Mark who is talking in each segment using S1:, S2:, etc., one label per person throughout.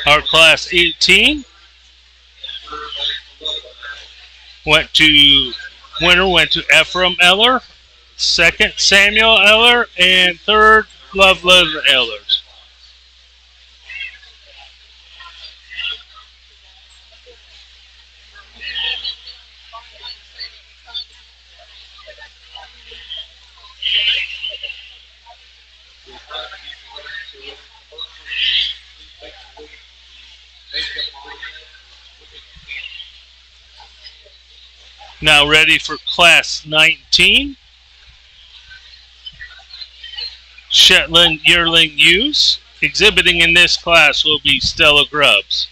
S1: Our class 18 went to winner went to Ephraim Eller, second Samuel Eller, and third Loveland Ellers. Now ready for class 19. Shetland yearling ewes. Exhibiting in this class will be Stella Grubbs,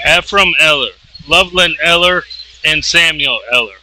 S1: Ephraim Eller, Loveland Eller, and Samuel Eller.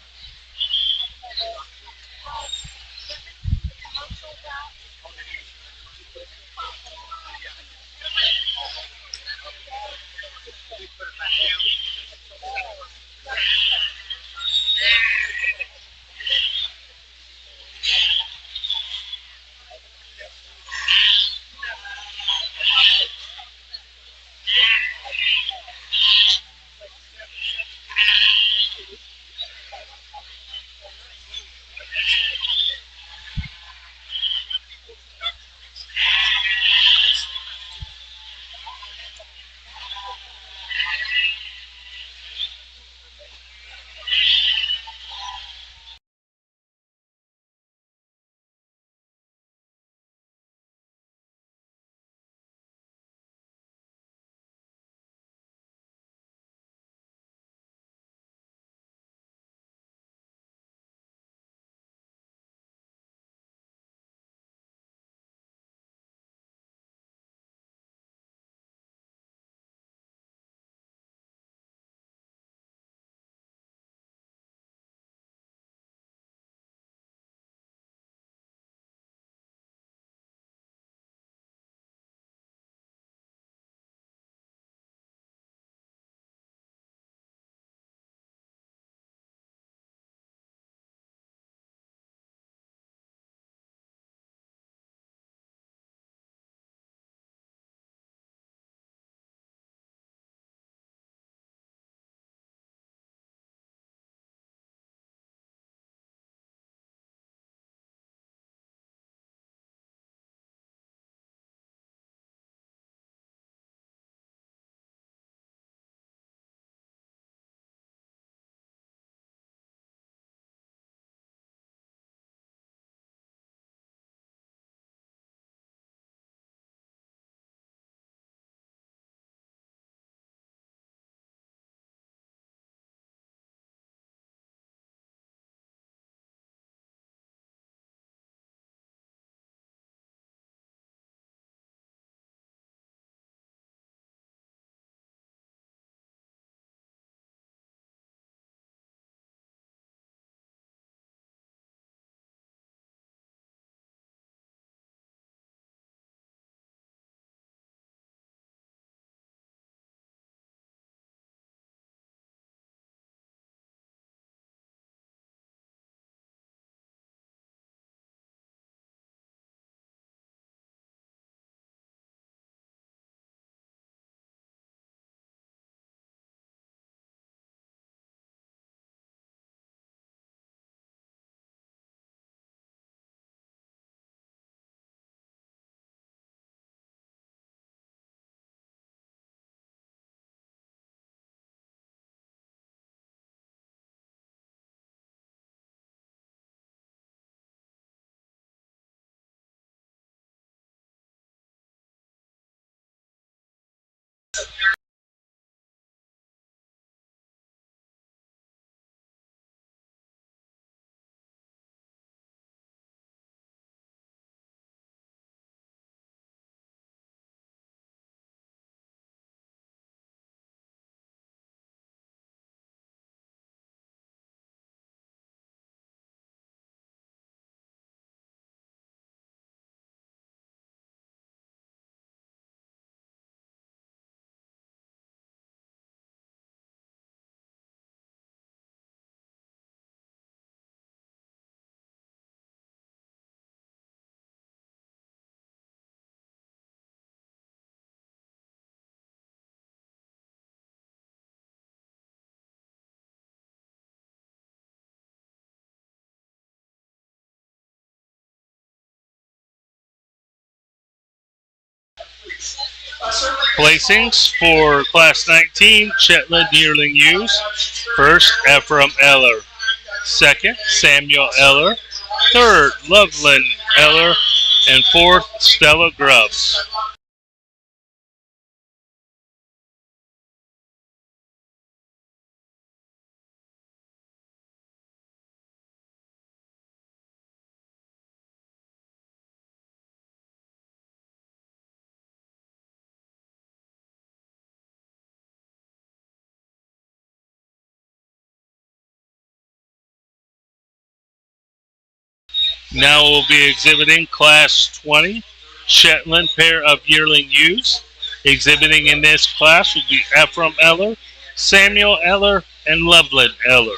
S1: Placings for Class 19 Shetland Yearling Ewes. First, Ephraim Eller. Second, Samuel Eller. Third, Loveland Eller. And fourth, Stella Grubbs. Now we'll be exhibiting Class 20 Shetland pair of yearling ewes. Exhibiting in this class will be Ephraim Eller, Samuel Eller, and Loveland Eller.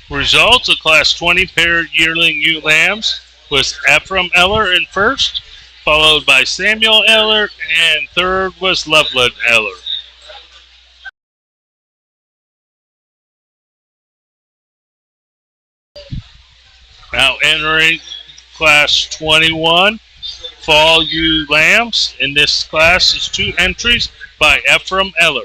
S1: Results of Class 20 pair yearling ewe lambs was Ephraim Eller in first, followed by Samuel Eller, and third was Loveland Eller. Now entering Class 21 fall ewe lambs. In this class is 2 entries by Ephraim Eller.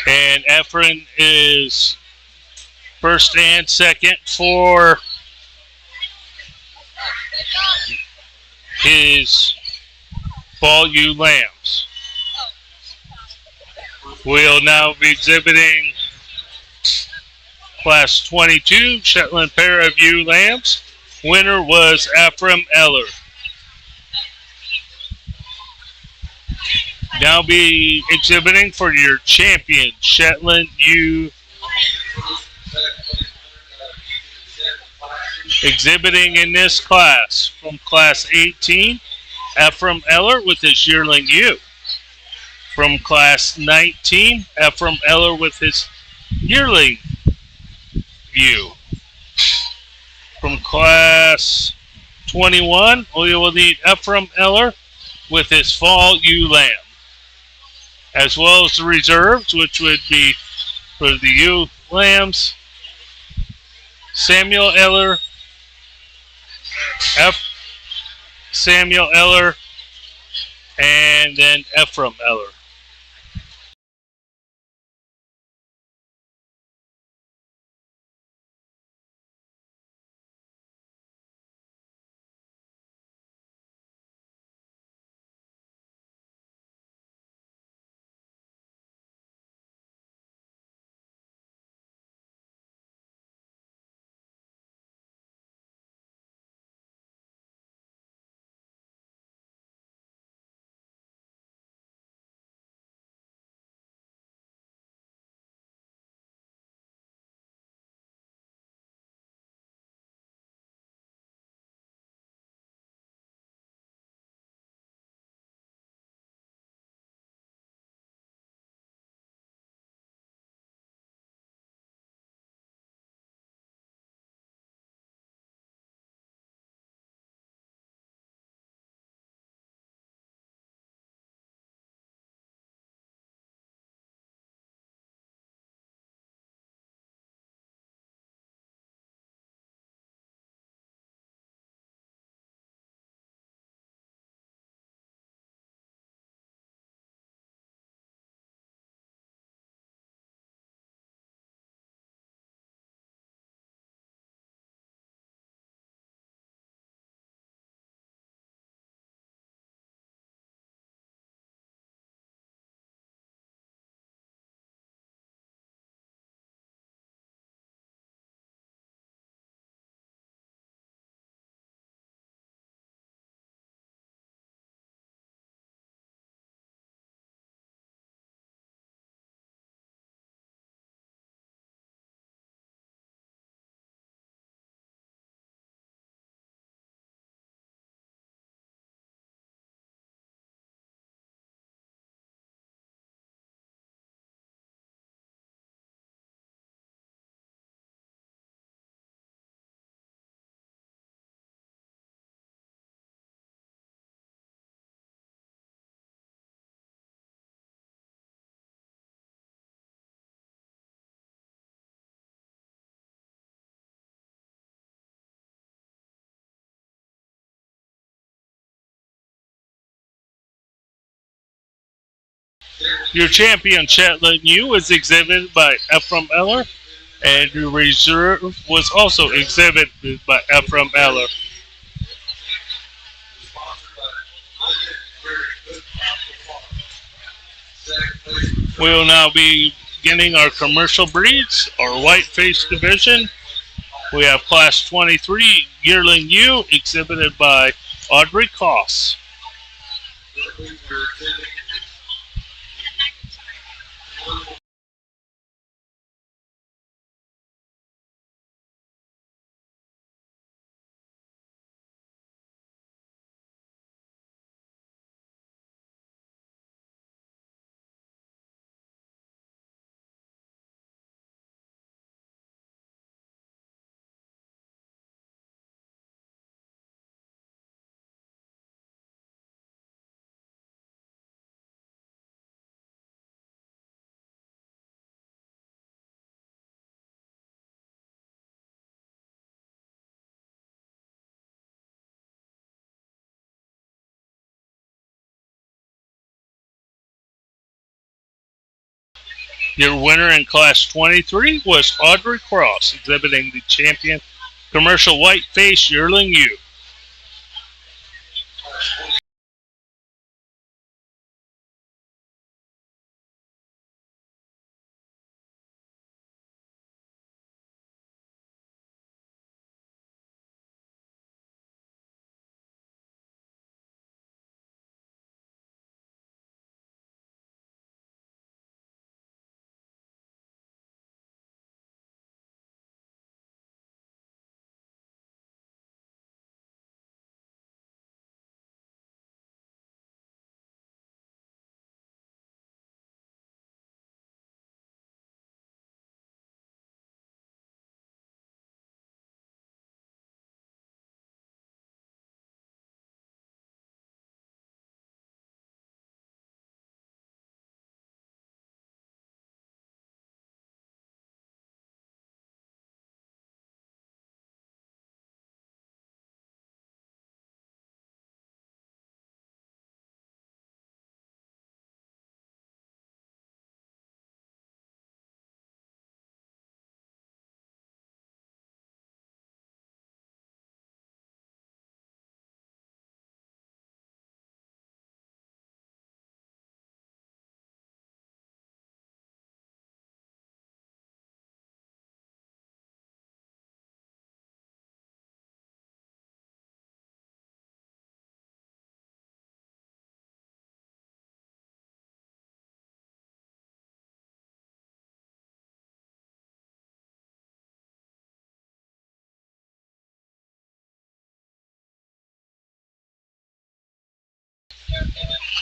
S1: And Efren is first and second for his Fall U Lambs. We'll now be exhibiting Class 22 Shetland pair of ewe lambs. Winner was Ephraim Eller. Now be exhibiting for your champion Shetland ewe. Exhibiting in this class from Class 18, Ephraim Eller with his yearling ewe. From Class 19, Ephraim Eller with his yearling ewe. From Class 21, we will need Ephraim Eller with his Fall ewe lamb, as well as the reserves, which would be for the ewe lambs, Samuel Eller, Samuel Eller, and then Ephraim Eller. Your champion Shetland ewe was exhibited by Ephraim Eller, and your reserve was also exhibited by Ephraim Eller. We will now be beginning our commercial breeds, our white face division. We have Class 23 yearling ewe exhibited by Audrey Koss. Your winner in Class 23 was Audrey Cross, exhibiting the champion commercial white-faced yearling ewe.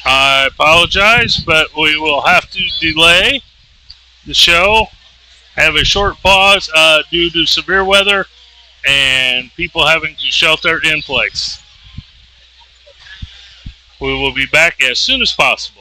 S1: I apologize, but we will have to delay the show, have a short pause due to severe weather and people having to shelter in place. We will be back as soon as possible.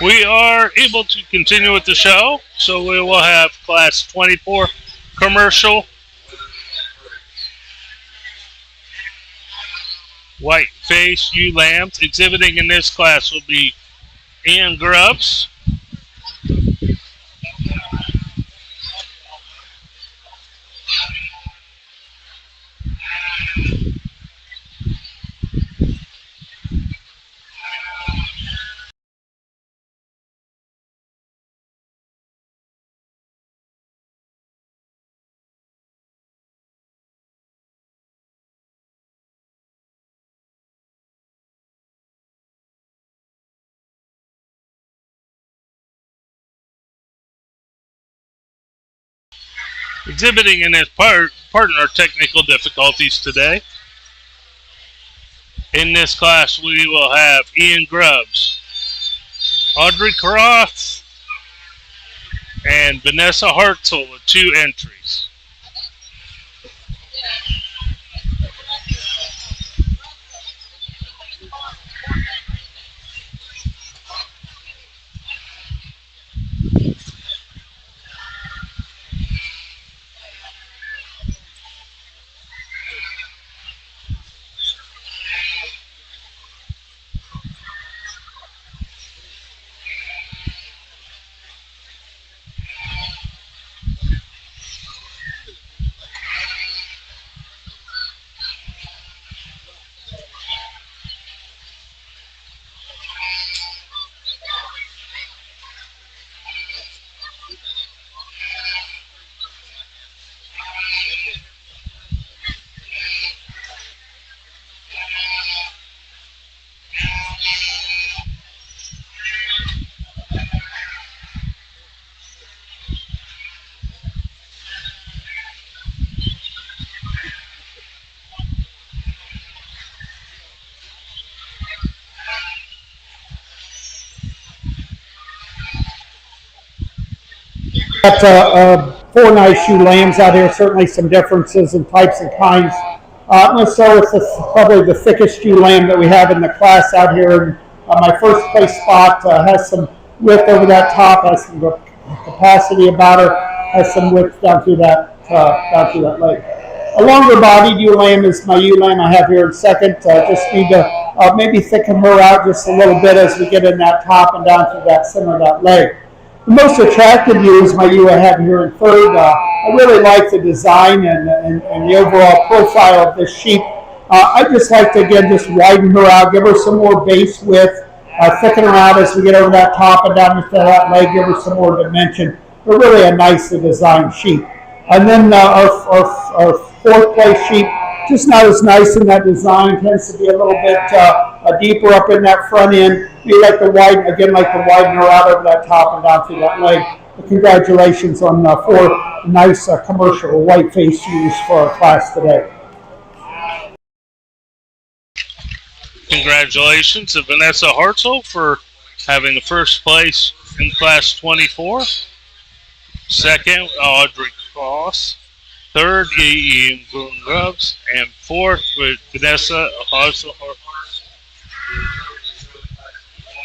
S1: We are able to continue with the show, so we will have Class 24 commercial white face ewe lambs. Exhibiting in this class will be Ian Grubbs, exhibiting in his partner technical difficulties today. In this class, we will have Ian Grubbs, Audrey Cross, and Vanessa Hartzell with 2 entries.
S2: Got 4 nice shoe lambs out here. Certainly some differences in types and kinds. Let's start with probably the thickest shoe lamb that we have in the class out here. And, my first place spot has some width over that top, has some capacity about her, has some width down through that leg. A longer bodied ewe lamb is my ewe lamb I have here in second. Just need to maybe thicken her out just a little bit as we get in that top and down through that center of that leg. The most attractive ewe is my ewe I have here in third. I really like the design and the overall profile of this sheep. I just like to, again, just widen her out, give her some more base width, thicken her out as we get over that top and down into that leg, give her some more dimension. But really a nicely designed sheep. And then our fourth place sheep, just not as nice in that design, tends to be a little bit deeper up in that front end. We like to widen her out over that top and down through that leg. But congratulations on 4 nice commercial white face ewes for our class today.
S1: Congratulations to Vanessa Hartzell for having the first place in Class 24. Second, Audrey Cross. Third, Ian Grubbs. And fourth, with Vanessa Hartzell.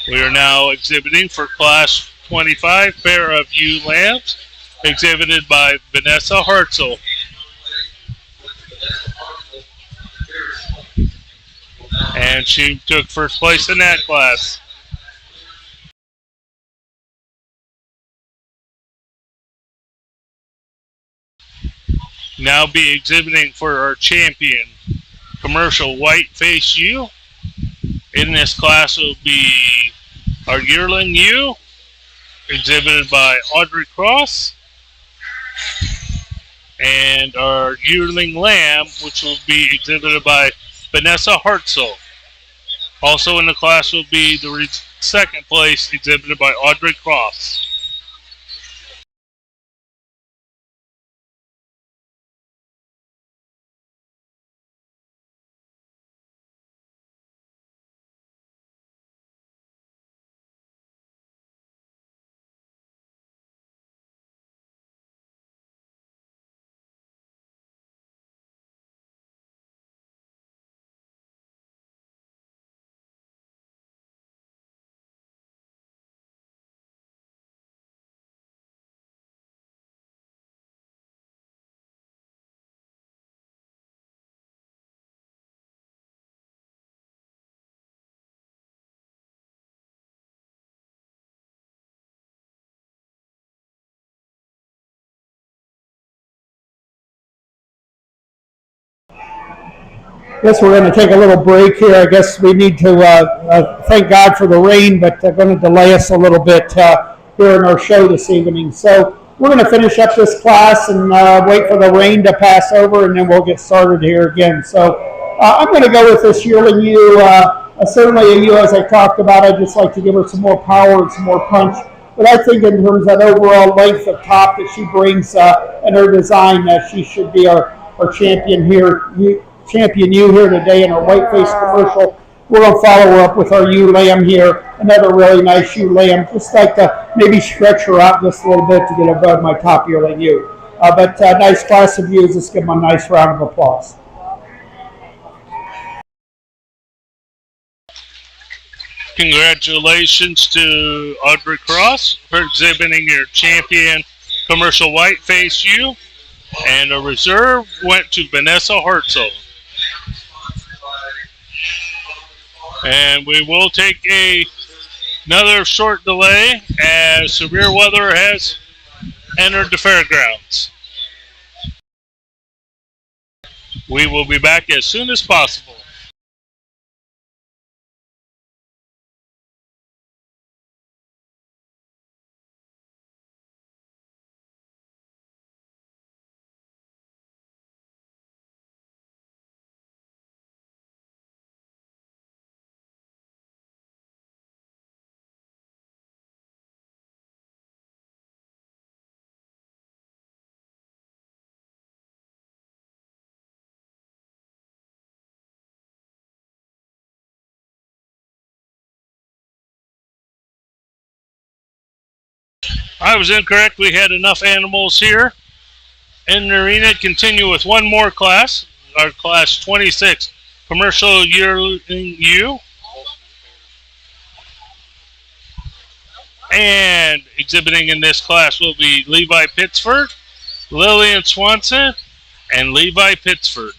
S1: We are now exhibiting for Class 25, pair of ewe lambs, exhibited by Vanessa Hartzell. And she took first place in that class. Now be exhibiting for our champion, commercial white face ewe. In this class will be our yearling ewe, exhibited by Audrey Cross, and our yearling lamb, which will be exhibited by Vanessa Hartzell. Also in the class will be the second place, exhibited by Audrey Cross.
S2: Guess we're going to take a little break here. I guess we need to thank God for the rain, but they're going to delay us a little bit here in our show this evening. So we're going to finish up this class and wait for the rain to pass over, and then we'll get started here again. So I'm going to go with this yearling ewe. Certainly a ewe, as I talked about, I'd just like to give her some more power and some more punch. But I think in terms of that overall length of top that she brings and her design, she should be our champion here. Champion ewe here today in our white face commercial. We're going to follow her up with our ewe lamb here, another really nice ewe lamb. Just like to maybe stretch her out just a little bit to get above my top yearling ewe. But nice class of ewes. Let's give them a nice round of applause.
S1: Congratulations to Audrey Cross for exhibiting your champion commercial white face ewe, and a reserve went to Vanessa Hartzell. And we will take another short delay as severe weather has entered the fairgrounds. We will be back as soon as possible. I was incorrect. We had enough animals here in the arena. Continue with one more class, our class 26, commercial yearling ewe. And exhibiting in this class will be Levi Pittsford, Lillian Swanson, and Levi Pittsford.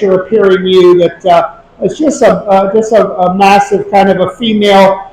S2: Appearing ewe that it's just a massive kind of a female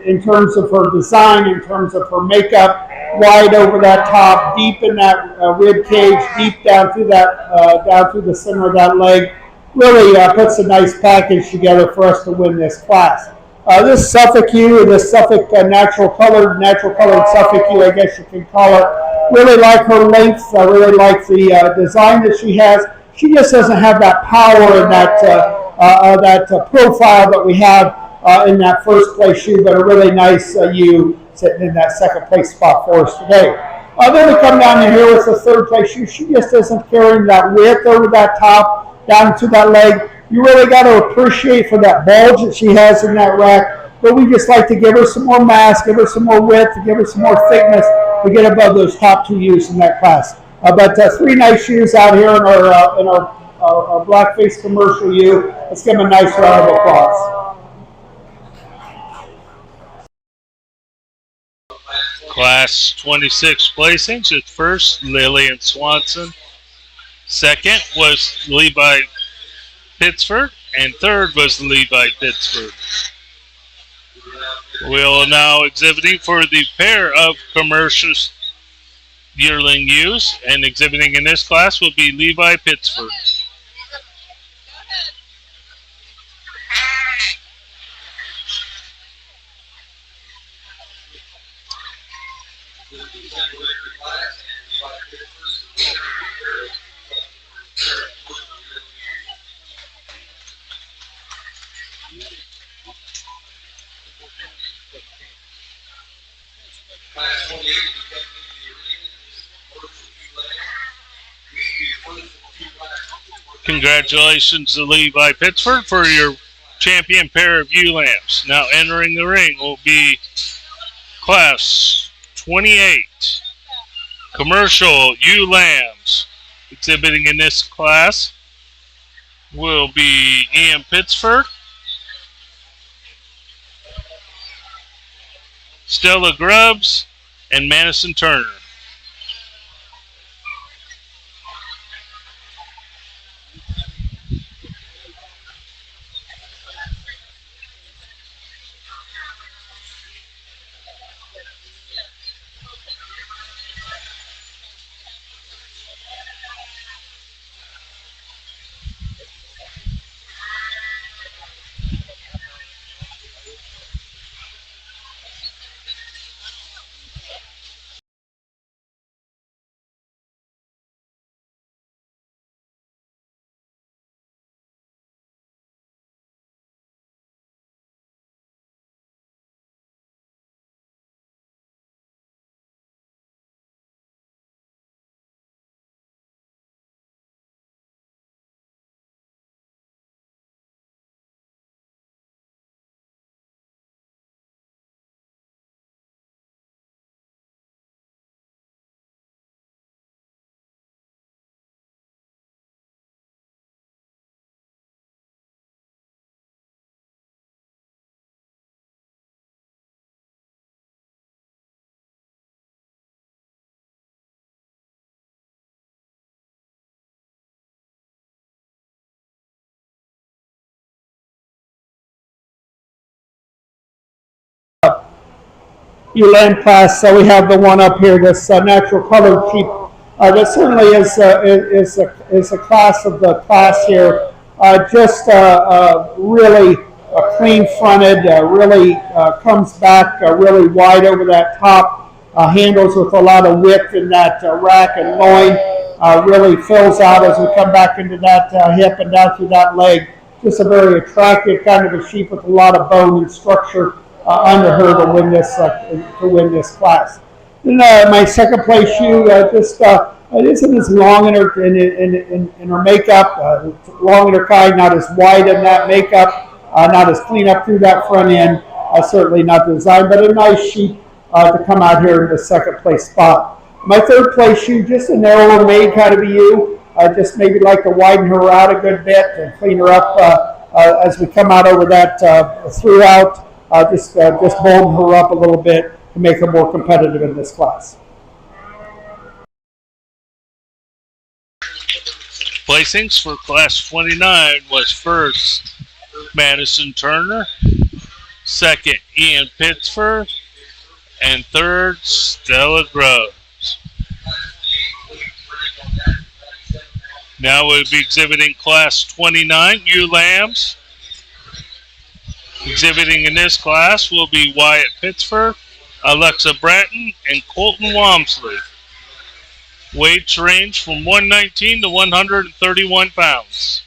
S2: in terms of her design, in terms of her makeup, wide over that top, deep in that rib cage, deep down through that down through the center of that leg. Really puts a nice package together for us to win this class. This Suffolk ewe, this Suffolk natural colored Suffolk ewe, I guess you can call her. Really like her length. I really like the design that she has. She just doesn't have that power and that profile that we have in that first place ewe, but a really nice ewe sitting in that second place spot for us today. Then we come down to here with the third place ewe. She just isn't carrying that width over that top, down to that leg. You really got to appreciate for that bulge that she has in that rack, but we just like to give her some more mass, give her some more width, give her some more thickness to get above those top two ewes in that class. But three nice ewes out here in our blackface commercial ewe. Let's give them a nice round of applause.
S1: Class 26 placings. At first, Lillian Swanson. Second was Levi Pittsford. And third was Levi Pittsford. We'll now exhibiting for the pair of commercial yearling ewes, and exhibiting in this class will be Levi Pittsford. Congratulations to Levi Pittsford for your champion pair of ewe lambs. Now entering the ring will be Class 28 Commercial ewe lambs. Exhibiting in this class will be Ian Pittsford, Stella Grubbs, and Madison Turner.
S2: Land class. So we have the one up here, this natural colored sheep. That certainly is a class of the class here. Just really clean fronted, really comes back really wide over that top, handles with a lot of width in that rack and loin. Really fills out as we come back into that hip and down through that leg. Just a very attractive kind of a sheep with a lot of bone and structure under her to win this class. Then my second place shoe just it isn't as long in her makeup, long in her kind, not as wide in that makeup, not as clean up through that front end. Certainly not designed, but a nice sheep to come out here in the second place spot. My third place shoe, just a narrower made kind of a ewe. Just maybe like to widen her out a good bit and clean her up as we come out over that throughout. Just bolden her up a little bit to make her more competitive in this class.
S1: Placings for Class 29 was first Madison Turner, second Ian Pittsford, and third Stella Grubbs. Now we'll be exhibiting Class 29 ewe lambs. Exhibiting in this class will be Wyatt Pittsford, Alexa Bratton, and Colton Walmsley. Weights range from 119 to 131 pounds.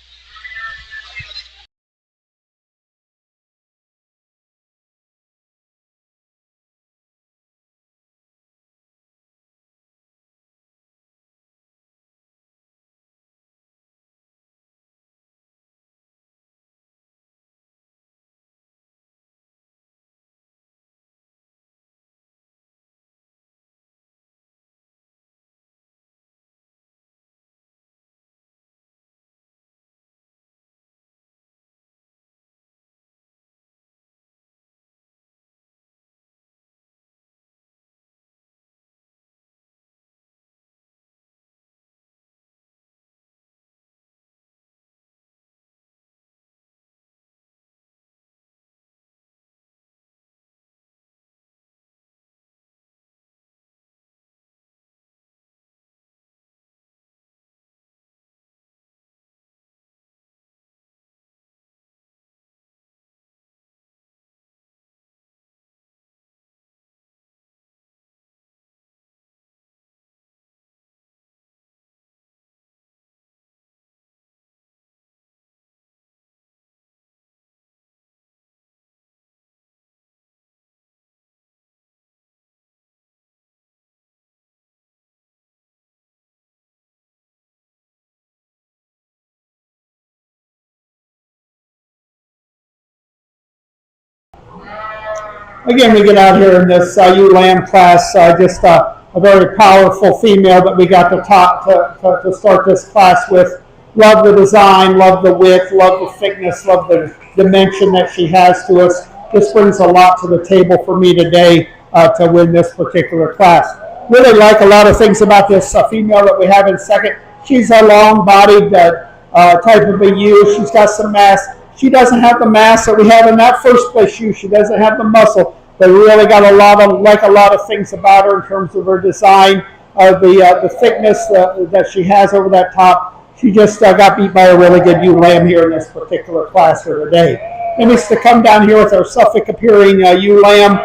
S2: again, we get out here in this ewe lamb class, just a very powerful female that we got to start this class with. Love the design, love the width, love the thickness, love the dimension that she has to us. This brings a lot to the table for me today to win this particular class. Really like a lot of things about this female that we have in second. She's a long-bodied type of a ewe. She's got some mass. She doesn't have the mass that we have in that first place ewe. She doesn't have the muscle. But really got a lot of things about her in terms of her design, the thickness that she has over that top. She just got beat by a really good ewe lamb here in this particular class here today. And it's to come down here with our Suffolk appearing ewe lamb.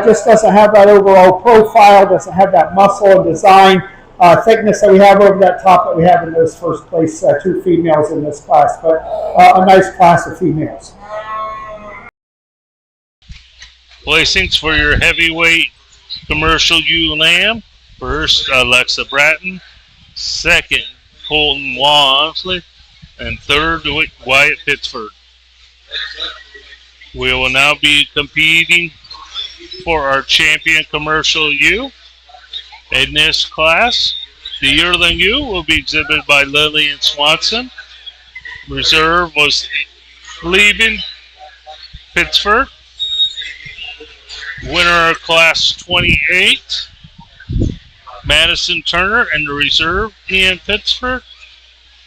S2: Just doesn't have that overall profile, doesn't have that muscle and design thickness that we have over that top that we have in those first place two females in this class. But a nice class of females.
S1: Placings for your heavyweight commercial ewe lamb. First, Alexa Bratton. Second, Colton Walmsley. And third, Wyatt Pittsford. We will now be competing for our champion commercial ewe. In this class, the yearling ewe will be exhibited by Lillian Swanson. Reserve was Lieben Pittsford. Winner of Class 28, Madison Turner, and the reserve, Ian Pittsford.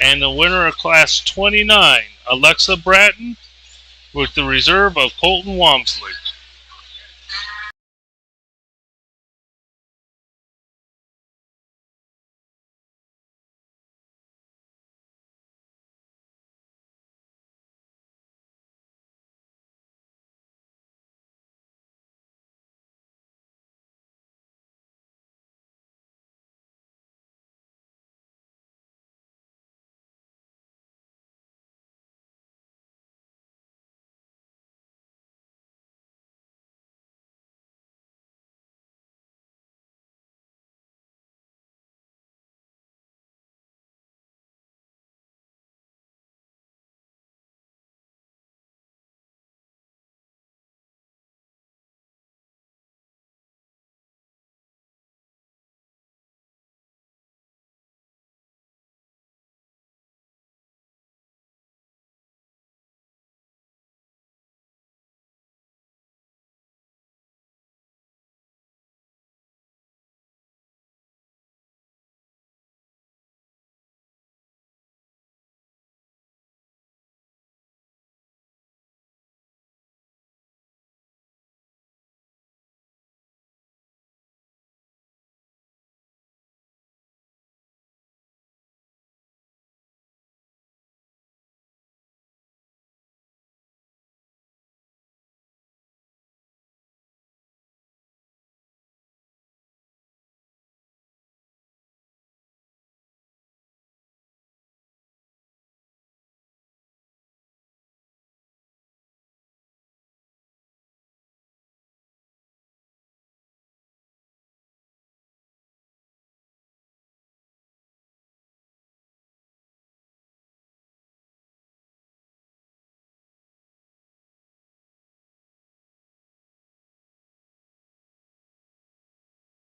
S1: And the winner of Class 29, Alexa Bratton, with the reserve of Colton Walmsley.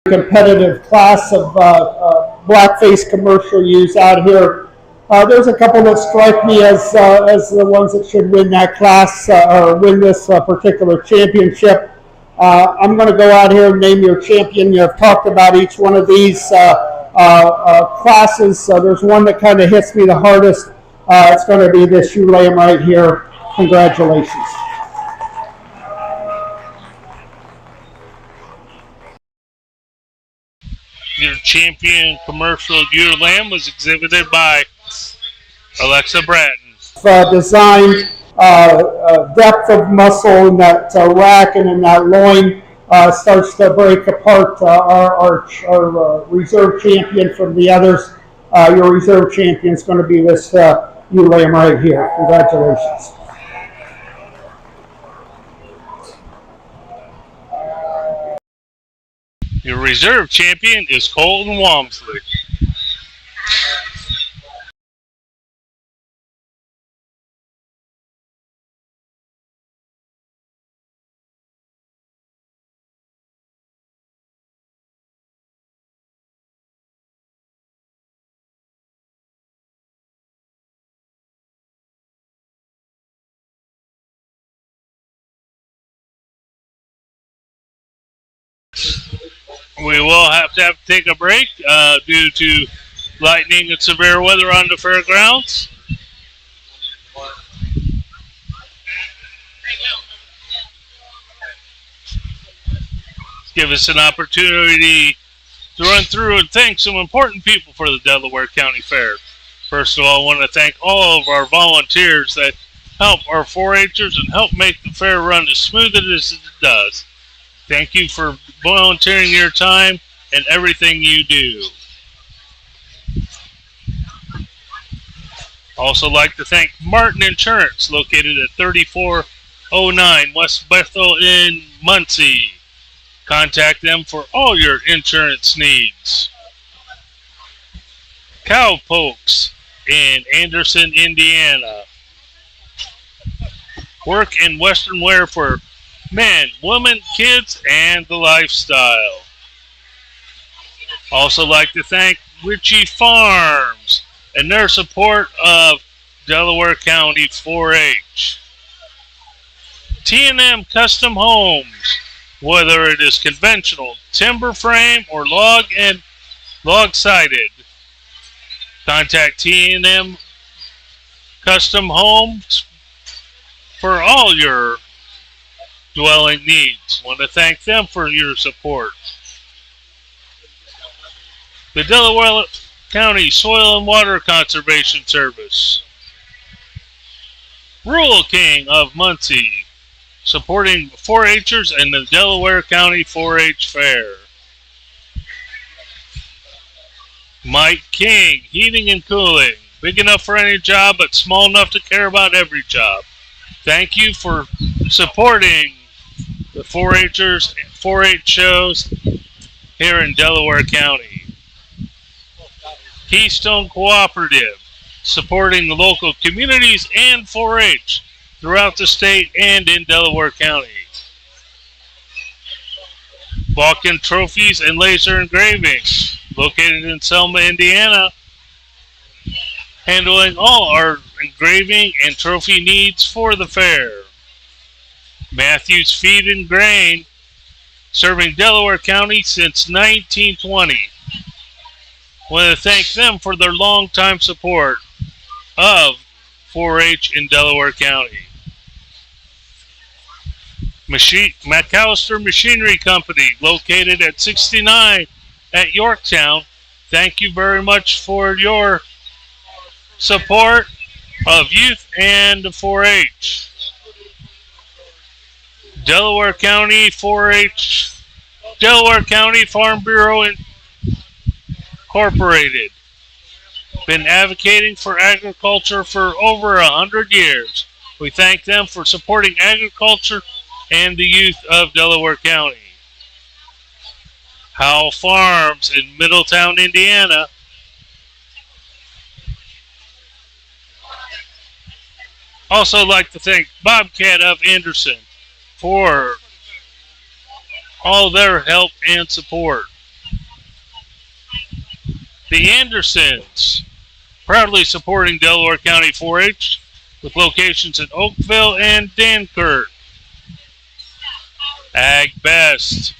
S2: Competitive class of blackface commercial ewes out here. There's a couple that strike me as the ones that should win that class or win this particular championship. I'm going to go out here and name your champion. You've talked about each one of these classes. There's one that kind of hits me the hardest. It's going to be this ewe lamb right here. Congratulations.
S1: Your champion commercial ewe lamb was exhibited by Alexa Bratton.
S2: Design, depth of muscle in that rack and in that loin starts to break apart our reserve champion from the others. Your reserve champion is going to be this ewe lamb right here. Congratulations.
S1: Your reserve champion is Colton Walmsley. We will have to take a break due to lightning and severe weather on the fairgrounds. Give us an opportunity to run through and thank some important people for the Delaware County Fair. First of all, I want to thank all of our volunteers that help our 4-Hers and help make the fair run as smooth as it does. Thank you for volunteering your time and everything you do. Also like to thank Martin Insurance, located at 3409 West Bethel in Muncie. Contact them for all your insurance needs. Cowpokes in Anderson, Indiana. Work in Western wear for men, women, kids, and the lifestyle. Also like to thank Ritchie Farms and their support of Delaware County 4-H. T&M Custom Homes, whether it is conventional, timber frame, or log-sided. Contact T&M Custom Homes for all your dwelling needs. Want to thank them for your support. The Delaware County Soil and Water Conservation Service. Rural King of Muncie, supporting 4-Hers and the Delaware County 4-H Fair. Mike King, Heating and Cooling, big enough for any job but small enough to care about every job. Thank you for supporting the 4-Hers and 4-H shows here in Delaware County. Keystone Cooperative, supporting the local communities and 4-H throughout the state and in Delaware County. Balkan Trophies and Laser Engraving, located in Selma, Indiana, handling all our engraving and trophy needs for the fair. Matthews Feed and Grain, serving Delaware County since 1920. I want to thank them for their long-time support of 4-H in Delaware County. McAllister Machinery Company, located at 69 at Yorktown. Thank you very much for your support of youth and 4-H. Delaware County 4-H, Delaware County Farm Bureau Incorporated. Been advocating for agriculture for over 100 years. We thank them for supporting agriculture and the youth of Delaware County. Howell Farms in Middletown, Indiana. Also like to thank Bobcat of Anderson for all their help and support. The Andersons, proudly supporting Delaware County 4-H with locations in Oakville and Dankirk. Ag Best,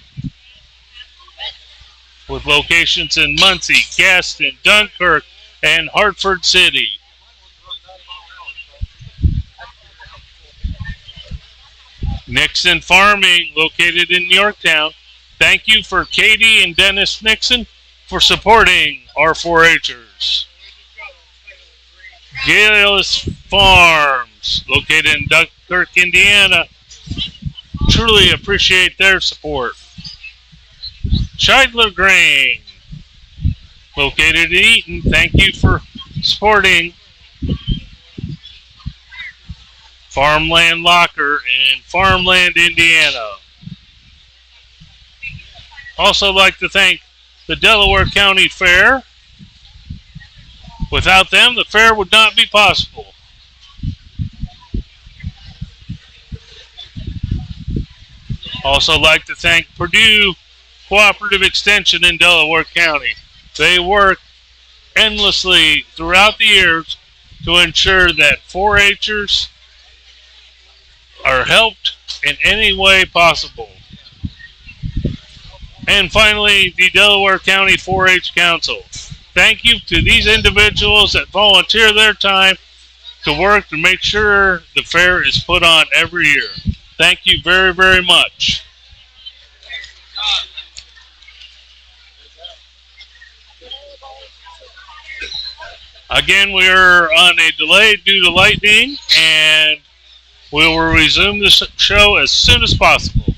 S1: with locations in Muncie, Gaston, Dunkirk, and Hartford City. Nixon Farming, located in Yorktown. Thank you for Katie and Dennis Nixon for supporting our 4-Hers. Gales Farms, located in Dunkirk, Indiana. Truly appreciate their support. Scheidler Grain, located in Eaton. Thank you for supporting Farmland Locker in Farmland, Indiana. Also like to thank the Delaware County Fair. Without them, the fair would not be possible. Also like to thank Purdue Cooperative Extension in Delaware County. They work endlessly throughout the years to ensure that 4-Hers are helped in any way possible. And finally, the Delaware County 4-H Council. Thank you to these individuals that volunteer their time to work to make sure the fair is put on every year. Thank you very, very much. Again, we are on a delay due to lightning, and we will resume the show as soon as possible.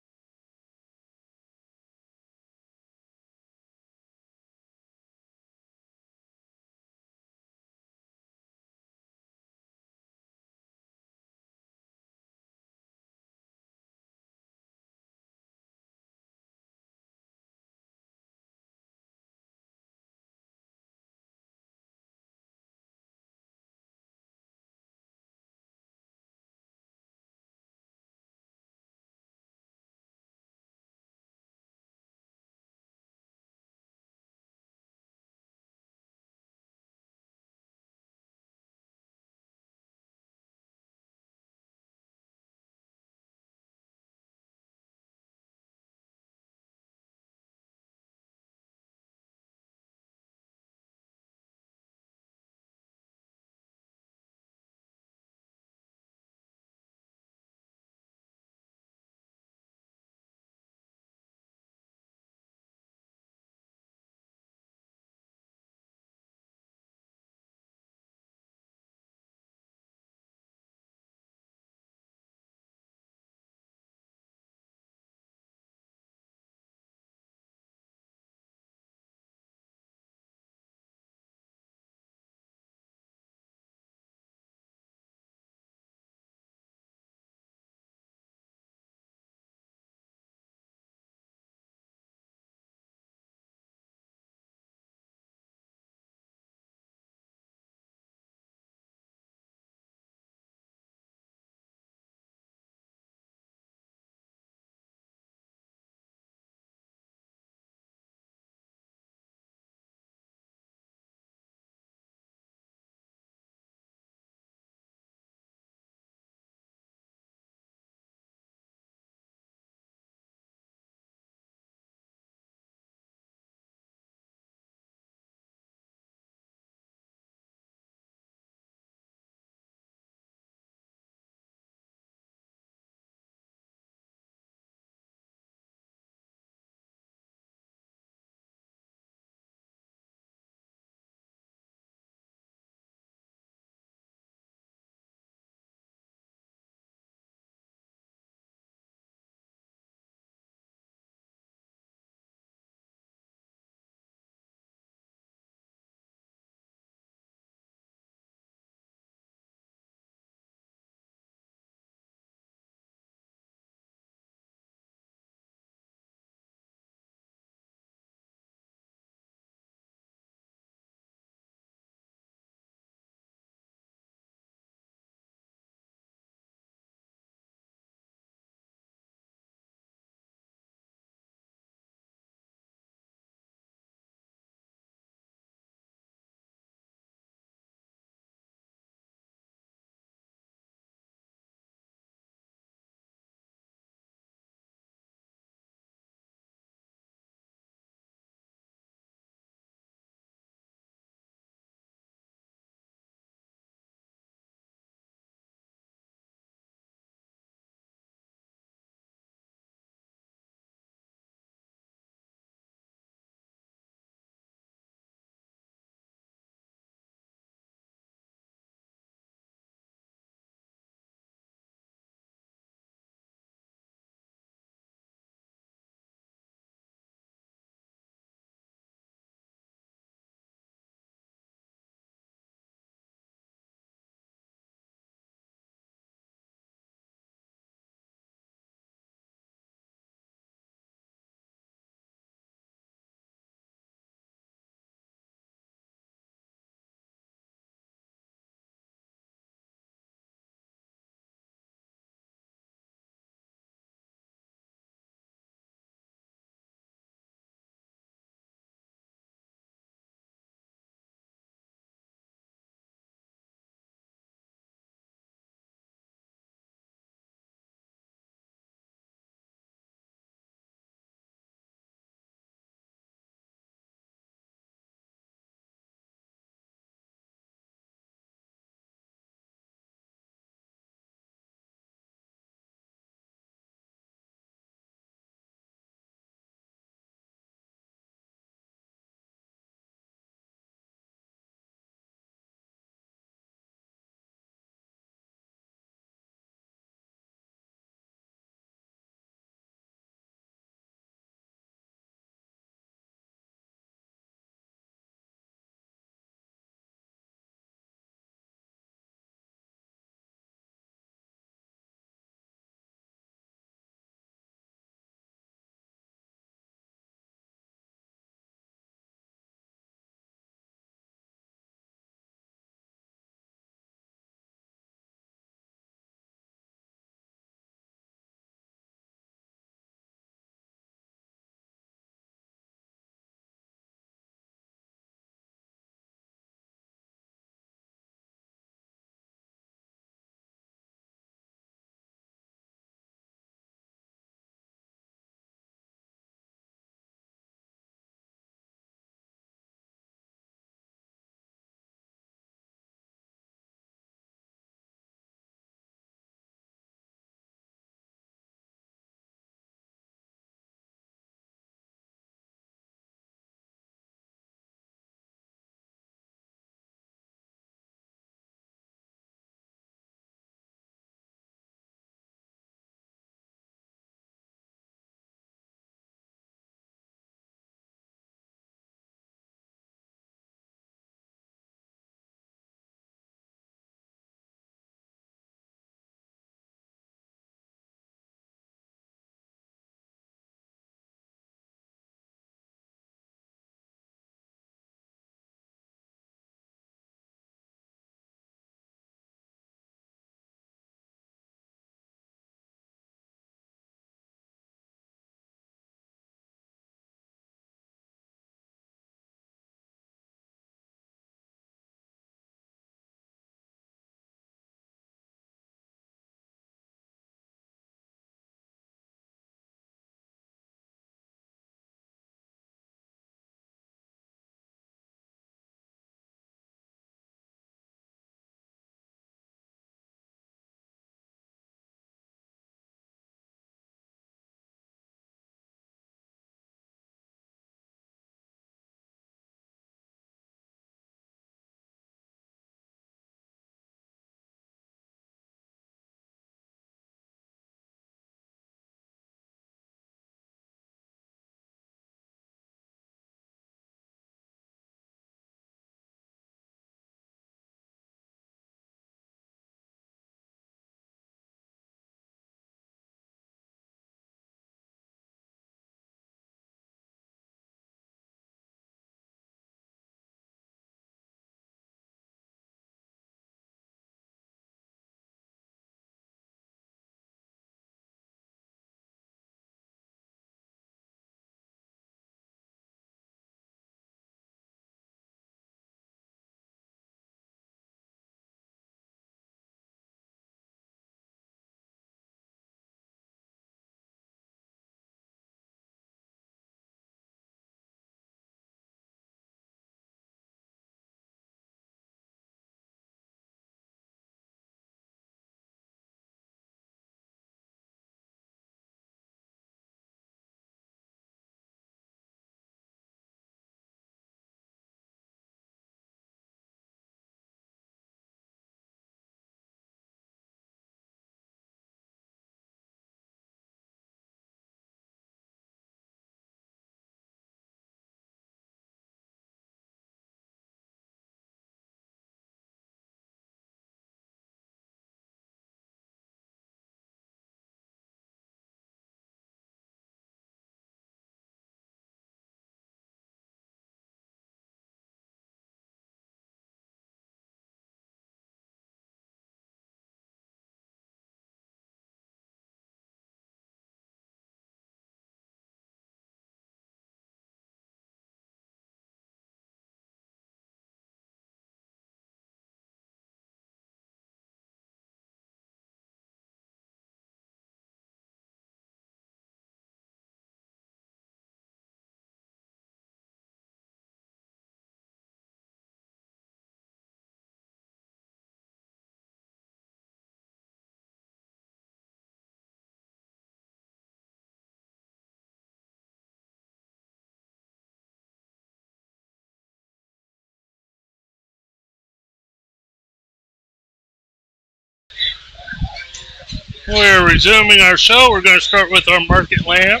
S1: We're resuming our show. We're going to start with our market lamb.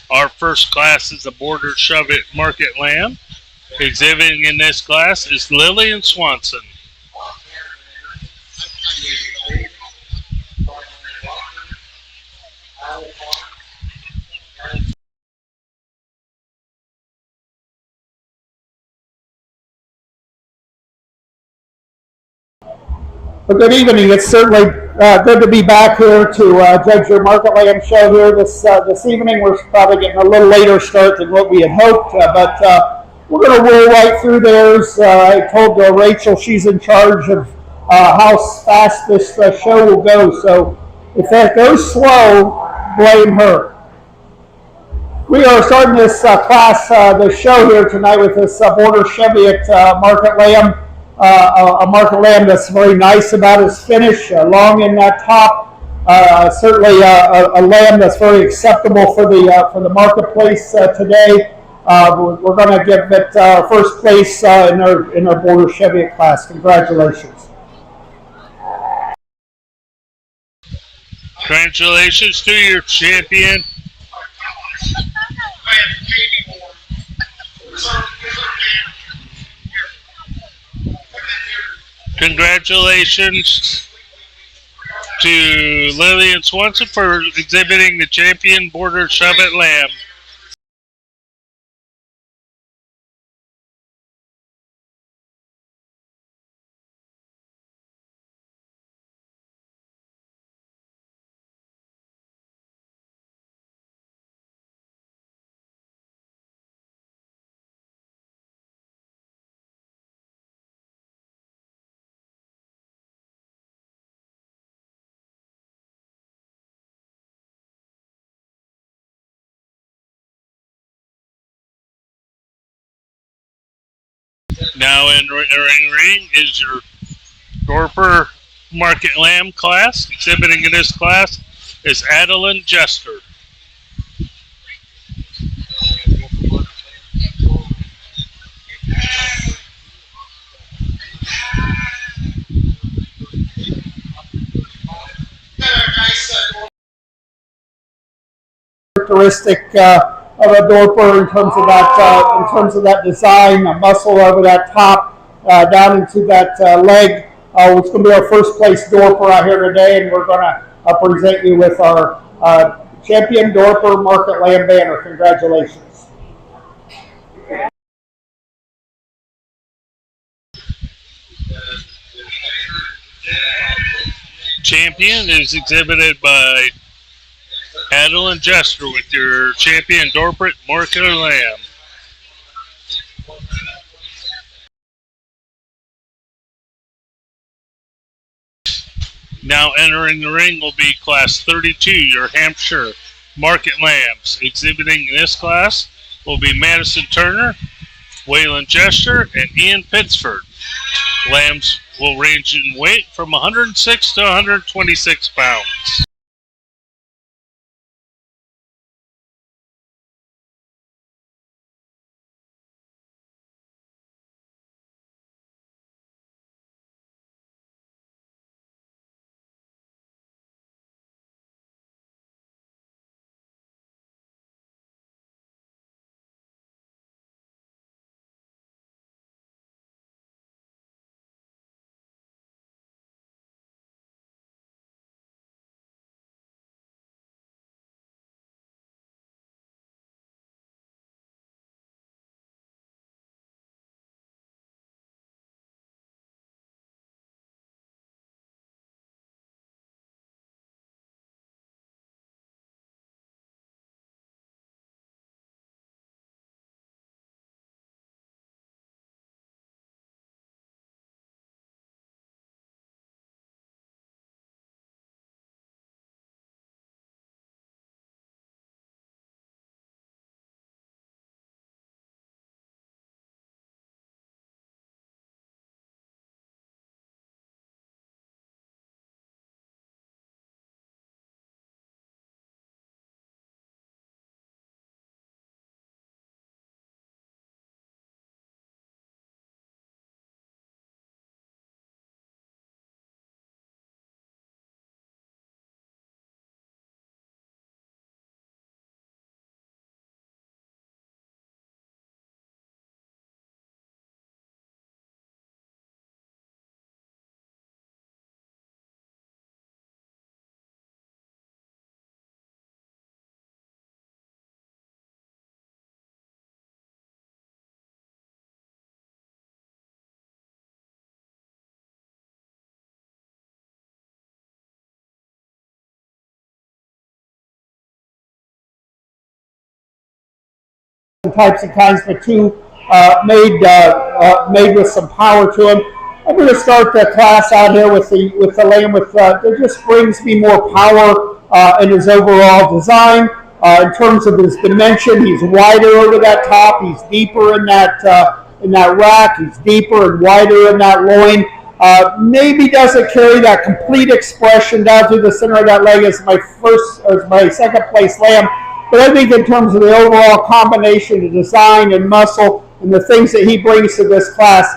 S1: Our first class is the Border Shove It Market Lamb. Exhibiting in this class is Lillian Swanson.
S2: Well, good evening. It's certainly good to be back here to judge your Market Lamb show here this evening. We're probably getting a little later start than what we had hoped, but we're going to roll right through theirs. I told Rachel she's in charge of how fast this show will go, so if that goes slow, blame her. We are starting this the show here tonight with this Border Cheviot Market Lamb. A market lamb that's very nice about its finish, long in that top. Certainly a lamb that's very acceptable for the marketplace today. We're going to give it first place in our Border Cheviot class. Congratulations.
S1: Congratulations to your champion. Congratulations to Lillian Swanson for exhibiting the champion Border Shove It Lamb. Now in ring is your Dorper Market Lamb class. Exhibiting in this class is Adeline Jester.
S2: Characteristic of a Dorper in terms of that design, a muscle over that top, down into that leg. It's going to be our first place Dorper out here today, and we're going to present you with our champion Dorper Market Lamb banner. Congratulations.
S1: Champion is exhibited by Adeline Jester with your champion Dorper Market Lamb. Now entering the ring will be Class 32, your Hampshire Market Lambs. Exhibiting in this class will be Madison Turner, Waylon Jester, and Ian Pittsford. Lambs will range in weight from 106 to 126 pounds.
S2: types and kinds, but two made with some power to them. I'm going to start the class out here with the lamb that just brings me more power in his overall design. In terms of his dimension, he's wider over that top. He's deeper in that rack. He's deeper and wider in that loin. Maybe doesn't carry that complete expression down through the center of that leg as my second place lamb. But I think in terms of the overall combination of design and muscle and the things that he brings to this class,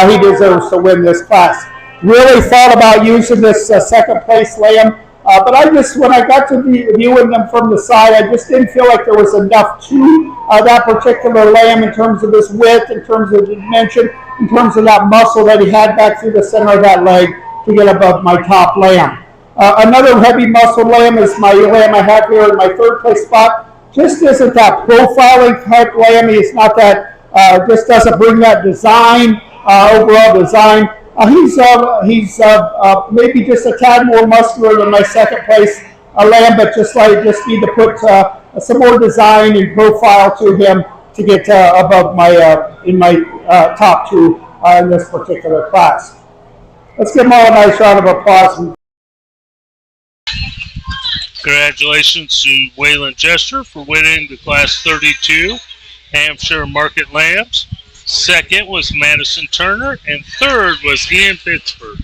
S2: he deserves to win this class. Really thought about using this second place lamb, but when I got to viewing them from the side, I just didn't feel like there was enough to that particular lamb in terms of his width, in terms of the dimension, in terms of that muscle that he had back through the center of that leg to get above my top lamb. Another heavy muscle lamb is my lamb I have here in my third place spot. Just isn't that profiling type lamb. He's not that, just doesn't bring that design, overall design. He's maybe just a tad more muscular than my second place lamb, but just need to put some more design and profile to him to get above in my top two in this particular class. Let's give them all a nice round of applause.
S1: Congratulations to Waylon Jester for winning the Class 32 Hampshire Market Lambs. Second was Madison Turner, and third was Ian Pittsburgh.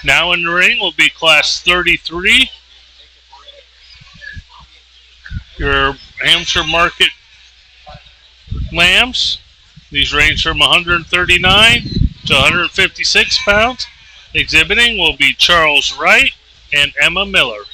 S1: Now in the ring will be Class 33. Your Hampshire Market Lambs. These range from 139 to 156 pounds. Exhibiting will be Charles Wright and Emma Miller.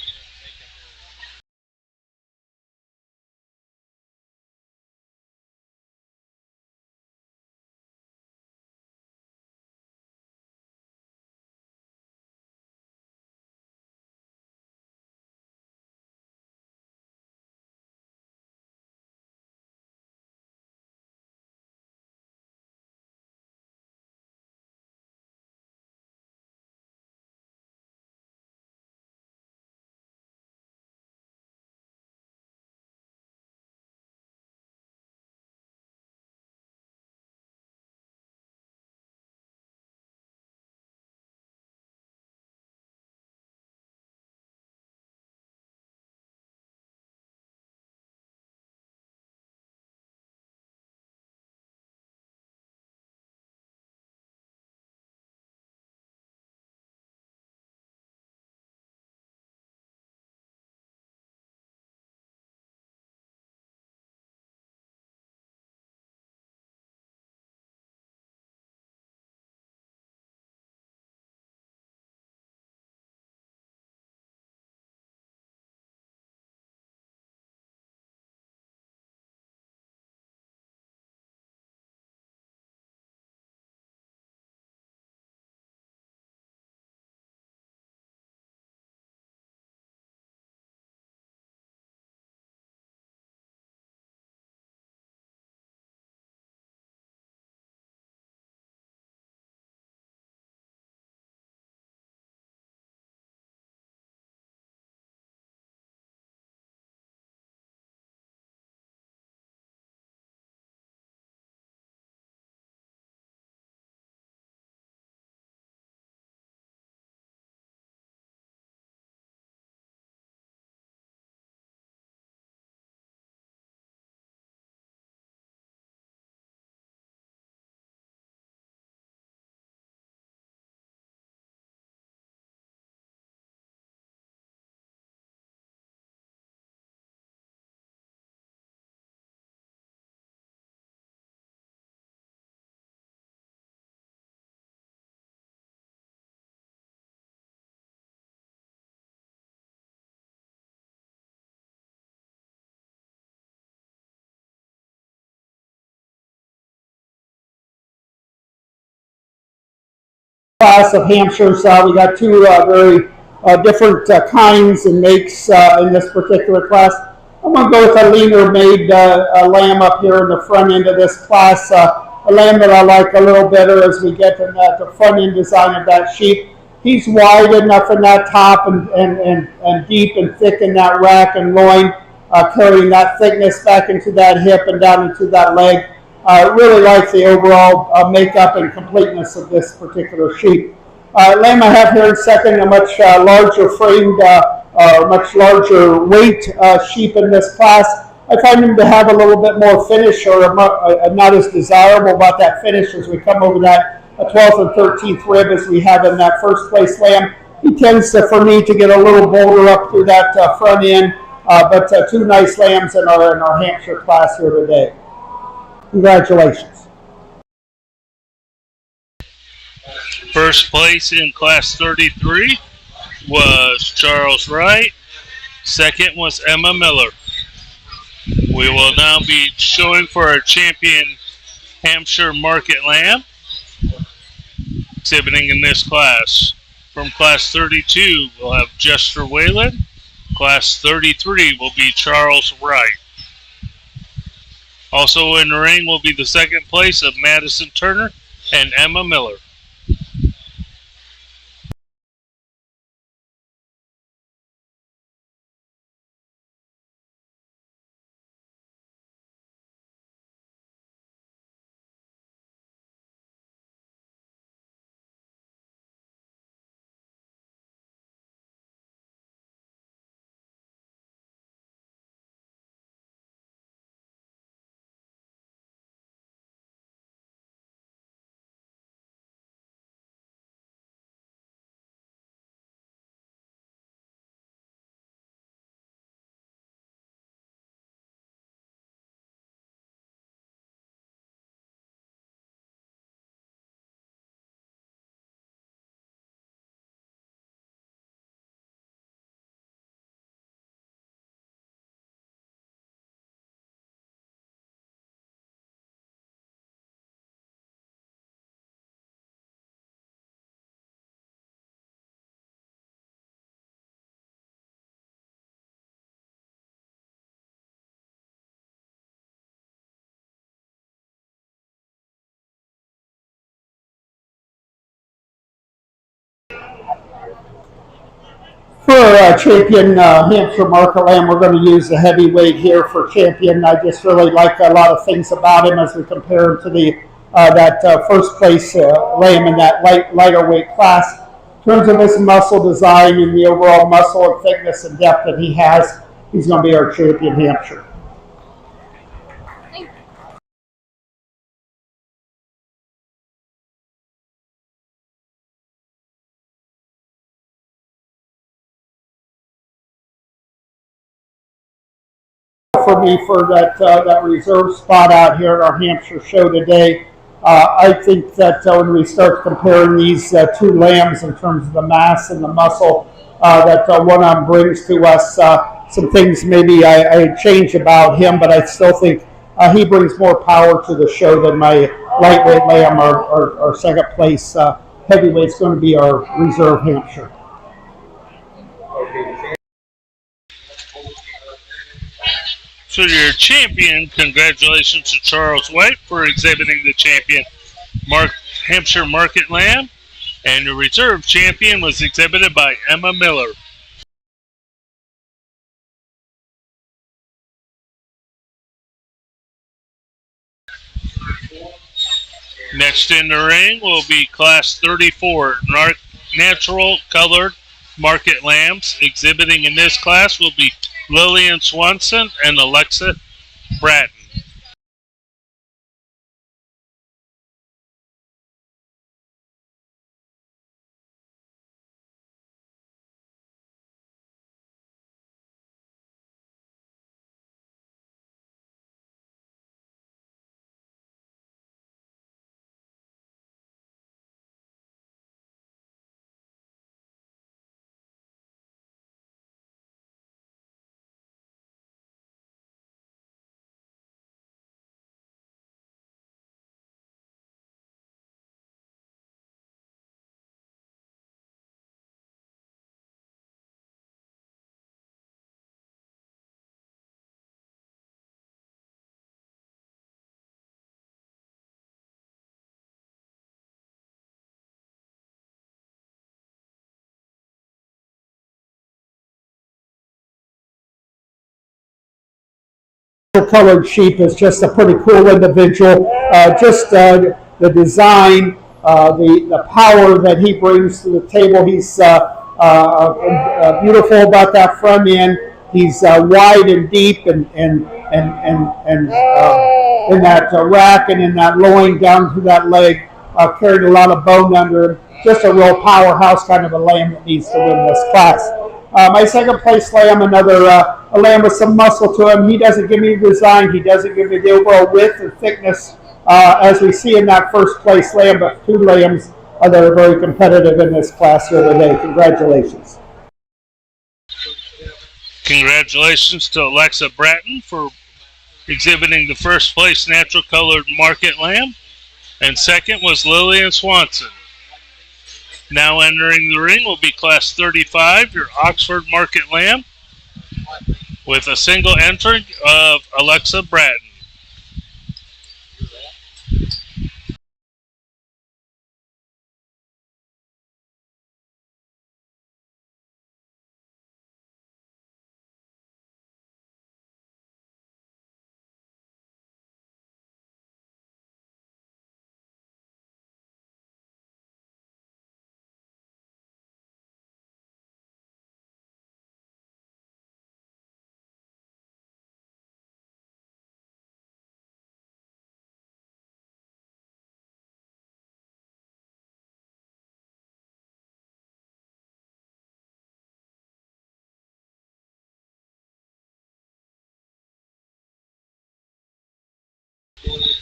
S2: class of Hampshires. We got two very different kinds and makes in this particular class. I'm going to go with a leaner made lamb up here in the front end of this class. A lamb that I like a little better as we get to the front end design of that sheep. He's wide enough in that top and deep and thick in that rack and loin, carrying that thickness back into that hip and down into that leg. Really like the overall makeup and completeness of this particular sheep. Lamb I have here in second, a much larger framed, much larger weight sheep in this class. I find him to have a little bit more finish, or not as desirable about that finish as we come over that 12th and 13th rib as we have in that first place lamb. He tends to, for me, to get a little bolder up through that front end, but two nice lambs in our Hampshire class here today. Congratulations.
S1: First place in Class 33 was Charles Wright. Second was Emma Miller. We will now be showing for our champion Hampshire Market Lamb, exhibiting in this class. From Class 32, we'll have Jester Whalen. Class 33 will be Charles Wright. Also in the ring will be the second place of Madison Turner and Emma Miller.
S2: For champion Hampshire Market Lamb, we're going to use the heavyweight here for champion. I just really like a lot of things about him as we compare him to the that first place lamb in that lighter weight class. In terms of his muscle design and the overall muscle and thickness and depth that he has, he's going to be our champion Hampshire. For me for that reserve spot out here at our Hampshire show today. I think that when we start comparing these two lambs in terms of the mass and the muscle that one of them brings to us, some things maybe I change about him, but I still think he brings more power to the show than my lightweight lamb. Our second place heavyweight is going to be our reserve Hampshire.
S1: So your champion, congratulations to Charles White for exhibiting the champion Hampshire Market Lamb, and the reserve champion was exhibited by Emma Miller. Next in the ring will be Class 34 natural colored market lambs. Exhibiting in this class will be Lillian Swanson and Alexa Bratton.
S2: colored sheep is just a pretty cool individual. The design, the power that he brings to the table. He's beautiful about that front end. He's wide and deep and in that rack and in that loin down to that leg, carried a lot of bone under him. Just a real powerhouse kind of a lamb that needs to win this class. My second place lamb, a lamb with some muscle to him. He doesn't give me the design. He doesn't give me the overall width and thickness as we see in that first place lamb, but two lambs that are very competitive in this class here today. Congratulations.
S1: Congratulations to Alexa Bratton for exhibiting the first place natural colored market lamb, and second was Lillian Swanson. Now entering the ring will be class 35, your Oxford market lamb, with a single entry of Alexa Bratton.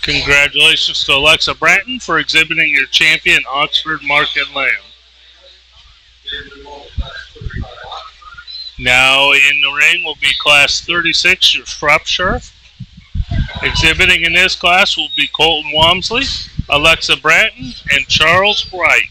S1: Congratulations to Alexa Bratton for exhibiting your champion Oxford market lamb. Now in the ring will be class 36, your Shropshire. Exhibiting in this class will be Colton Walmsley, Alexa Bratton, and Charles Wright.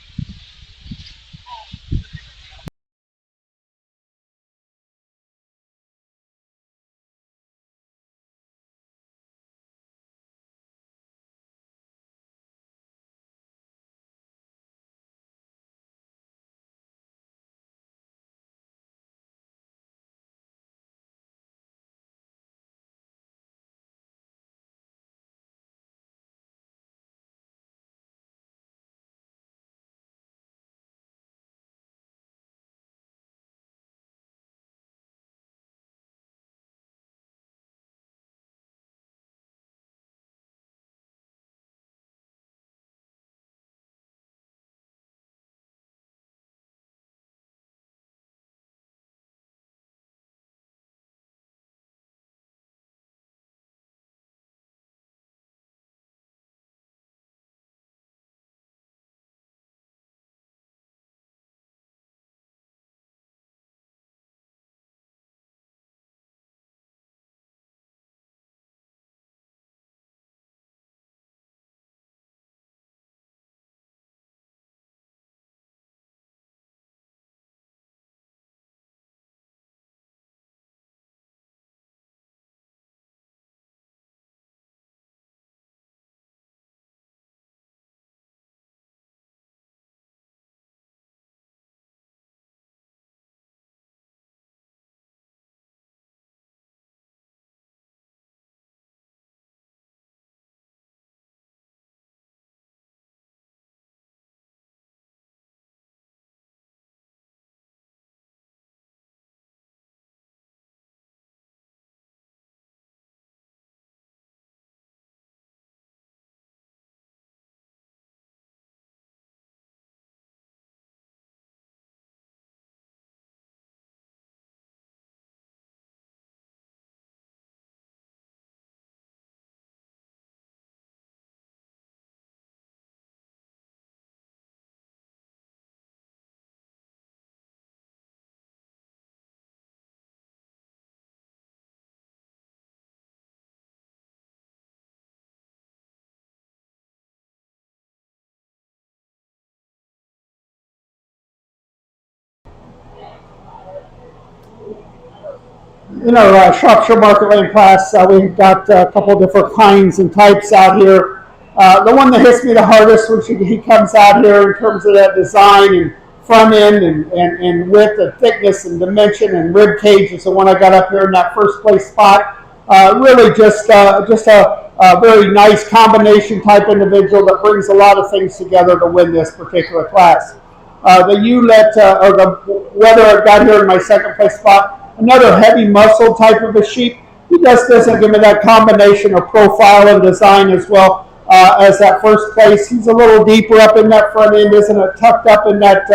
S2: Shropshire market lamb class, we've got a couple different kinds and types out here. The one that hits me the hardest when he comes out here in terms of that design and front end and width and thickness and dimension and rib cage is the one I got up here in that first place spot. Really just a very nice combination type individual that brings a lot of things together to win this particular class. The Ulet, or the whether I got here in my second place spot, another heavy muscle type of a sheep. He just doesn't give me that combination of profile and design as well as that first place. He's a little deeper up in that front end, isn't it? Tucked up in that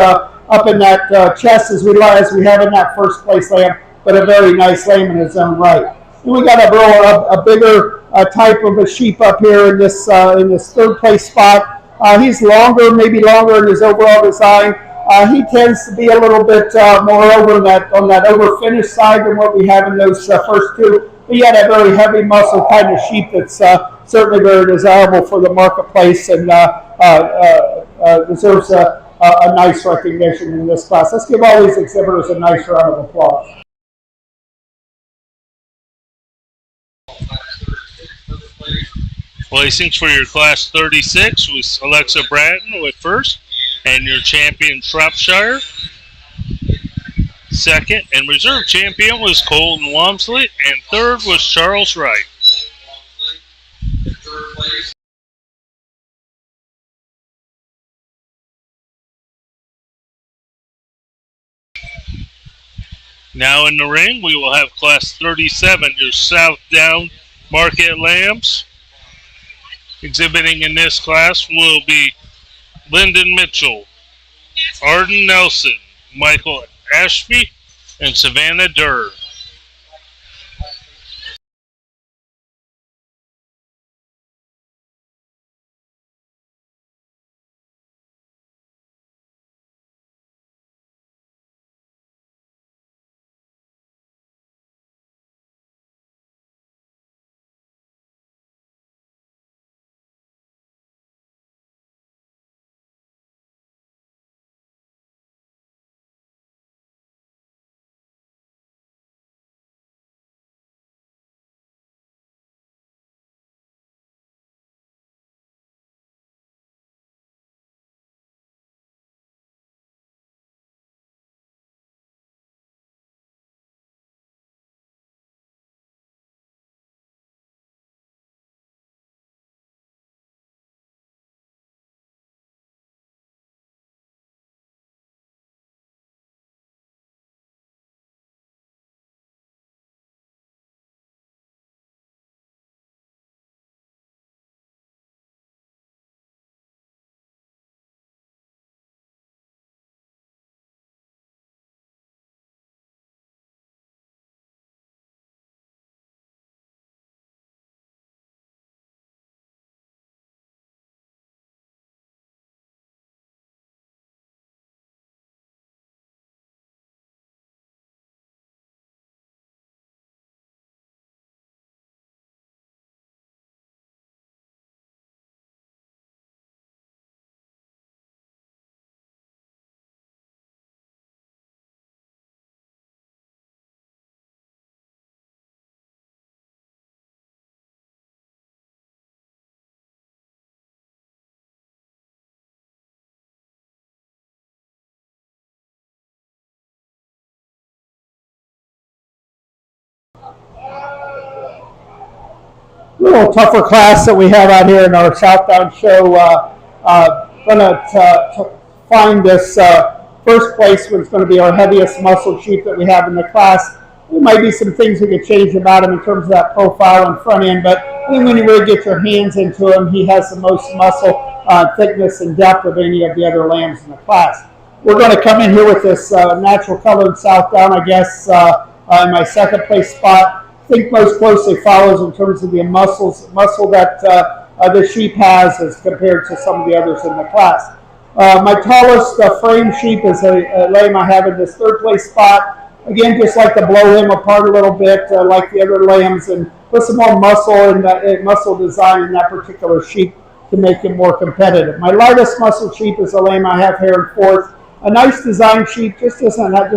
S2: chest as we have in that first place lamb, but a very nice lamb in his own right. And we got a bigger type of a sheep up here in this third place spot. He's longer, maybe longer in his overall design. He tends to be a little bit more over on that over finished side than what we have in those first two. But yet a very heavy muscle kind of sheep that's certainly very desirable for the marketplace and deserves a nice recognition in this class. Let's give all these exhibitors a nice round of applause.
S1: Placings for your Class 36 was Alexa Bratton with first, and your champion Shropshire. Second and reserve champion was Colton Wamsley, and third was Charles Wright. Now in the ring, we will have Class 37, your South Down Market Lambs. Exhibiting in this class will be Lyndon Mitchell, Arden Nelson, Michael Ashby, and Savannah Durr.
S2: Little tougher class that we have out here in our Southbound show. Going to find this first place was going to be our heaviest muscle sheep that we have in the class. There might be some things we could change about him in terms of that profile and front end, but I think when you really get your hands into him, he has the most muscle thickness and depth of any of the other lambs in the class. We're going to come in here with this natural colored Southdown, I guess, in my second place spot. I think most closely follows in terms of the muscle that the sheep has as compared to some of the others in the class. My tallest frame sheep is a lamb I have in this third place spot. Again, just like to blow him apart a little bit like the other lambs and put some more muscle and muscle design in that particular sheep to make him more competitive. My lightest muscle sheep is a lamb I have here in fourth. A nice design sheep, just doesn't have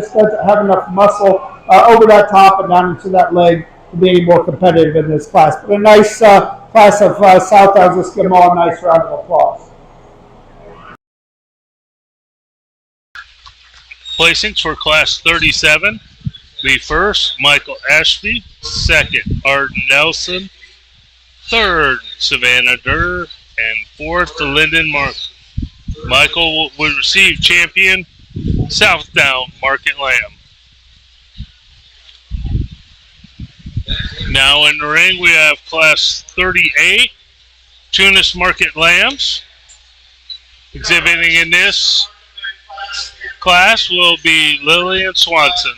S2: enough muscle over that top and down into that leg to be any more competitive in this class. But a nice class of Southdowns. Let's give them all a nice round of applause.
S1: Placings for Class 37. The first, Michael Ashby, Second, Arden Nelson. Third, Savannah Durr. And fourth, the Lyndon Michael will receive champion Southdown Market Lamb. Now in the ring we have class 38 Tunis Market Lambs. Exhibiting in this class will be Lillian Swanson.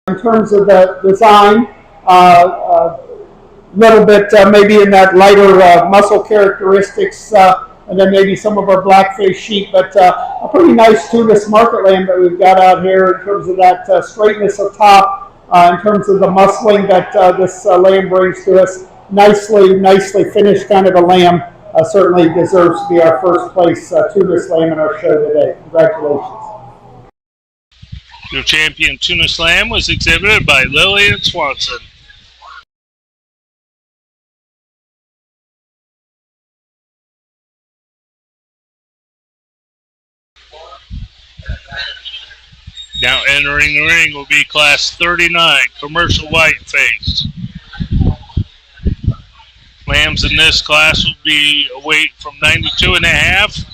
S2: In terms of the design, little bit maybe in that lighter muscle characteristics, and then maybe some of our blackface sheep, but a pretty nice Tunis market lamb that we've got out here in terms of that straightness of top, in terms of the muscling that this lamb brings to us. Nicely finished kind of a lamb. Certainly deserves to be our first place Tunis lamb in our show today. Congratulations.
S1: Your champion Tunis lamb was exhibited by Lillian Swanson. Now entering the ring will be class 39 commercial white face. Lambs in this class will be a weight from 92.5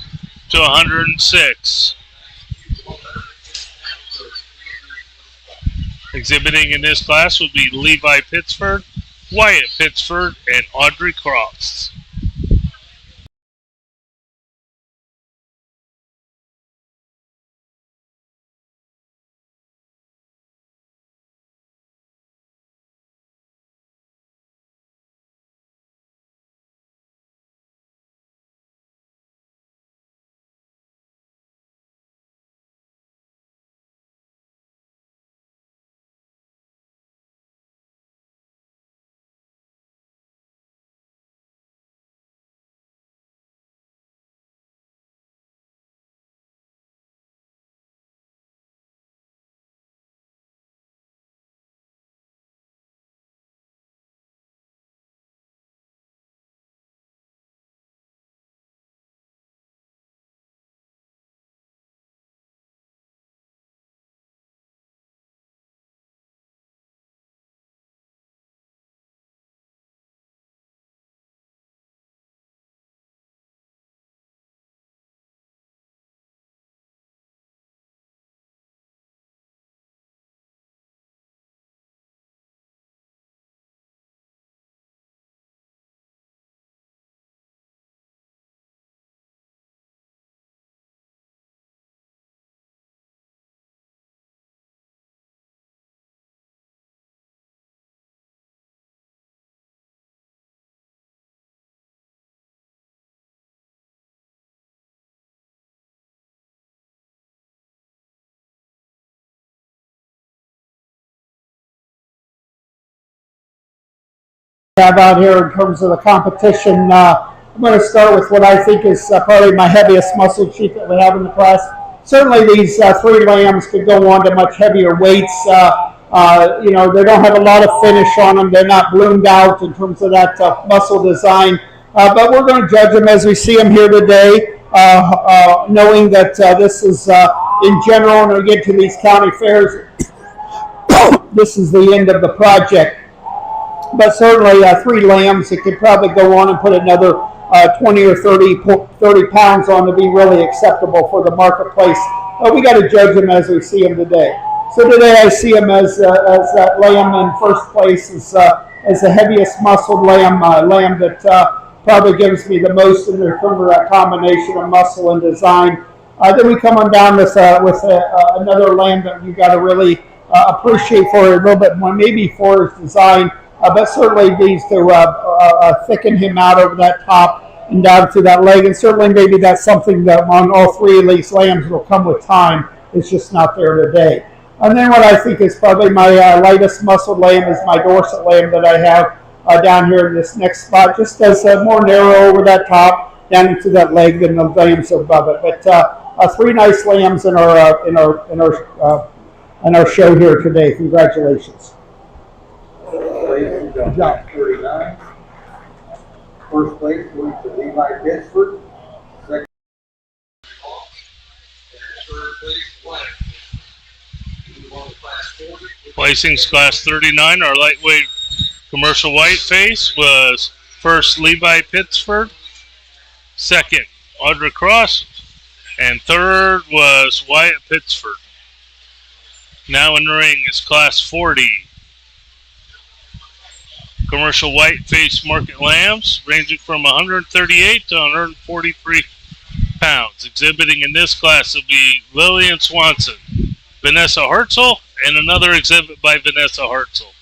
S1: to 106. Exhibiting in this class will be Levi Pittsford, Wyatt Pittsford, and Audrey Cross.
S2: Have out here in terms of the competition. I'm going to start with what I think is probably my heaviest muscle sheep that we have in the class. Certainly these three lambs could go on to much heavier weights. They don't have a lot of finish on them. They're not bloomed out in terms of that muscle design. But we're going to judge them as we see them here today, knowing that this is, in general, when we get to these county fairs, this is the end of the project. But certainly three lambs that could probably go on and put another 20 or 30 pounds on to be really acceptable for the marketplace. We got to judge them as we see them today. So today I see them as that lamb in first place as the heaviest muscled lamb that probably gives me the most in terms of that combination of muscle and design. Then we come on down with another lamb that you got to really appreciate for a little bit more, maybe for his design. But certainly needs to thicken him out over that top and down to that leg. And certainly maybe that's something that on all three of these lambs will come with time. It's just not there today. And then what I think is probably my lightest muscled lamb is my Dorset lamb that I have down here in this next spot. Just as more narrow over that top, down into that leg than the lambs above it. But three nice lambs in our show here today. Congratulations.
S3: Good job. 39. First place goes to Levi Pittsford. Second. Third place, Wyatt. Move on to class 40.
S1: Placings class 39, our lightweight commercial white face was first Levi Pittsford, second Audrey Cross, and third was Wyatt Pittsford. Now in the ring is class 40. Commercial white face market lambs ranging from 138 to 143 pounds. Exhibiting in this class will be Lillian Swanson, Vanessa Hartzell, and another exhibit by Vanessa Hartzell.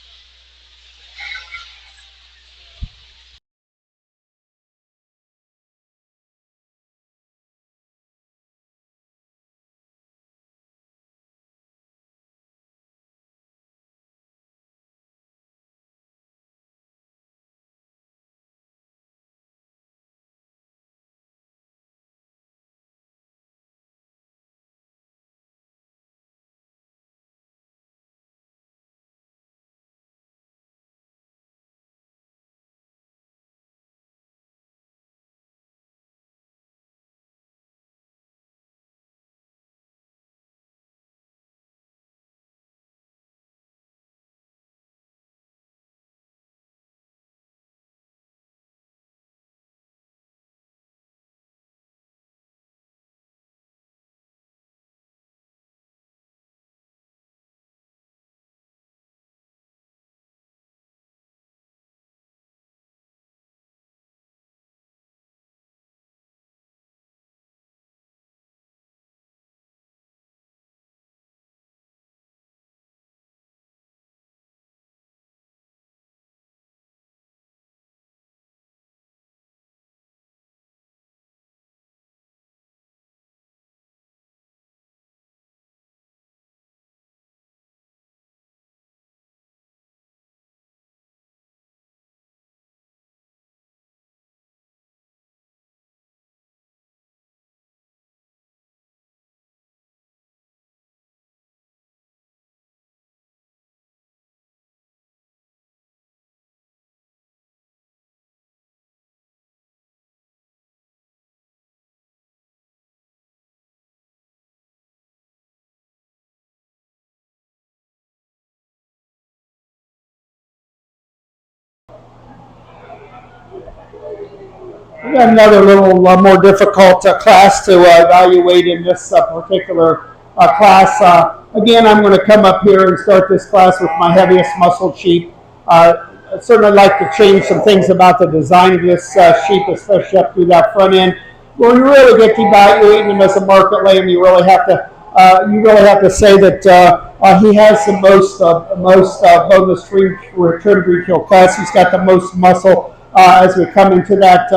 S2: We got another little more difficult class to evaluate in this particular class. Again, I'm going to come up here and start this class with my heaviest muscle sheep. I'd certainly like to change some things about the design of this sheep, especially up through that front end. When you really get to evaluating him as a market lamb, you really have to say that he has the most boneless trim breed kill class. He's got the most muscle. As we come into that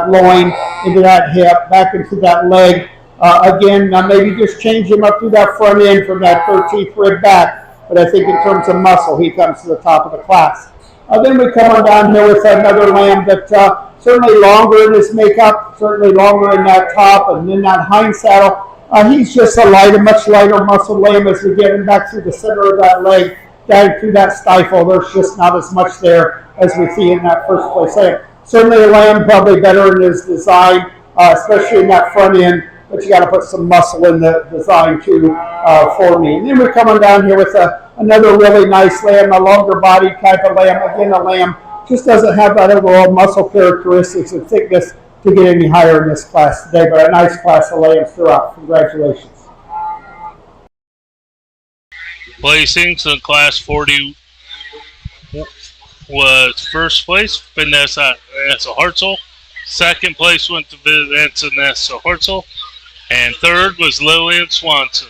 S2: loin, into that hip, back into that leg. Again, maybe just change him up through that front end from that 13th rib back. But I think in terms of muscle, he comes to the top of the class. Then we come on down here with another lamb that certainly longer in his makeup, certainly longer in that top and in that hind saddle. He's just a much lighter muscle lamb as we get him back through the center of that leg, down through that stifle. There's just not as much there as we see in that first place lamb. Certainly a lamb probably better in his design, especially in that front end, but you got to put some muscle in the design too for me. And then we're coming down here with another really nice lamb, a longer body type of lamb. Again, a lamb just doesn't have that overall muscle characteristics and thickness to get any higher in this class today, but a nice class of lambs throughout. Congratulations.
S1: Placings in class 40 was first place Vanessa Hartzell, second place went to Vanessa Hartzell, and third was Lillian Swanson.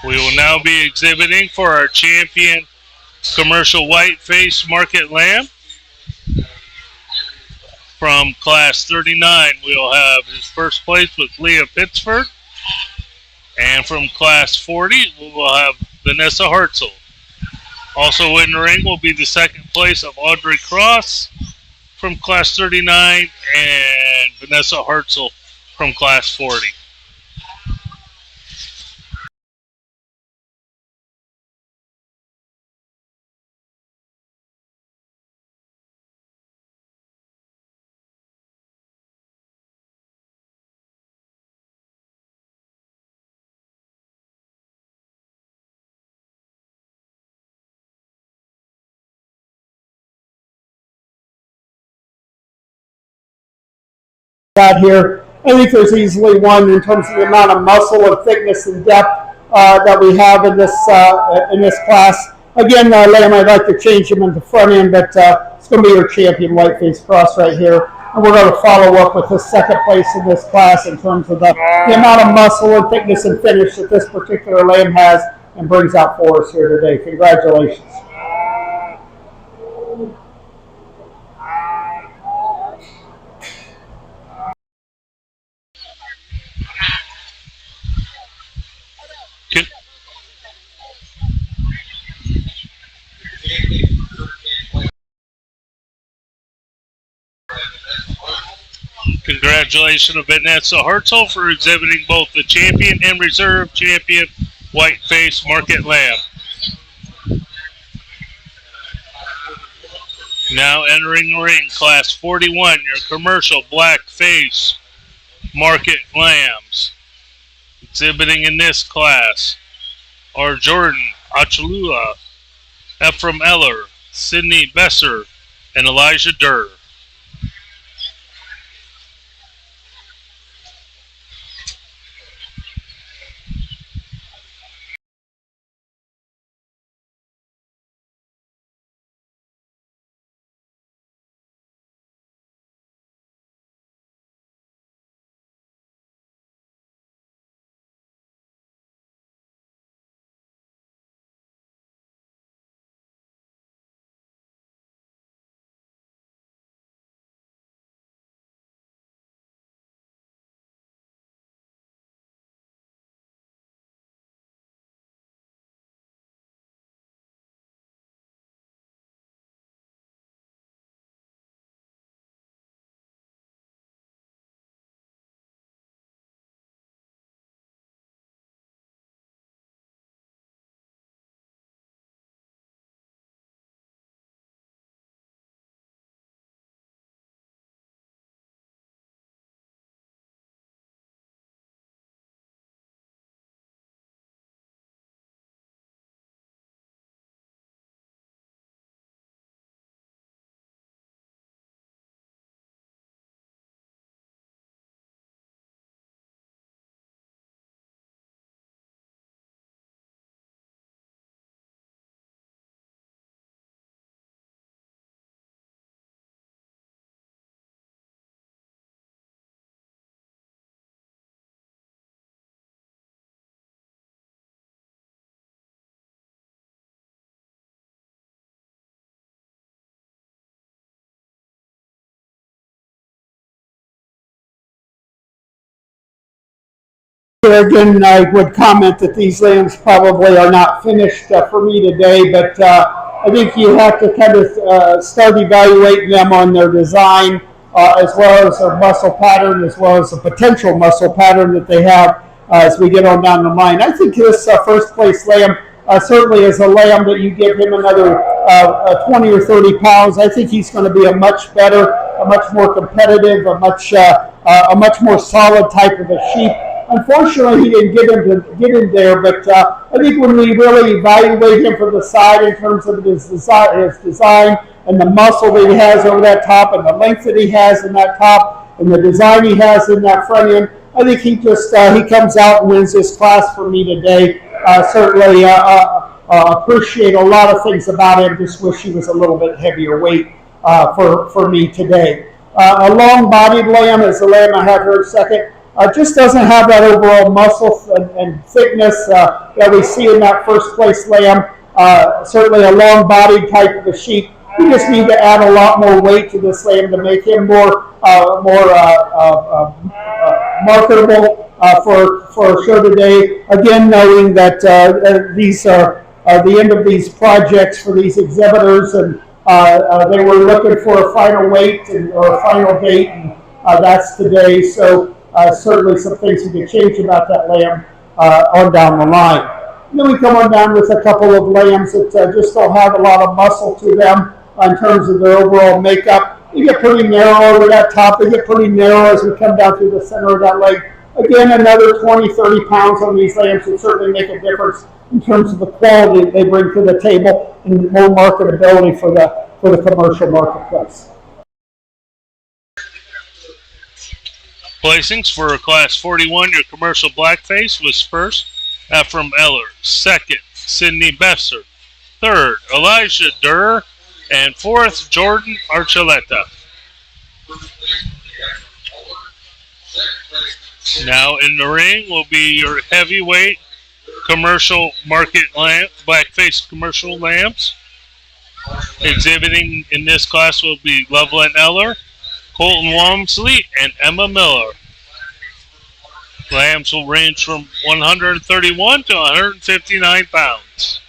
S1: We will now be exhibiting for our champion commercial white face market lamb. From class 39, we'll have his first place with Leah Pittsford, and from class 40, we will have Vanessa Hartzell. Also in the ring will be the second place of Audrey Cross from class 39 and Vanessa Hartzell from class 40.
S2: out here. I think there's easily one in terms of the amount of muscle and thickness and depth that we have in this class. Again, Lamb, I'd like to change him in the front end, but it's going to be your champion white-faced cross right here. And we're going to follow up with his second place in this class in terms of the amount of muscle and thickness and finish that this particular lamb has and brings out for us here today. Congratulations.
S1: Congratulations to Vanessa Hartzell for exhibiting both the champion and reserve champion white-faced market lamb. Now entering the ring, class 41, your commercial black-face market lambs. Exhibiting in this class are Jordan Achalula, Ephraim Eller, Sidney Besser, and Elijah Durr.
S2: Here again, I would comment that these lambs probably are not finished for me today, but I think you have to kind of start evaluating them on their design as well as their muscle pattern, as well as the potential muscle pattern that they have as we get on down the line. I think this first place lamb certainly is a lamb that you give him another 20 or 30 pounds. I think he's going to be a much better, a much more competitive, a much more solid type of a sheep. Unfortunately, he didn't get in there, but I think when we really evaluate him from the side in terms of his design and the muscle that he has over that top and the length that he has in that top and the design he has in that front end, I think he comes out and wins this class for me today. Certainly appreciate a lot of things about him. Just wish he was a little bit heavier weight for me today. A long-bodied lamb is the lamb I have here in second. Just doesn't have that overall muscle and thickness that we see in that first place lamb. Certainly a long-bodied type of a sheep. We just need to add a lot more weight to this lamb to make him more marketable for a show today. Again, knowing that these are the end of these projects for these exhibitors, and they were looking for a final weight or a final date, and that's today. So certainly some things we can change about that lamb on down the line. And then we come on down with a couple of lambs that just don't have a lot of muscle to them in terms of their overall makeup. They get pretty narrow over that top. They get pretty narrow as we come down through the center of that leg. Again, another 20, 30 pounds on these lambs would certainly make a difference in terms of the quality they bring to the table and more marketability for the commercial marketplace.
S1: Placings for Class 41, your commercial blackface was first, Ephraim Eller. Second, Sidney Besser. Third, Elijah Durer. And fourth, Jordan Archuleta. Now in the ring will be your heavyweight commercial market lamb, blackface commercial lambs. Exhibiting in this class will be Loveland Eller, Colton Walmsley, and Emma Miller. Lambs will range from 131 to 159 pounds.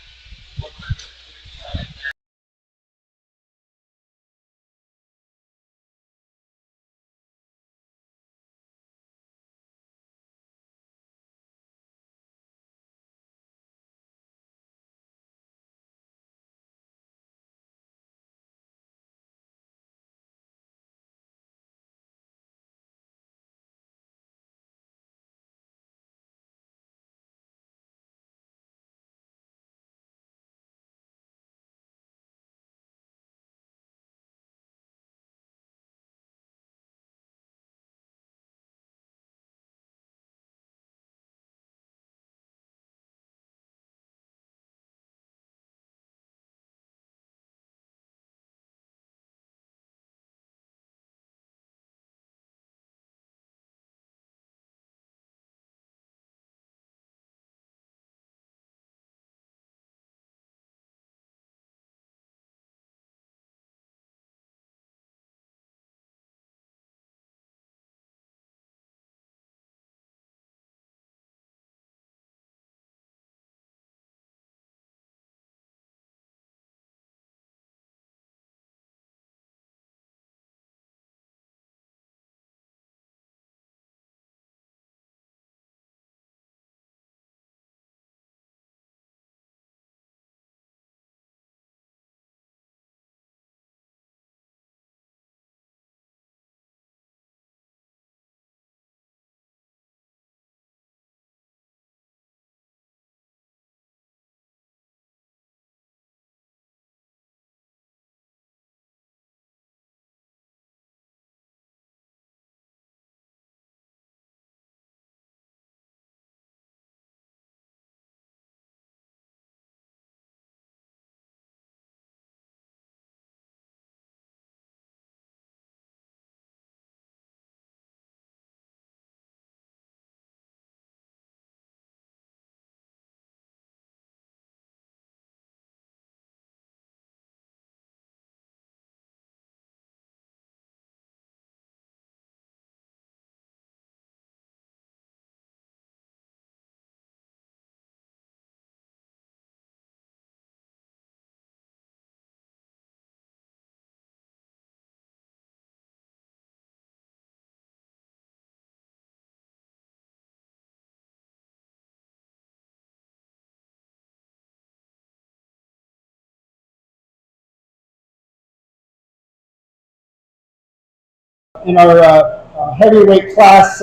S2: In our heavyweight class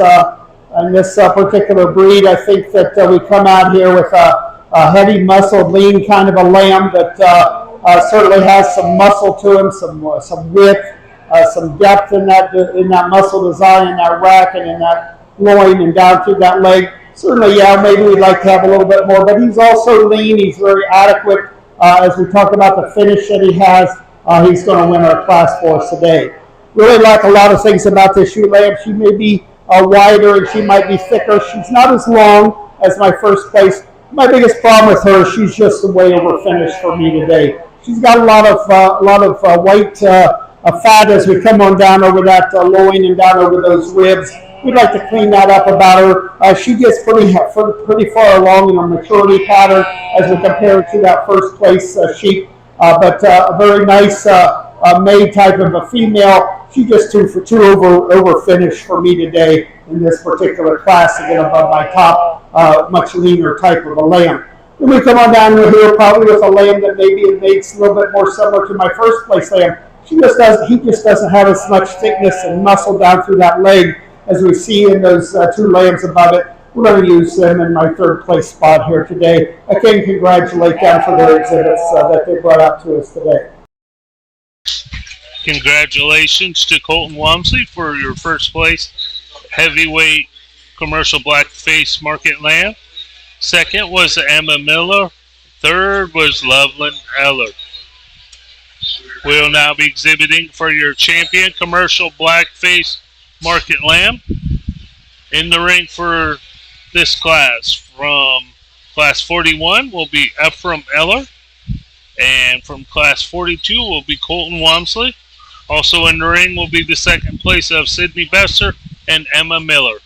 S2: in this particular breed. I think that we come out here with a heavy muscled, lean kind of a lamb that certainly has some muscle to him, some width, some depth in that muscle design, in that rack, and in that loin and down through that leg. Certainly, yeah, maybe we'd like to have a little bit more, but he's also lean. He's very adequate. As we talk about the finish that he has, he's going to win our class for us today. Really like a lot of things about this shoe lamb. She may be wider and she might be thicker. She's not as long as my first place. My biggest problem with her, she's just way over finished for me today. She's got a lot of white fat as we come on down over that loin and down over those ribs. We'd like to clean that up about her. She gets pretty far along in her maturity pattern as we compare her to that first place sheep. But a very nice maid type of a female. She just too over finished for me today in this particular class to get above my top, much leaner type of a lamb. Then we come on down here probably with a lamb that maybe it makes a little bit more similar to my first place lamb. He just doesn't have as much thickness and muscle down through that leg as we see in those two lambs above it. We're going to use them in my third place spot here today. I can congratulate them for their exhibits that they brought out to us today.
S1: Congratulations to Colton Walmsley for your first place heavyweight commercial blackface market lamb. Second was Emma Miller. Third was Loveland Eller. We'll now be exhibiting for your champion commercial blackface market lamb. In the ring for this class from class 41 will be Ephraim Eller, and from class 42 will be Colton Wamsley. Also in the ring will be the second place of Sydney Besser and Emma Miller.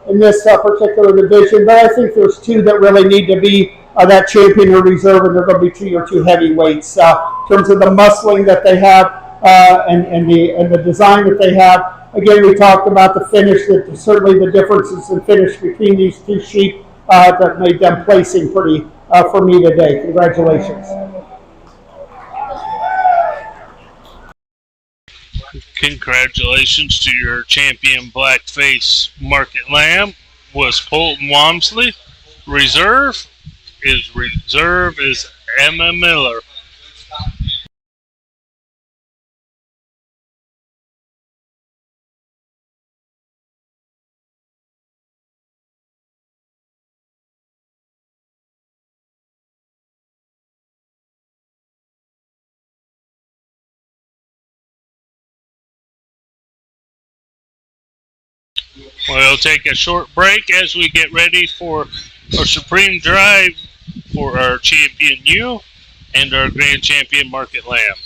S2: In this particular division, but I think there's two that really need to be that champion or reserve, and they're going to be your two heavyweights. In terms of the muscling that they have and the design that they have. Again, we talked about the finish, that certainly the differences in finish between these two sheep that made them placing pretty for me today. Congratulations.
S1: Congratulations to your champion blackface market lamb was Colton Wamsley. Reserve is Emma Miller. We'll take a short break as we get ready for our Supreme Drive for our Champion U and our Grand Champion Market Lamb.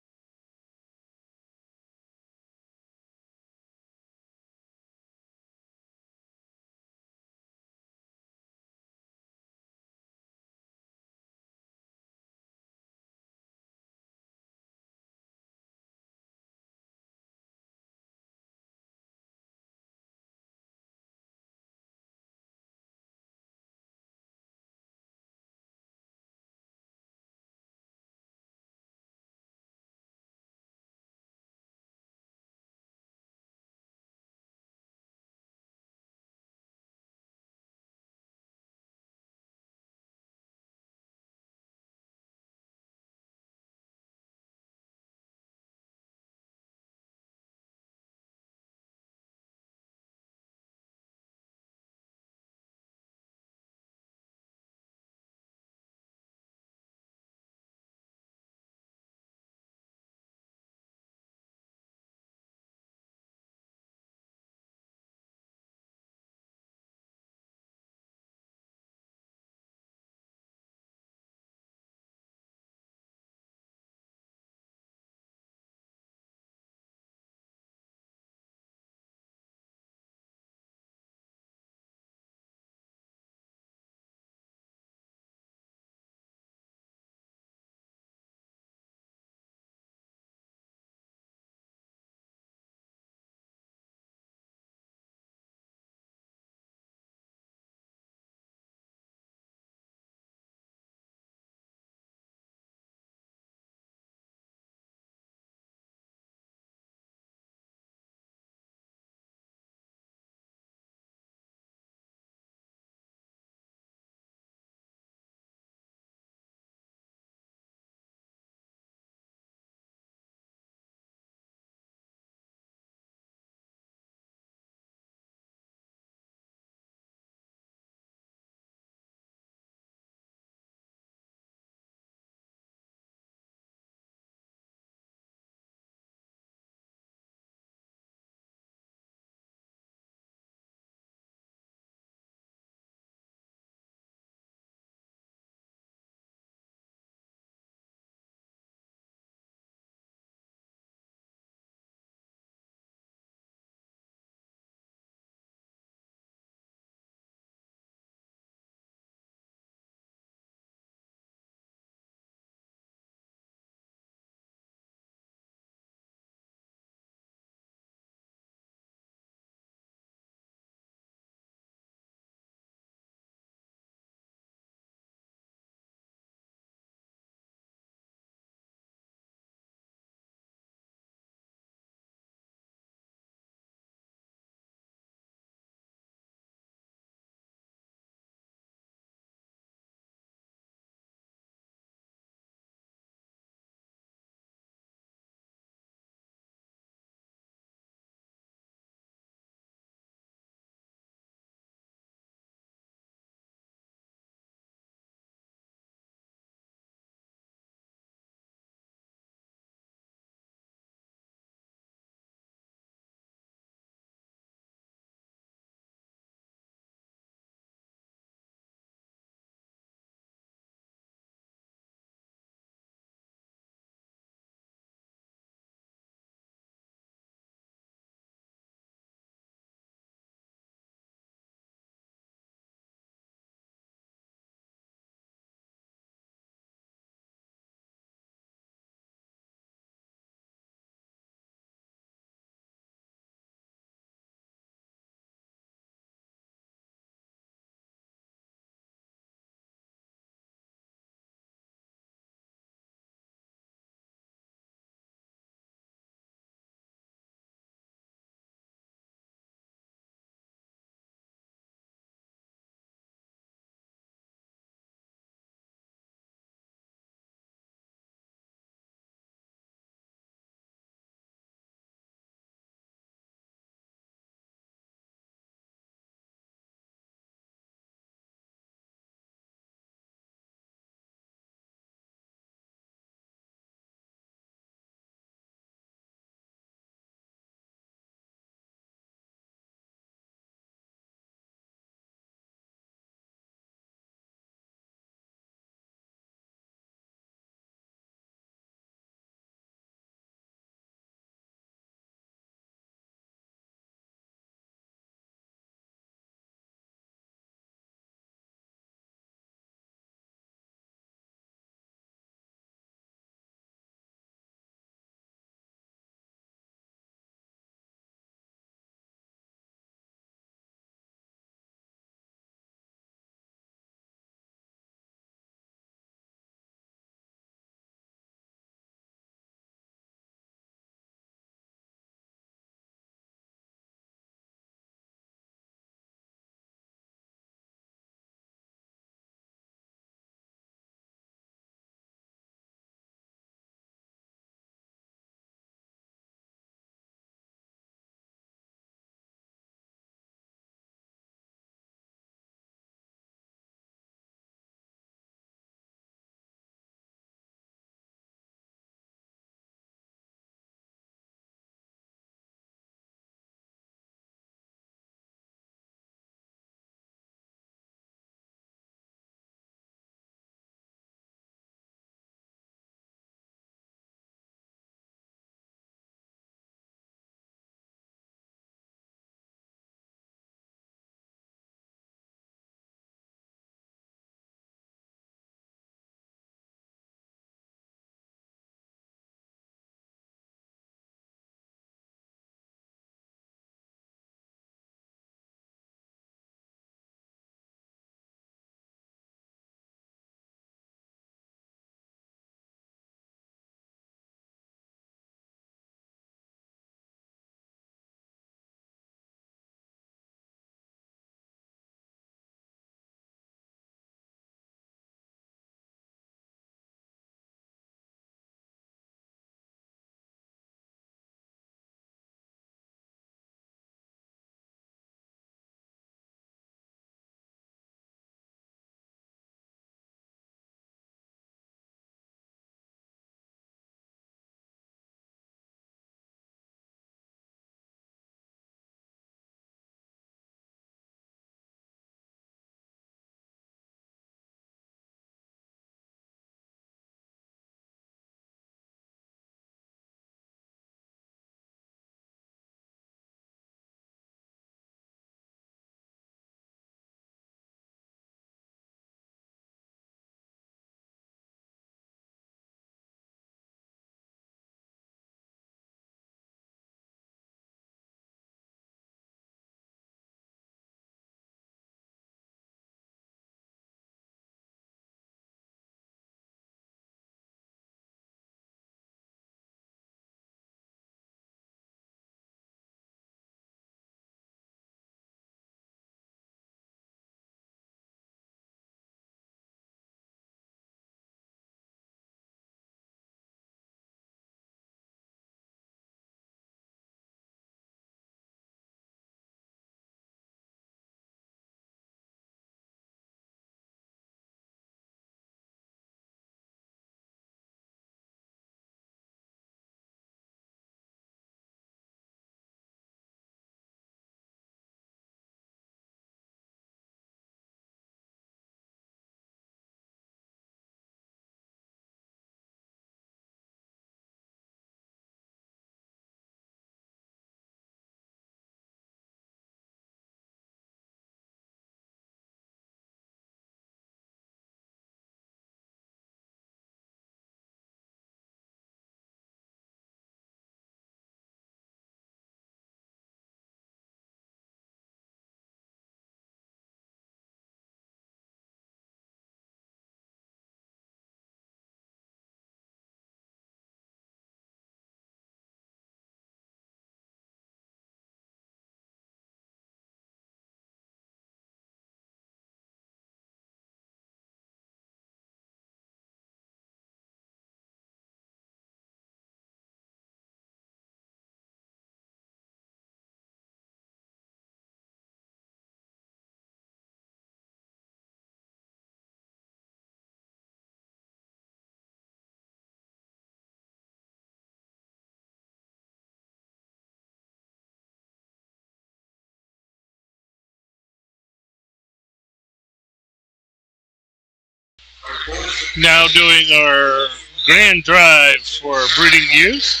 S1: Now doing our grand drive for breeding ewes.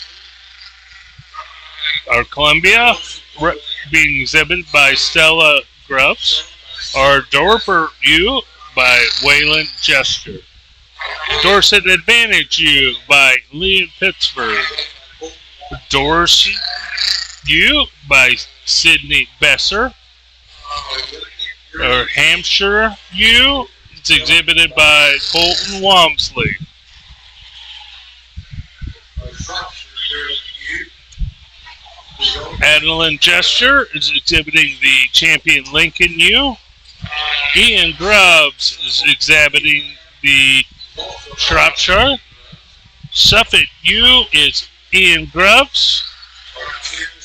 S1: Our Columbia being exhibited by Stella Grubbs. Our Dorper ewe by Wayland Gesture. Dorset Advantage ewe by Liam Pittsburgh. Dorsey ewe by Sydney Besser. Our Hampshire ewe is exhibited by Colton Walmsley. Adeline Gesture is exhibiting the Champion Lincoln ewe. Ian Grubbs is exhibiting the Shropshire. Suffolk ewe is Ian Grubbs.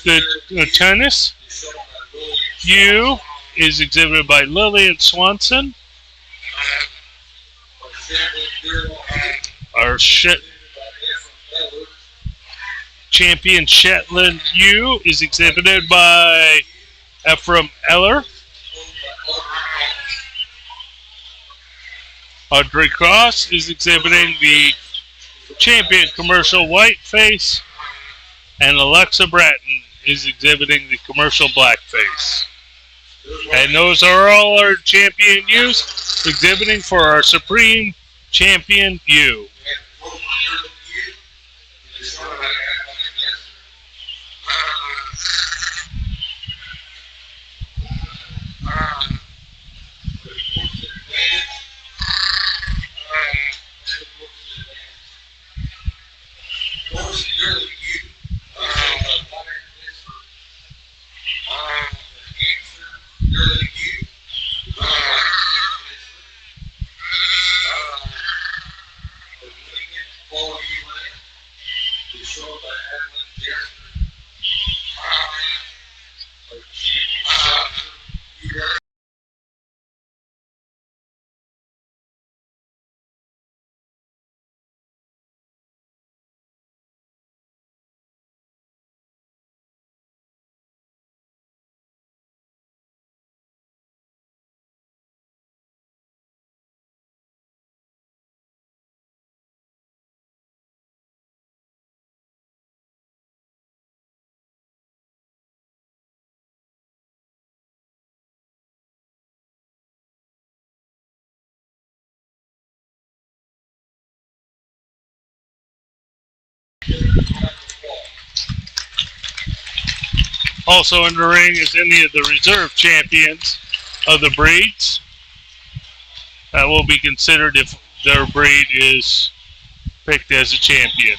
S1: The tennis ewe is exhibited by Lillian Swanson. Our Champion Shetland ewe is exhibited by Ephraim Eller. Audrey Cross is exhibiting the Champion Commercial Whiteface, and Alexa Bratton is exhibiting the Commercial Blackface. And those are all our champion ewes exhibiting for our Supreme Champion ewe. Also in the ring is any of the reserve champions of the breeds. That will be considered if their breed is picked as a champion.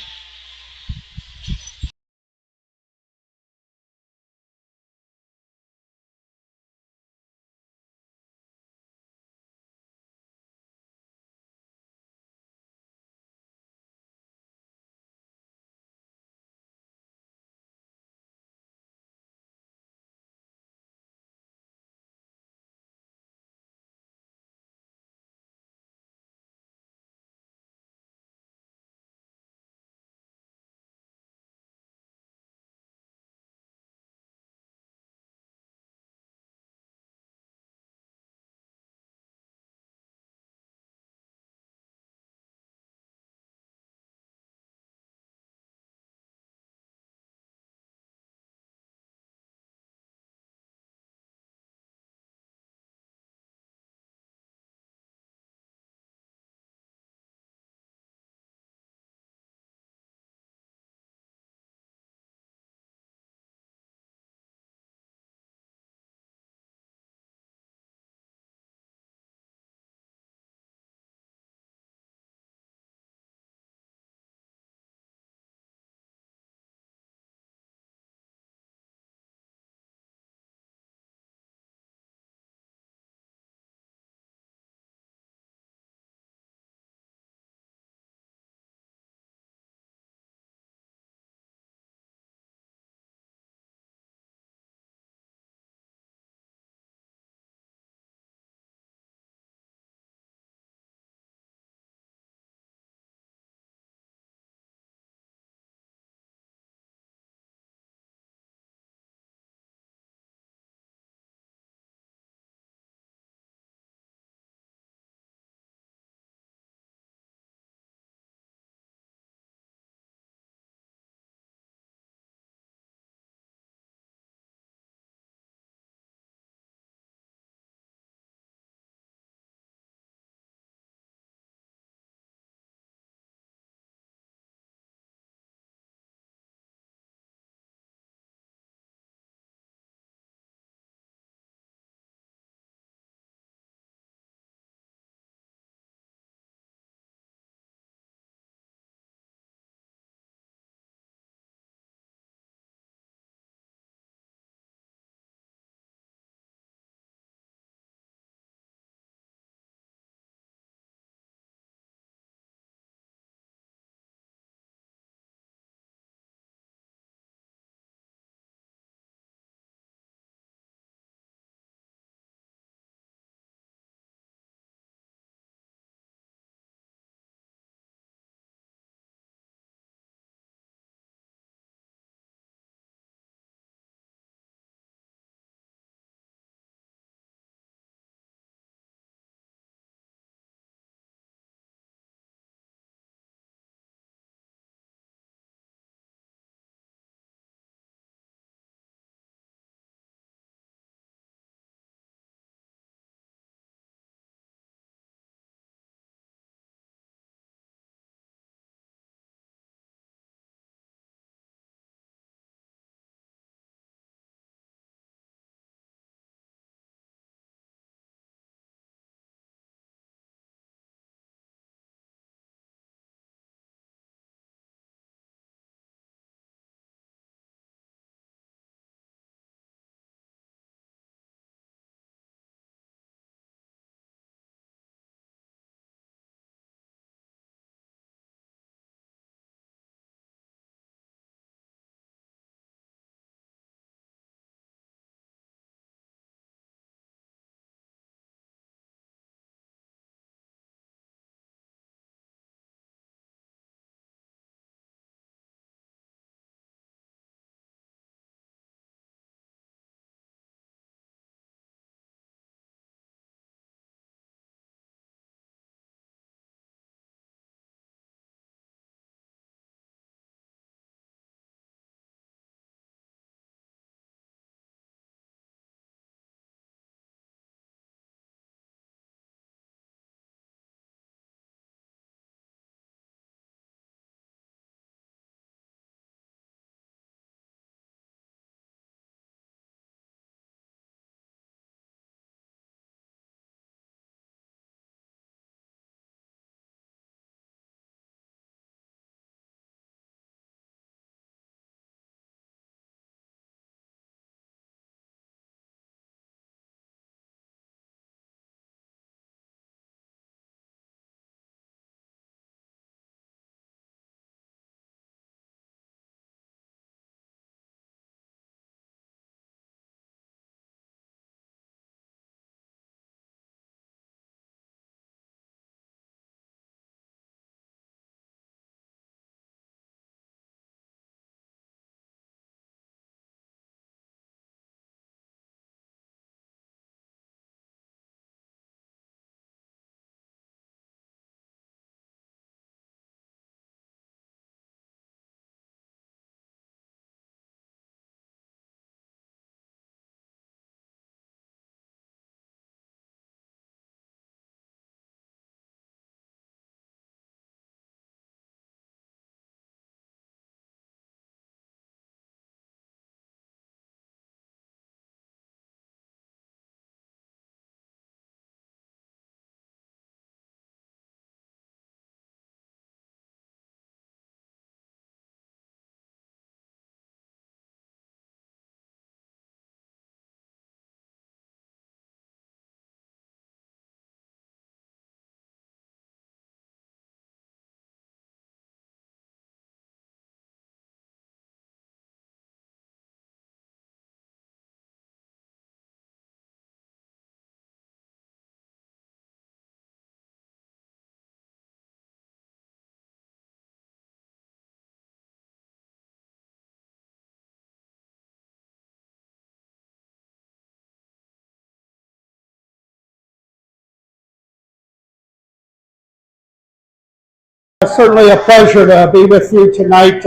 S2: Certainly a pleasure to be with you tonight.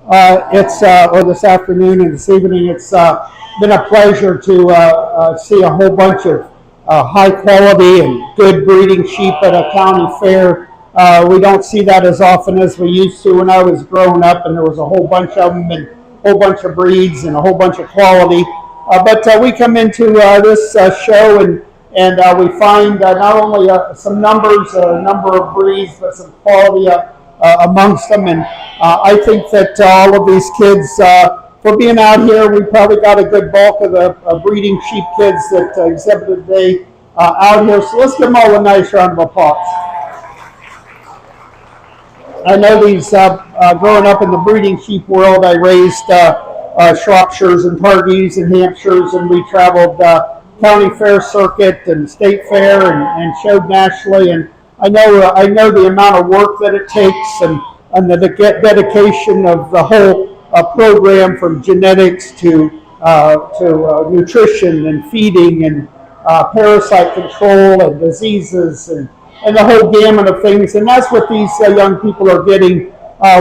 S2: Or this afternoon and this evening. It's been a pleasure to see a whole bunch of high quality and good breeding sheep at a county fair. We don't see that as often as we used to when I was growing up, and there was a whole bunch of them and a whole bunch of breeds and a whole bunch of quality. But we come into this show and we find not only some numbers, a number of breeds, but some quality amongst them. And I think that all of these kids, for being out here, we probably got a good bulk of the breeding sheep kids that exhibited today out here. So let's give them all a nice round of applause. I know these, growing up in the breeding sheep world, I raised Shropshires and Targees and Hampshires, and we traveled county fair circuit and state fair and showed nationally. And I know the amount of work that it takes and the dedication of the whole program, from genetics to nutrition and feeding and parasite control and diseases and the whole gamut of things. And that's what these young people are getting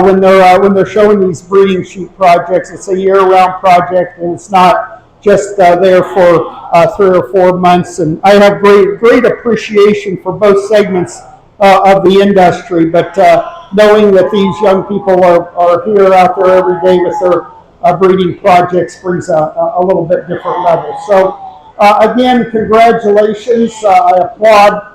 S2: when they're showing these breeding sheep projects. It's a year-round project, and it's not just there for 3 or 4 months. And I have great appreciation for both segments of the industry, but knowing that these young people are here out there every day with their breeding projects brings a little bit different level. So again, congratulations. I applaud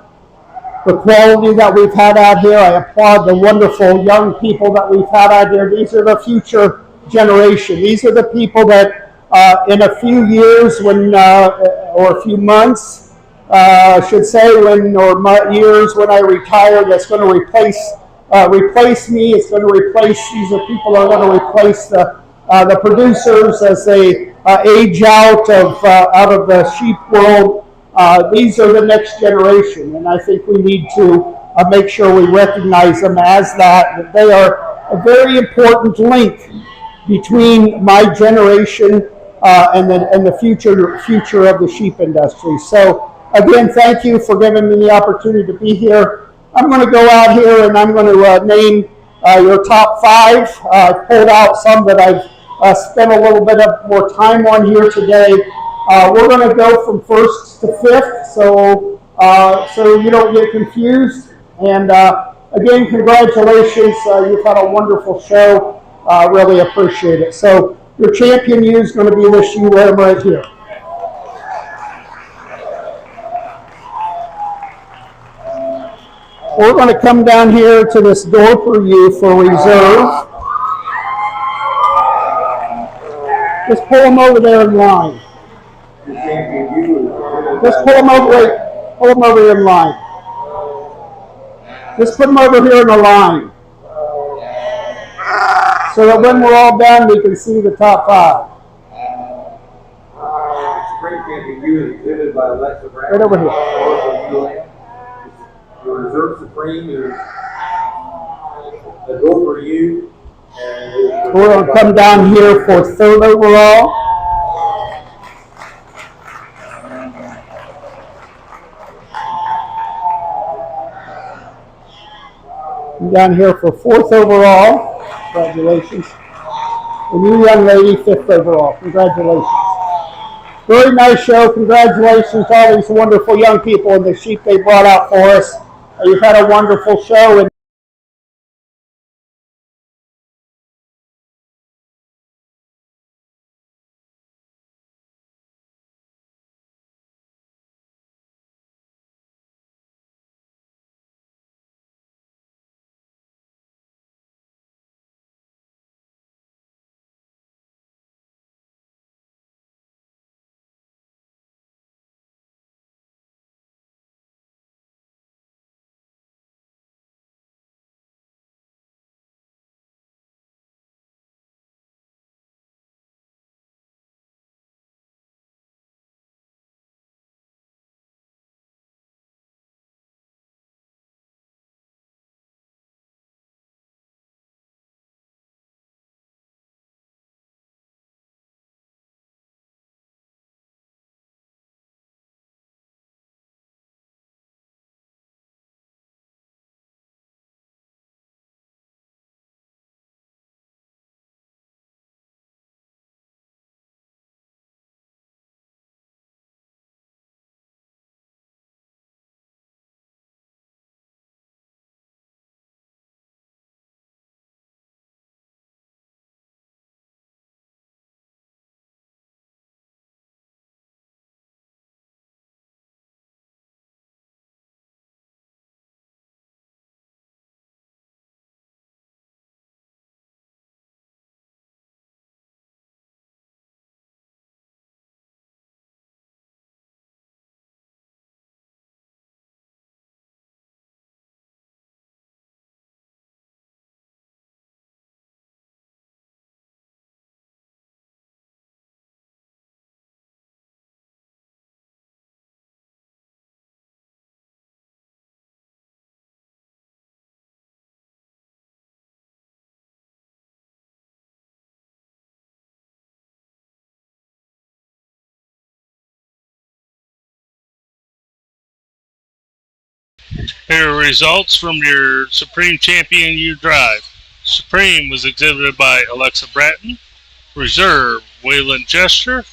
S2: the quality that we've had out here. I applaud the wonderful young people that we've had out here. These are the future generation. These are the people that in a few years or a few months, I should say, years when I retire, that's going to replace me. It's going to replace, these are people that are going to replace the producers as they age out of the sheep world. These are the next generation, and I think we need to make sure we recognize them as that they are a very important link between my generation and the future of the sheep industry. So again, thank you for giving me the opportunity to be here. I'm going to go out here and I'm going to name your top 5. I've pulled out some that I've spent a little bit of more time on here today. We're going to go from 1st to 5th, so you don't get confused. And again, congratulations. You've had a wonderful show. Really appreciate it. So your champion ewe is going to be this ewe lamb right here. We're going to come down here to this Dorper ewe for reserve. Just pull them over there in line. Just pull them over here in line. Just put them over here in the line, so that when we're all done, we can see the top 5.
S3: Spring Champion ewe is exhibited by Alexa Brown.
S2: Right over here.
S3: The Reserve Supreme is the Dover ewe.
S2: We're going to come down here for 3rd overall. I'm down here for 4th overall. Congratulations. The new young lady, 5th overall. Congratulations. Very nice show. Congratulations to all these wonderful young people and the sheep they brought out for us. You've had a wonderful show. And
S1: Here are results from your Supreme Champion Year Drive. Supreme was exhibited by Alexa Bratton. Reserve, Waylon Jester.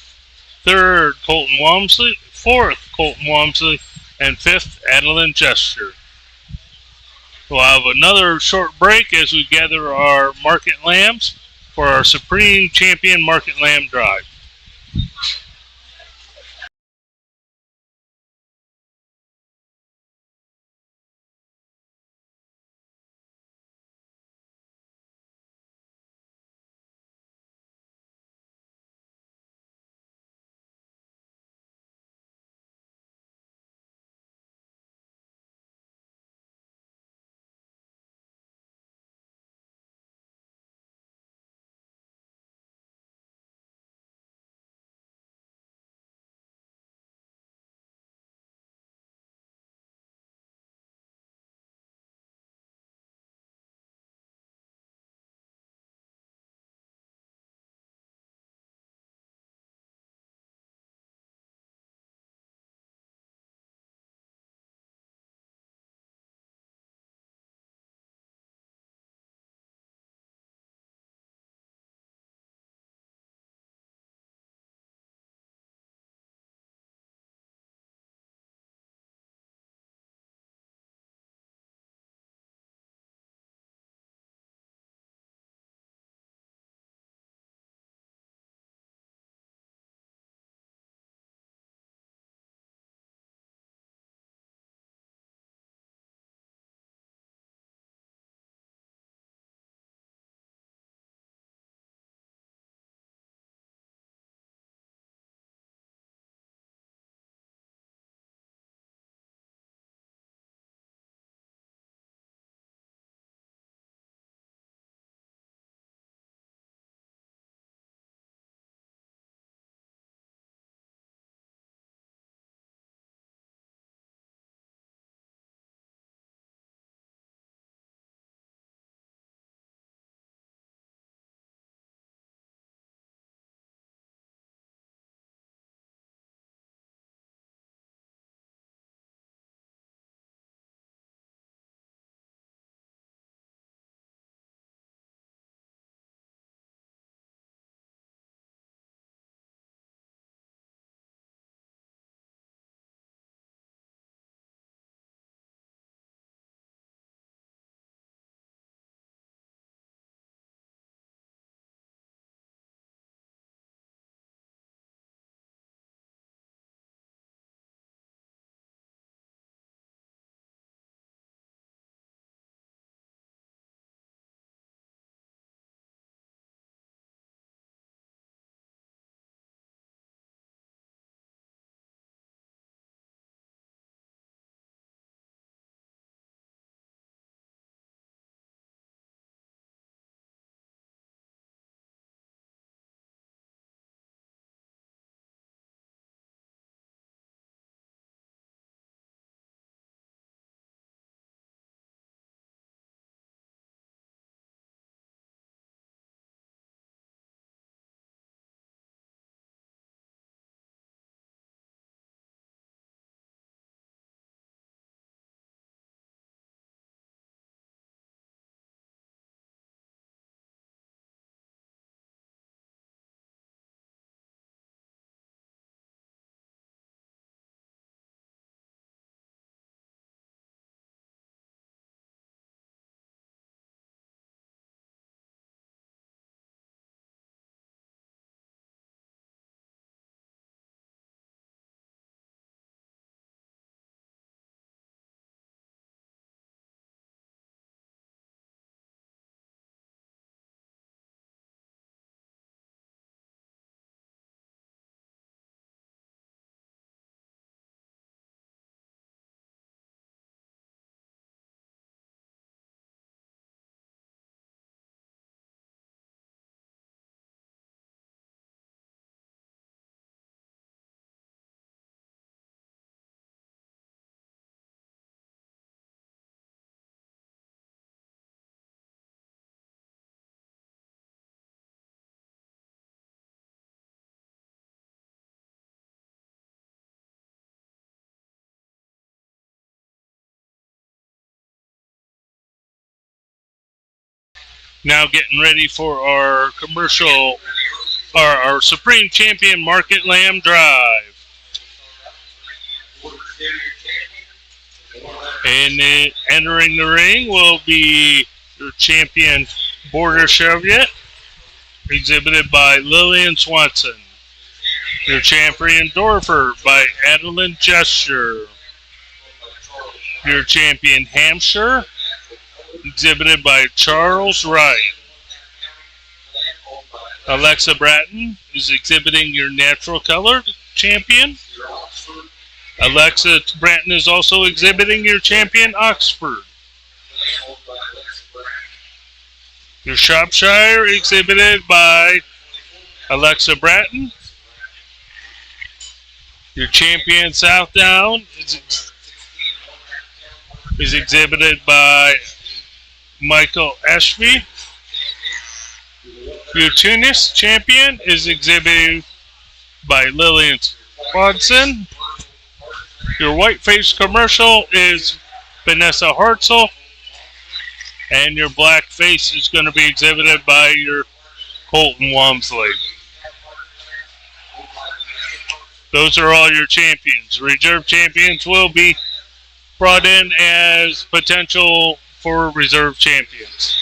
S1: Third, Colton Walmsley. Fourth, Colton Walmsley. And fifth, Adeline Jester. We'll have another short break as we gather our market lambs for our Supreme Champion Market Lamb Drive. Now getting ready for our commercial, our Supreme Champion Market Lamb Drive. And entering the ring will be your champion Border Chevrolet, exhibited by Lillian Swanson. Your champion Dorfer by Adeline Gesture. Your champion Hampshire, exhibited by Charles Wright. Alexa Bratton is exhibiting your natural colored champion. Alexa Bratton is also exhibiting your champion Oxford. Your Shropshire exhibited by Alexa Bratton. Your champion Southdown is exhibited by Michael Ashby. Your Tunis champion is exhibited by Lillian Watson. Your whiteface commercial is Vanessa Hartzell. And your black face is going to be exhibited by your Colton Walmsley. Those are all your champions. Reserve champions will be brought in as potential for reserve champions.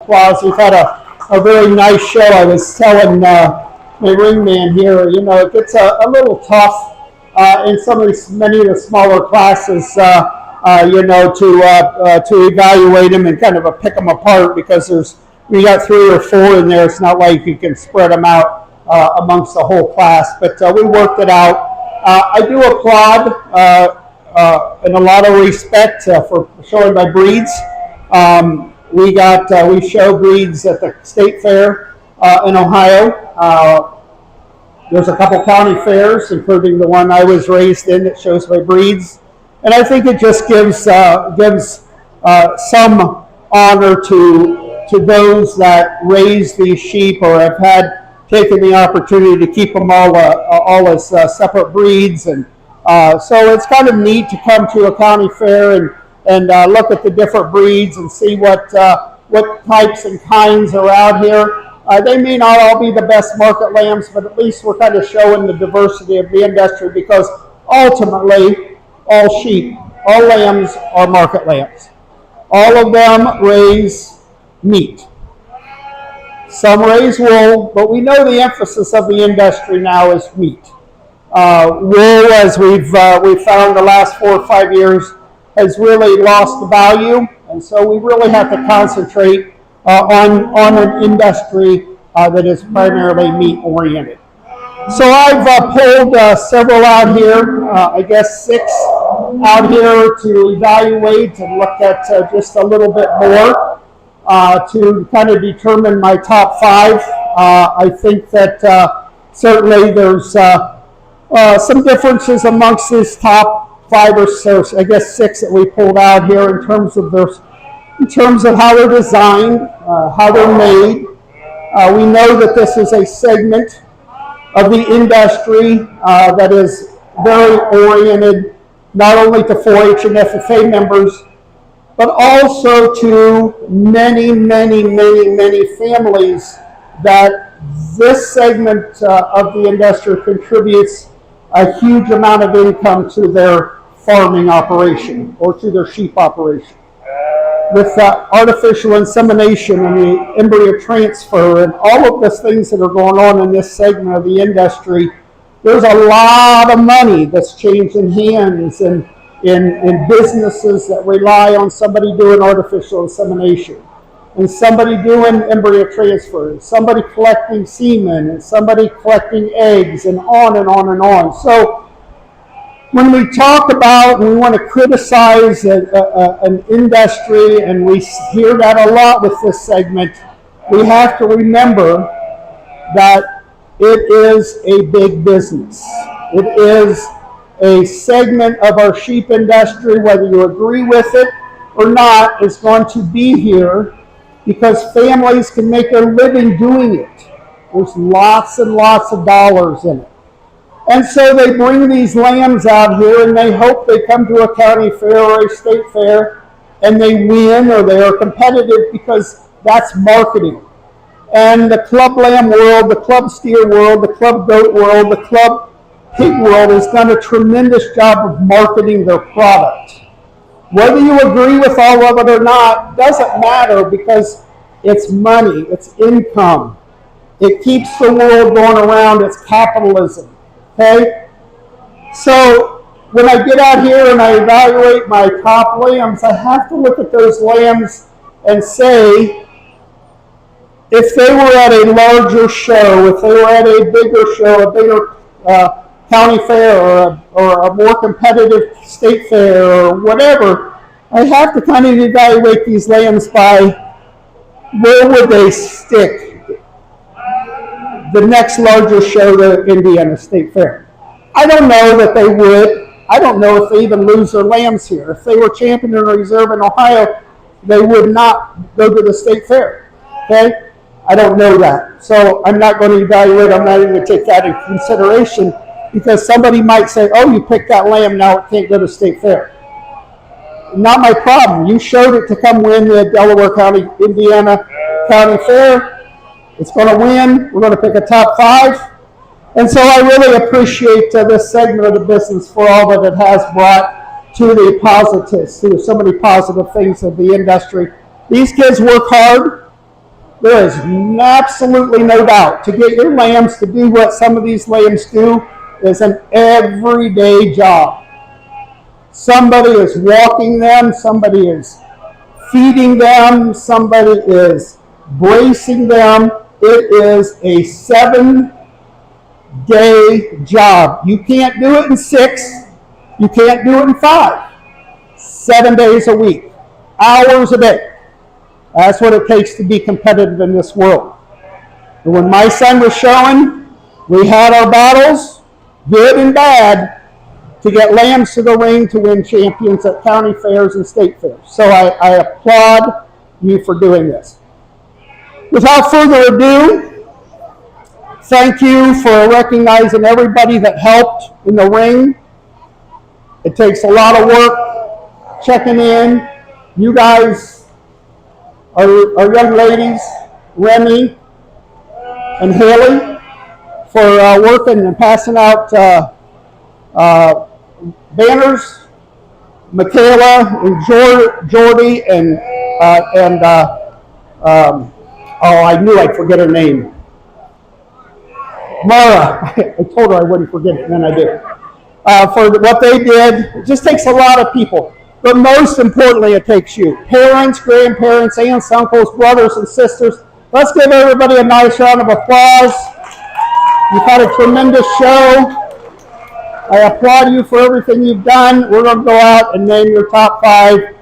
S2: applause. We've had a very nice show. I was telling my ring man here, it gets a little tough in many of the smaller classes, to evaluate them and kind of pick them apart because we got 3 or 4 in there. It's not like you can spread them out amongst the whole class, but we worked it out. I do applaud in a lot of respect for showing my breeds. We show breeds at the state fair in Ohio. There's a couple county fairs, including the one I was raised in, that shows my breeds, and I think it just gives some honor to those that raise these sheep or have taken the opportunity to keep them all as separate breeds, and so it's kind of neat to come to a county fair and look at the different breeds and see what types and kinds are out here. They may not all be the best market lambs, but at least we're kind of showing the diversity of the industry, because ultimately all sheep, all lambs are market lambs. All of them raise meat. Some raise wool, but we know the emphasis of the industry now is meat. Wool, as we've found the last 4 or 5 years, has really lost the value, and so we really have to concentrate on an industry that is primarily meat oriented. So I've pulled several out here, I guess 6 out here to evaluate and look at just a little bit more to kind of determine my top 5. I think that certainly there's some differences amongst these top 5 or so, I guess 6 that we pulled out here in terms of how they're designed, how they're made. We know that this is a segment of the industry that is very oriented not only to 4-H and FFA members, but also to many, many, many, many families that this segment of the industry contributes a huge amount of income to their farming operation or to their sheep operation. With artificial insemination and the embryo transfer and all of the things that are going on in this segment of the industry, there's a lot of money that's changing hands in businesses that rely on somebody doing artificial insemination, and somebody doing embryo transfer, and somebody collecting semen, and somebody collecting eggs, and on and on and on. So when we talk about and we want to criticize an industry, and we hear that a lot with this segment, we have to remember that it is a big business. It is a segment of our sheep industry, whether you agree with it or not, is going to be here because families can make their living doing it. There's lots and lots of dollars in it. And so they bring these lambs out here and they hope they come to a county fair or a state fair and they win or they are competitive because that's marketing. And the club lamb world, the club steer world, the club goat world, the club pig world has done a tremendous job of marketing their product. Whether you agree with all of it or not doesn't matter because it's money, it's income. It keeps the world going around, it's capitalism. Okay? So when I get out here and I evaluate my top lambs, I have to look at those lambs and say, if they were at a larger show, if they were at a bigger show, a bigger county fair or a more competitive state fair or whatever, I have to kind of evaluate these lambs by where would they stick the next larger show, the Indiana State Fair. I don't know that they would. I don't know if they even lose their lambs here. If they were champion in reserve in Ohio, they would not go to the state fair. Okay? I don't know that. So I'm not going to evaluate. I'm not even going to take that into consideration because somebody might say, oh, you picked that lamb, now it can't go to state fair. Not my problem. You showed it to come win the Delaware County, Indiana County Fair. It's going to win. We're going to pick a top 5. And so I really appreciate this segment of the business for all that it has brought to the positives, to so many positive things of the industry. These kids work hard. There is absolutely no doubt. To get your lambs to do what some of these lambs do is an everyday job. Somebody is walking them, somebody is feeding them, somebody is bracing them. It is a 7-day job. You can't do it in 6, you can't do it in 5. 7 days a week, hours a day. That's what it takes to be competitive in this world. And when my son was showing, we had our battles, good and bad, to get lambs to the ring to win champions at county fairs and state fairs. So I applaud you for doing this. Without further ado, thank you for recognizing everybody that helped in the ring. It takes a lot of work checking in. You guys are young ladies, Remy and Haley, for working and passing out banners. Michaela and Jordy and I knew I'd forget her name. Mara. I told her I wouldn't forget it, and then I did. For what they did, it just takes a lot of people. But most importantly, it takes you. Parents, grandparents, aunts, uncles, brothers, and sisters. Let's give everybody a nice round of applause. You've had a tremendous show. I applaud you for everything you've done. We're going to go out and name your top 5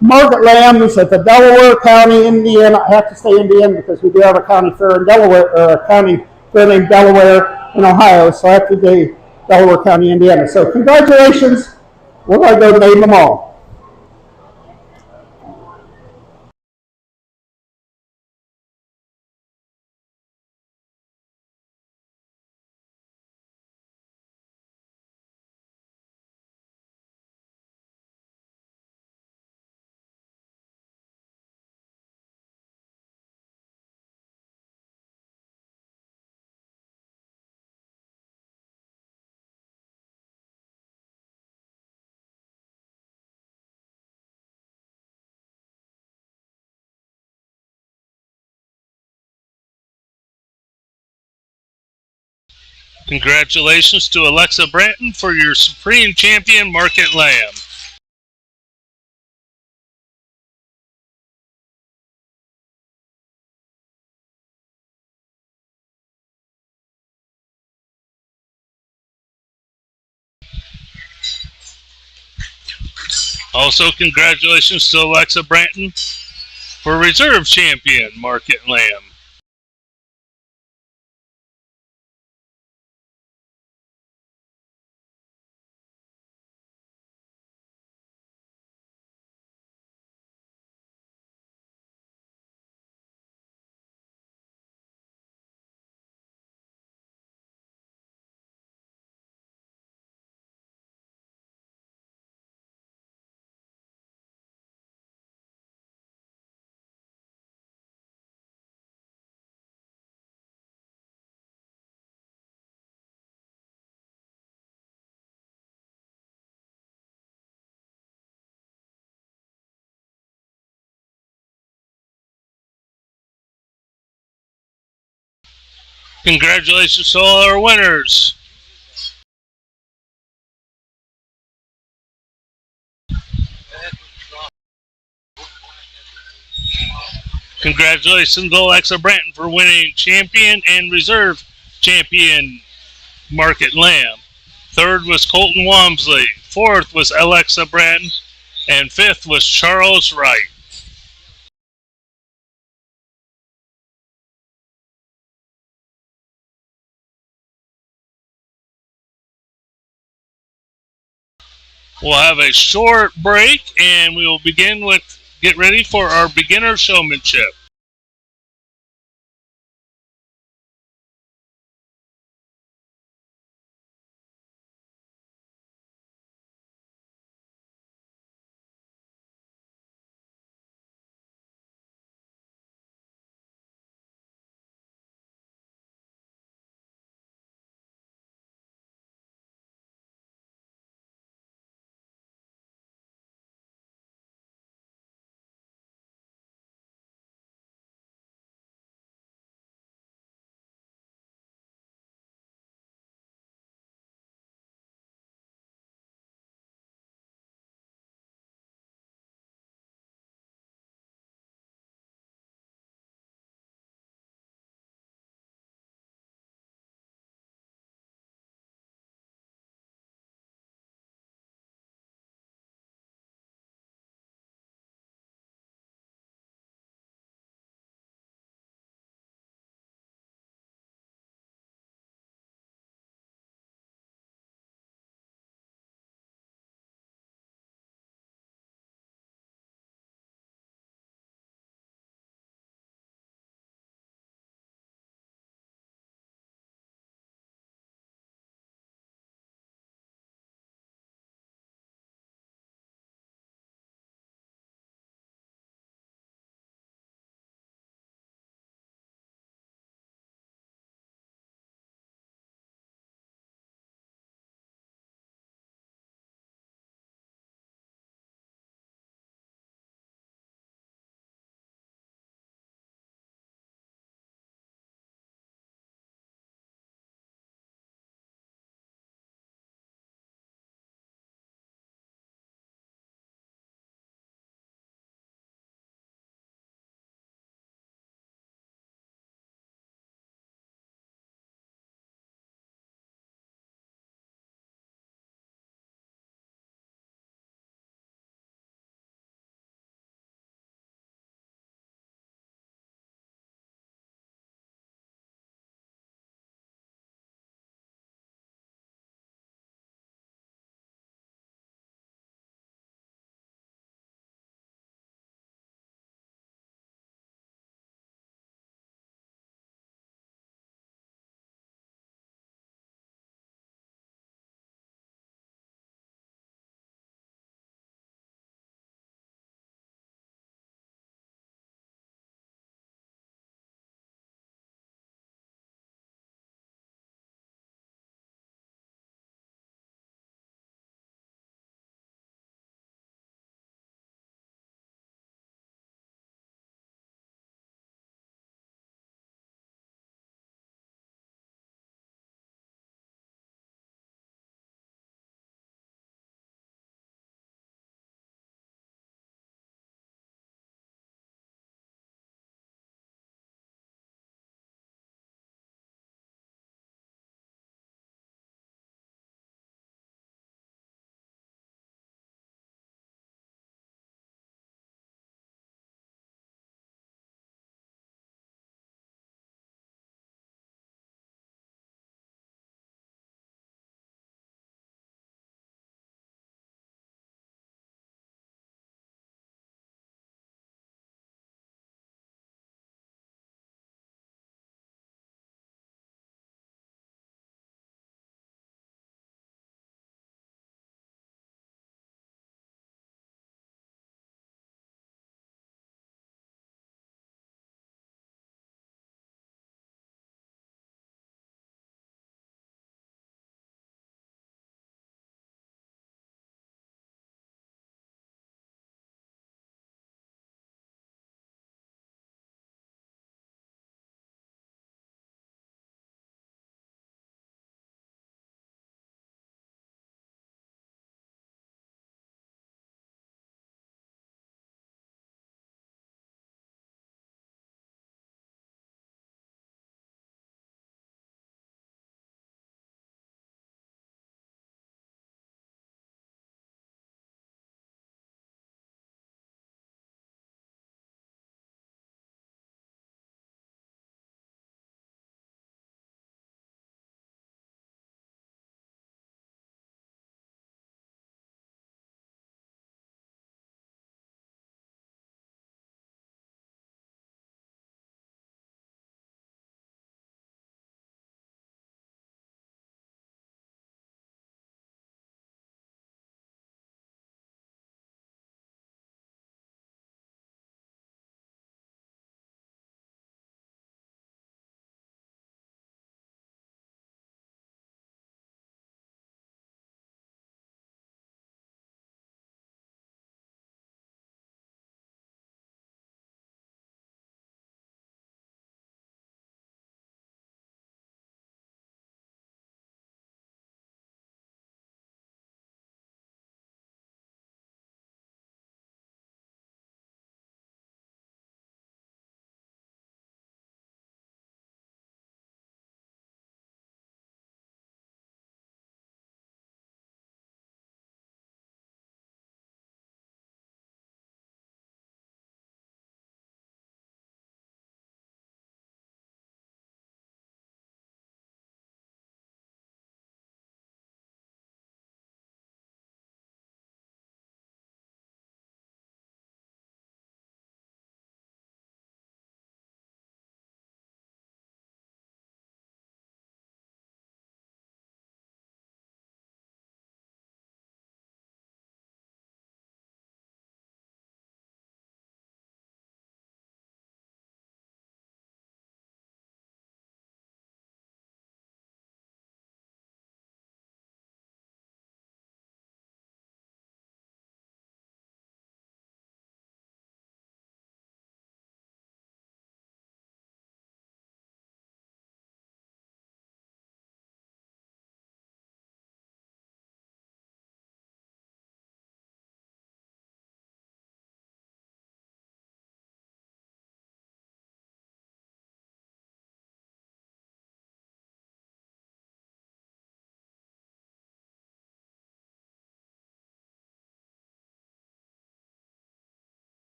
S2: market lambs at the Delaware County, Indiana. I have to say Indiana because we do have a county fair in Delaware, or a county fair named Delaware in Ohio. So I have to say Delaware County, Indiana. So congratulations. We're going to go name them all.
S1: Congratulations to Alexa Branton for your Supreme Champion Market Lamb. Also, congratulations to Alexa Branton for Reserve Champion Market Lamb. Congratulations to all our winners. Congratulations to Alexa Branton for winning Champion and Reserve Champion Market Lamb. Third was Colton Walmsley. Fourth was Alexa Branton. And fifth was Charles Wright. We'll have a short break and we will get ready for our beginner showmanship.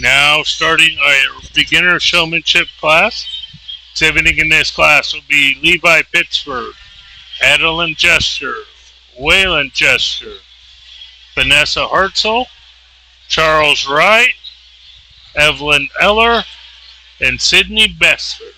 S1: Now starting our beginner showmanship class. Exhibiting in this class will be Levi Pittsburgh, Adeline Jester, Waylon Jester, Vanessa Hartzell, Charles Wright, Evelyn Eller, and Sydney Besford.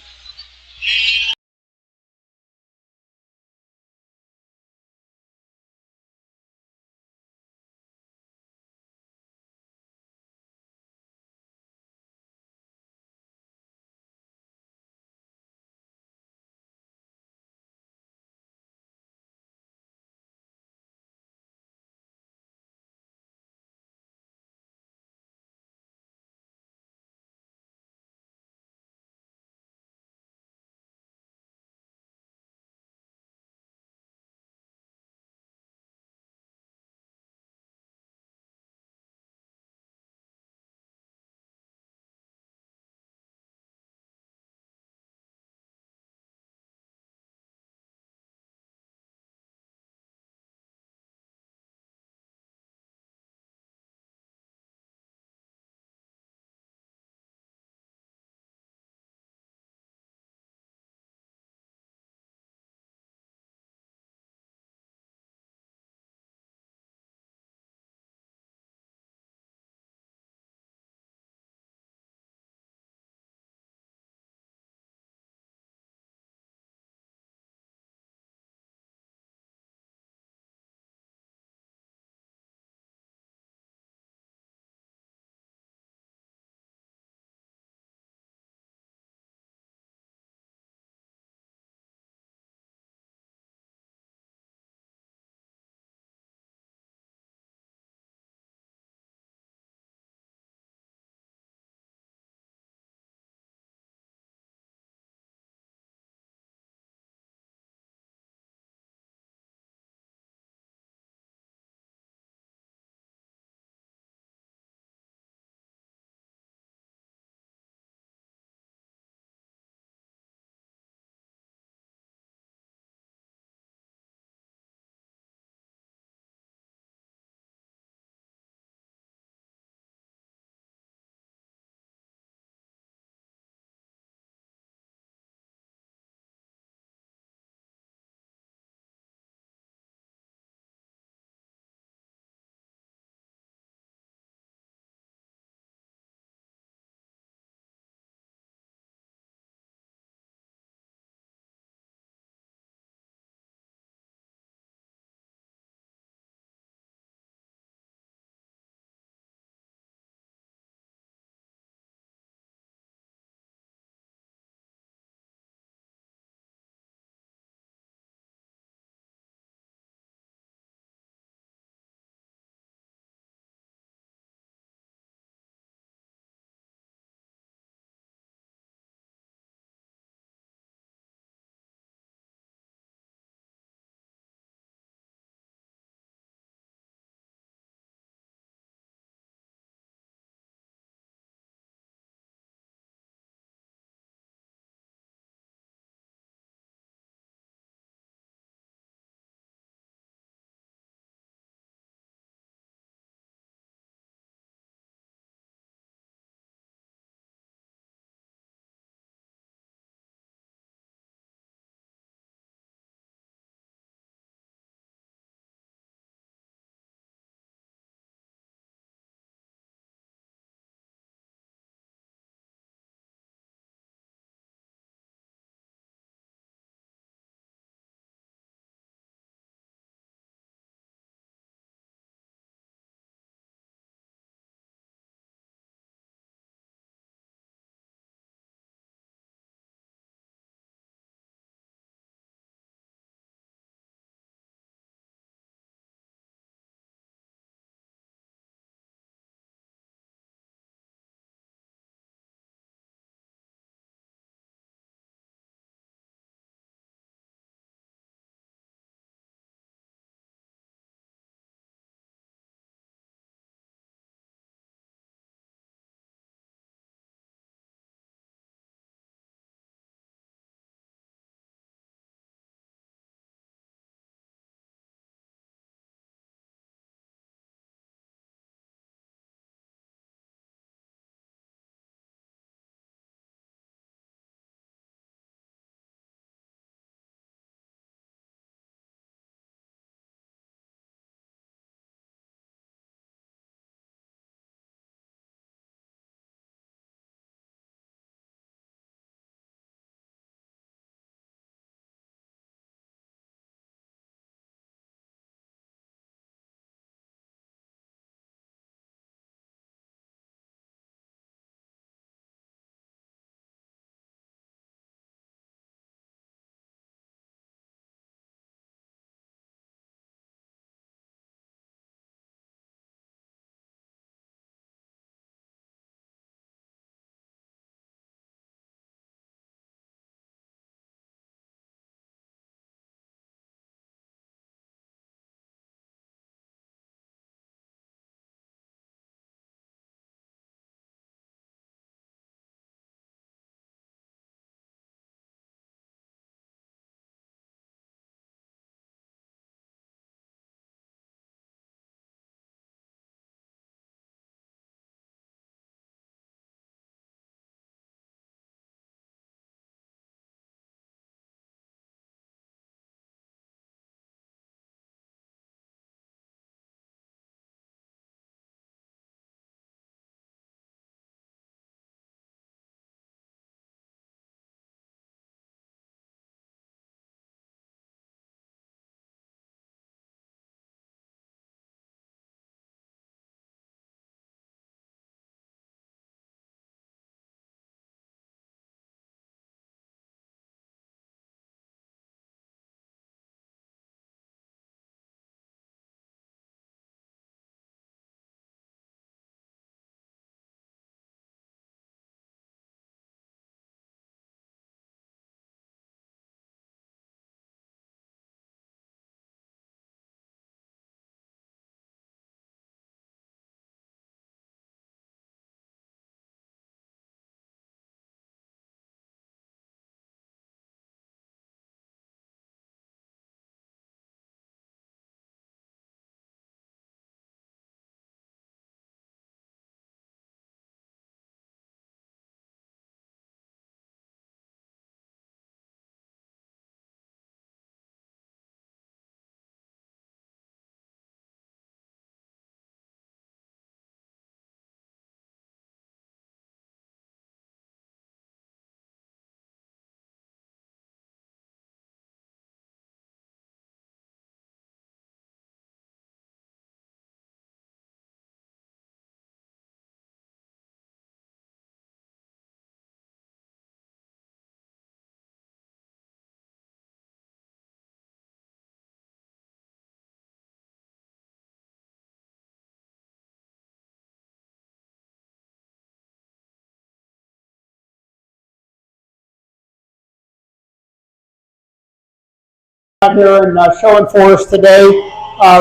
S2: out here and showing for us today.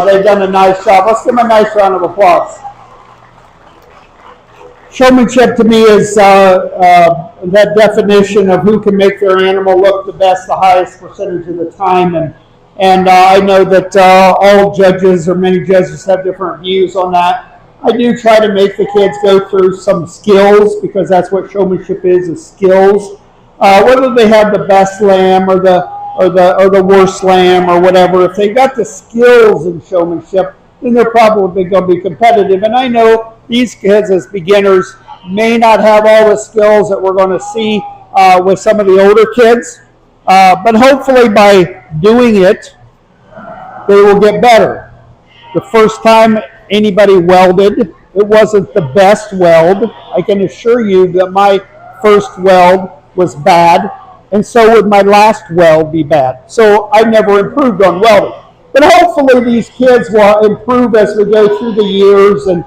S2: They've done a nice job. Let's give them a nice round of applause. Showmanship to me is that definition of who can make their animal look the best, the highest percentage of the time. And I know that all judges or many judges have different views on that. I do try to make the kids go through some skills because that's what showmanship is skills. Whether they have the best lamb or the worst lamb or whatever, if they've got the skills in showmanship, then they're probably going to be competitive. And I know these kids as beginners may not have all the skills that we're going to see with some of the older kids, but hopefully by doing it, they will get better. The first time anybody welded, it wasn't the best weld. I can assure you that my first weld was bad, and so would my last weld be bad. So I never improved on welding. But hopefully these kids will improve as we go through the years and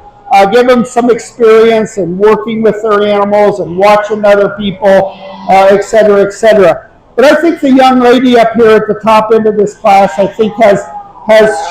S2: give them some experience in working with their animals and watching other people, et cetera, et cetera. But I think the young lady up here at the top end of this class, I think has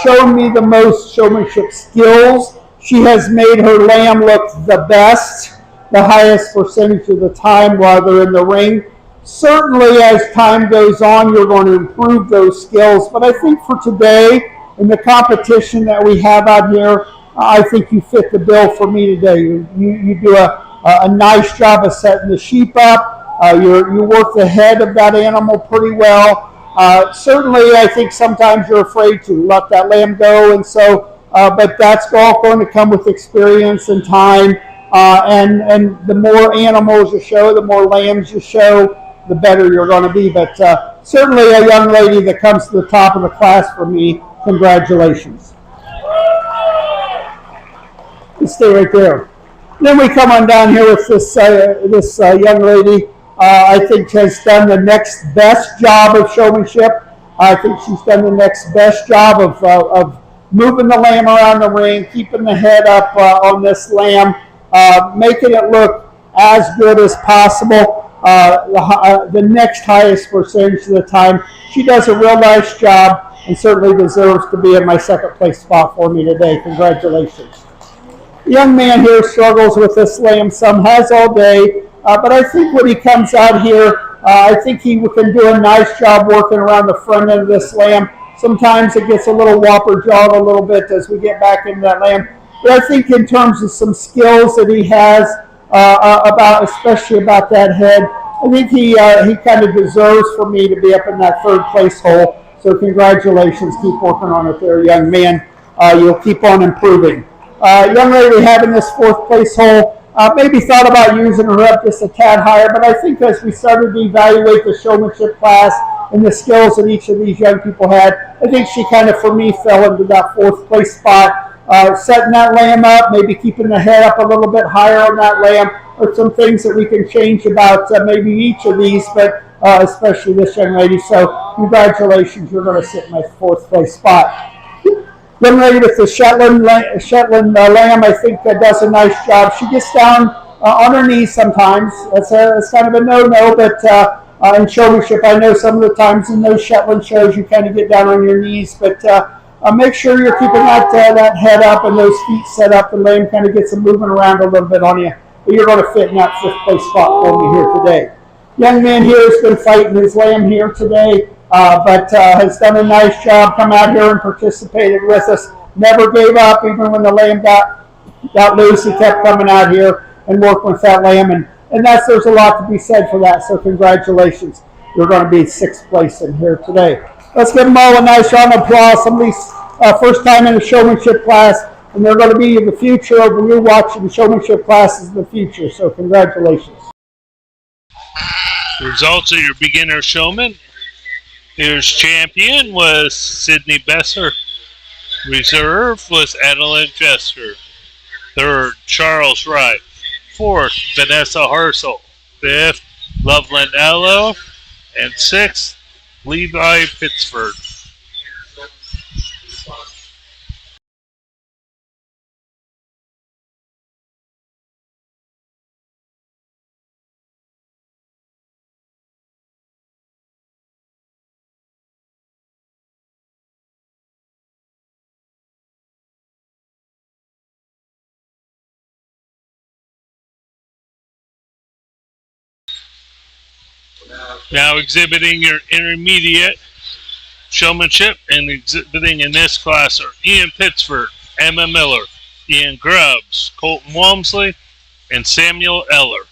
S2: shown me the most showmanship skills. She has made her lamb look the best, the highest percentage of the time while they're in the ring. Certainly, as time goes on, you're going to improve those skills. But I think for today, in the competition that we have out here, I think you fit the bill for me today. You do a nice job of setting the sheep up. You work the head of that animal pretty well. Certainly, I think sometimes you're afraid to let that lamb go, and so, but that's all going to come with experience and time. And the more animals you show, the more lambs you show, the better you're going to be. But certainly a young lady that comes to the top of the class for me, congratulations. You stay right there. Then we come on down here with this young lady. I think has done the next best job of showmanship. I think she's done the next best job of moving the lamb around the ring, keeping the head up on this lamb, making it look as good as possible. The next highest percentage of the time. She does a real nice job and certainly deserves to be in my second place spot for me today. Congratulations. The young man here struggles with this lamb some, has all day, but I think when he comes out here, I think he can do a nice job working around the front end of this lamb. Sometimes it gets a little whopper jawed a little bit as we get back into that lamb. But I think in terms of some skills that he has, especially about that head, I think he kind of deserves for me to be up in that third place hole. So congratulations, keep working on it there, young man. You'll keep on improving. Young lady having this fourth place hole, maybe thought about using her up just a tad higher, but I think as we started to evaluate the showmanship class and the skills that each of these young people had, I think she kind of, for me, fell into that fourth place spot. Setting that lamb up, maybe keeping the head up a little bit higher on that lamb, or some things that we can change about maybe each of these, but especially this young lady. So congratulations, you're going to sit in my fourth place spot. Young lady with the Shetland lamb, I think does a nice job. She gets down on her knees sometimes. It's kind of a no-no, but in showmanship, I know some of the times in those Shetland shows you kind of get down on your knees, but make sure you're keeping that head up and those feet set up. The lamb kind of gets them moving around a little bit on you. But you're going to fit in that fifth place spot for me here today. Young man here has been fighting his lamb here today, but has done a nice job. Come out here and participated with us. Never gave up, even when the lamb got loose. He kept coming out here and working with that lamb, and there's a lot to be said for that. So congratulations. You're going to be sixth place in here today. Let's give them all a nice round of applause. Some of these first time in a showmanship class, and they're going to be in the future of when you're watching showmanship classes in the future. So congratulations.
S1: Results of your beginner showman. Here's champion was Sydney Besser. Reserve was Adeline Jester. Third, Charles Wright. Fourth, Vanessa Harsel. Fifth, Loveland Ello. And sixth, Levi Pittsford. Now exhibiting your intermediate showmanship and exhibiting in this class are Ian Pittsford, Emma Miller, Ian Grubbs, Colton Walmsley, and Samuel Eller.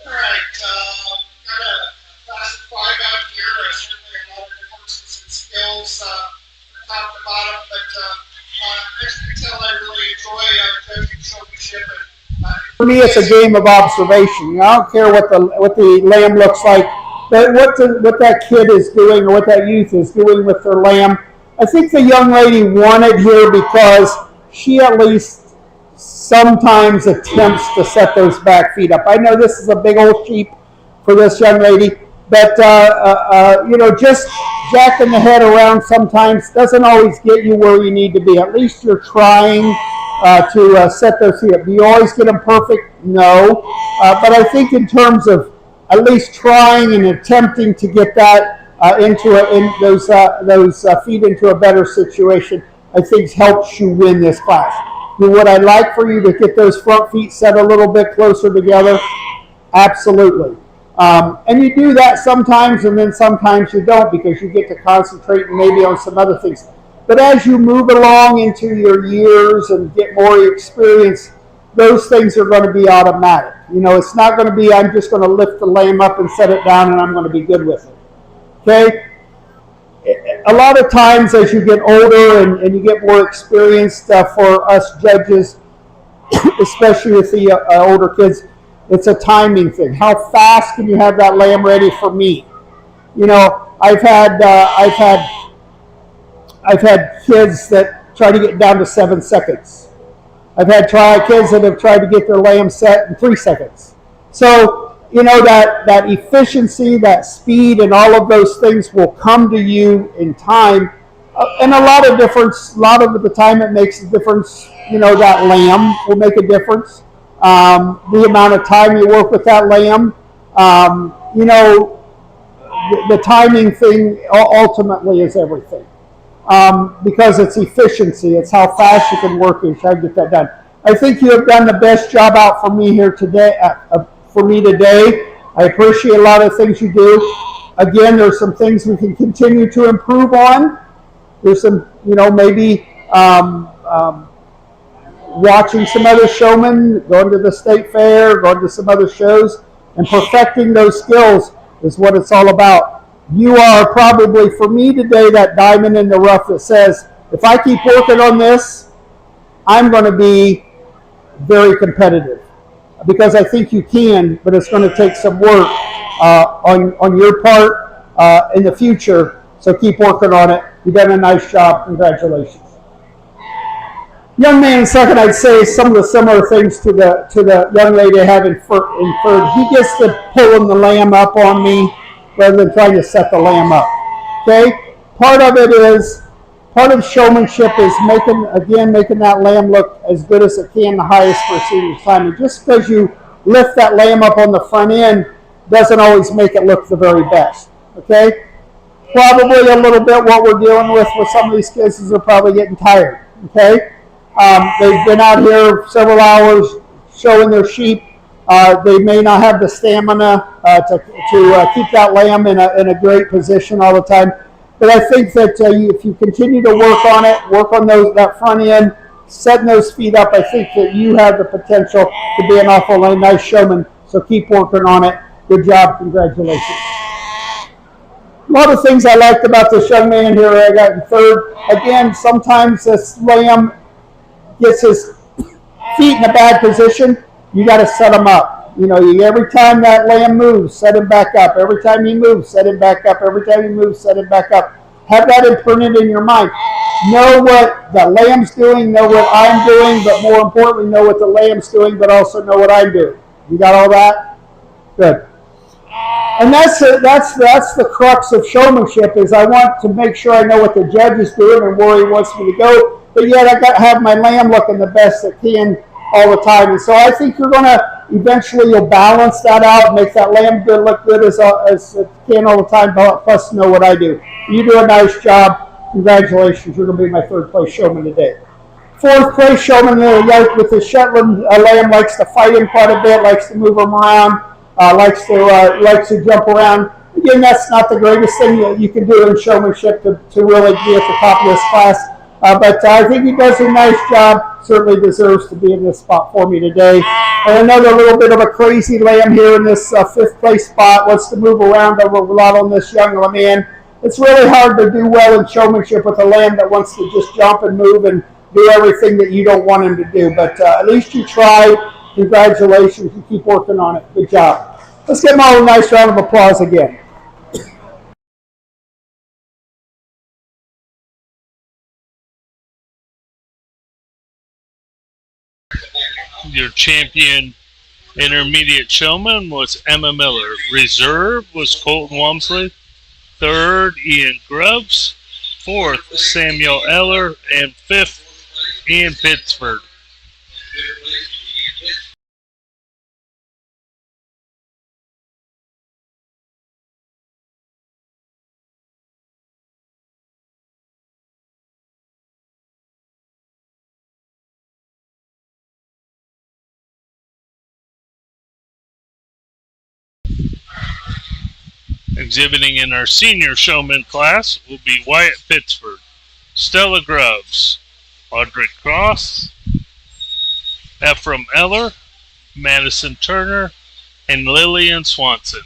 S4: All right, got a class of five out here. Certainly a lot of differences in skills from top to bottom, but as you can tell, I really enjoy judging showmanship.
S2: For me, it's a game of observation. I don't care what the lamb looks like, but what that kid is doing or what that youth is doing with their lamb. I think the young lady won it here because she at least sometimes attempts to set those back feet up. I know this is a big old sheep for this young lady, but just jacking the head around sometimes doesn't always get you where you need to be. At least you're trying to set those feet up. Do you always get them perfect? No, but I think in terms of at least trying and attempting to get that those feet into a better situation, I think helps you win this class. Would I like for you to get those front feet set a little bit closer together? Absolutely. And you do that sometimes, and then sometimes you don't because you get to concentrate maybe on some other things. But as you move along into your years and get more experience, those things are going to be automatic. It's not going to be I'm just going to lift the lamb up and set it down and I'm going to be good with it. Okay? A lot of times as you get older and you get more experienced for us judges, especially with the older kids, it's a timing thing. How fast can you have that lamb ready for meat? I've had kids that try to get down to 7 seconds. I've had kids that have tried to get their lamb set in 3 seconds. So that efficiency, that speed, and all of those things will come to you in time. And a lot of the time it makes a difference. That lamb will make a difference. The amount of time you work with that lamb. The timing thing ultimately is everything. Because it's efficiency. It's how fast you can work and try to get that done. I think you have done the best job out for me here today. Today, I appreciate a lot of things you do. Again, there's some things we can continue to improve on. There's some, maybe watching some other showmen, going to the state fair, going to some other shows, and perfecting those skills is what it's all about. You are probably, for me today, that diamond in the rough that says, if I keep working on this, I'm going to be very competitive. Because I think you can, but it's going to take some work on your part in the future. So keep working on it. You've done a nice job. Congratulations. Young man in second, I'd say some of the similar things to the young lady I have in third. He gets to pulling the lamb up on me. rather than trying to set the lamb up. Okay? Part of showmanship is making that lamb look as good as it can, the highest for a senior's time. And just because you lift that lamb up on the front end doesn't always make it look the very best. Okay? Probably a little bit what we're dealing with some of these kids is they're probably getting tired. Okay? They've been out here several hours showing their sheep. They may not have the stamina to keep that lamb in a great position all the time. But I think that if you continue to work on it, work on that front end, setting those feet up, I think that you have the potential to be an awful nice showman. So keep working on it. Good job. Congratulations. A lot of things I liked about this young man here I got in third. Again, sometimes this lamb gets his feet in a bad position. You got to set him up. Every time that lamb moves, set him back up. Every time he moves, set him back up. Every time he moves, set him back up. Have that imprinted in your mind. Know what the lamb's doing, know what I'm doing, but more importantly, know what the lamb's doing, but also know what I'm doing. You got all that? Good. And that's the crux of showmanship is I want to make sure I know what the judge is doing and where he wants me to go, but yet I got to have my lamb looking the best it can all the time. And so I think you'll balance that out, make that lamb look good as it can all the time, plus know what I do. You do a nice job. Congratulations. You're going to be my third place showman today. Fourth place showman with the Shetland lamb likes to fight him quite a bit, likes to move him around, likes to jump around. Again, that's not the greatest thing that you can do in showmanship to really be at the top of this class. But I think he does a nice job. Certainly deserves to be in this spot for me today. And another little bit of a crazy lamb here in this fifth place spot. Wants to move around a lot on this young man. It's really hard to do well in showmanship with a lamb that wants to just jump and move and do everything that you don't want him to do. But at least you tried. Congratulations. You keep working on it. Good job. Let's give them all a nice round of applause again.
S1: Your champion intermediate showman was Emma Miller. Reserve was Colton Walmsley. Third, Ian Grubbs. Fourth, Samuel Eller. And fifth, Ian Pittsford. Exhibiting in our senior showman class will be Wyatt Pittsford, Stella Grubbs, Audrey Cross, Ephraim Eller, Madison Turner, and Lillian Swanson.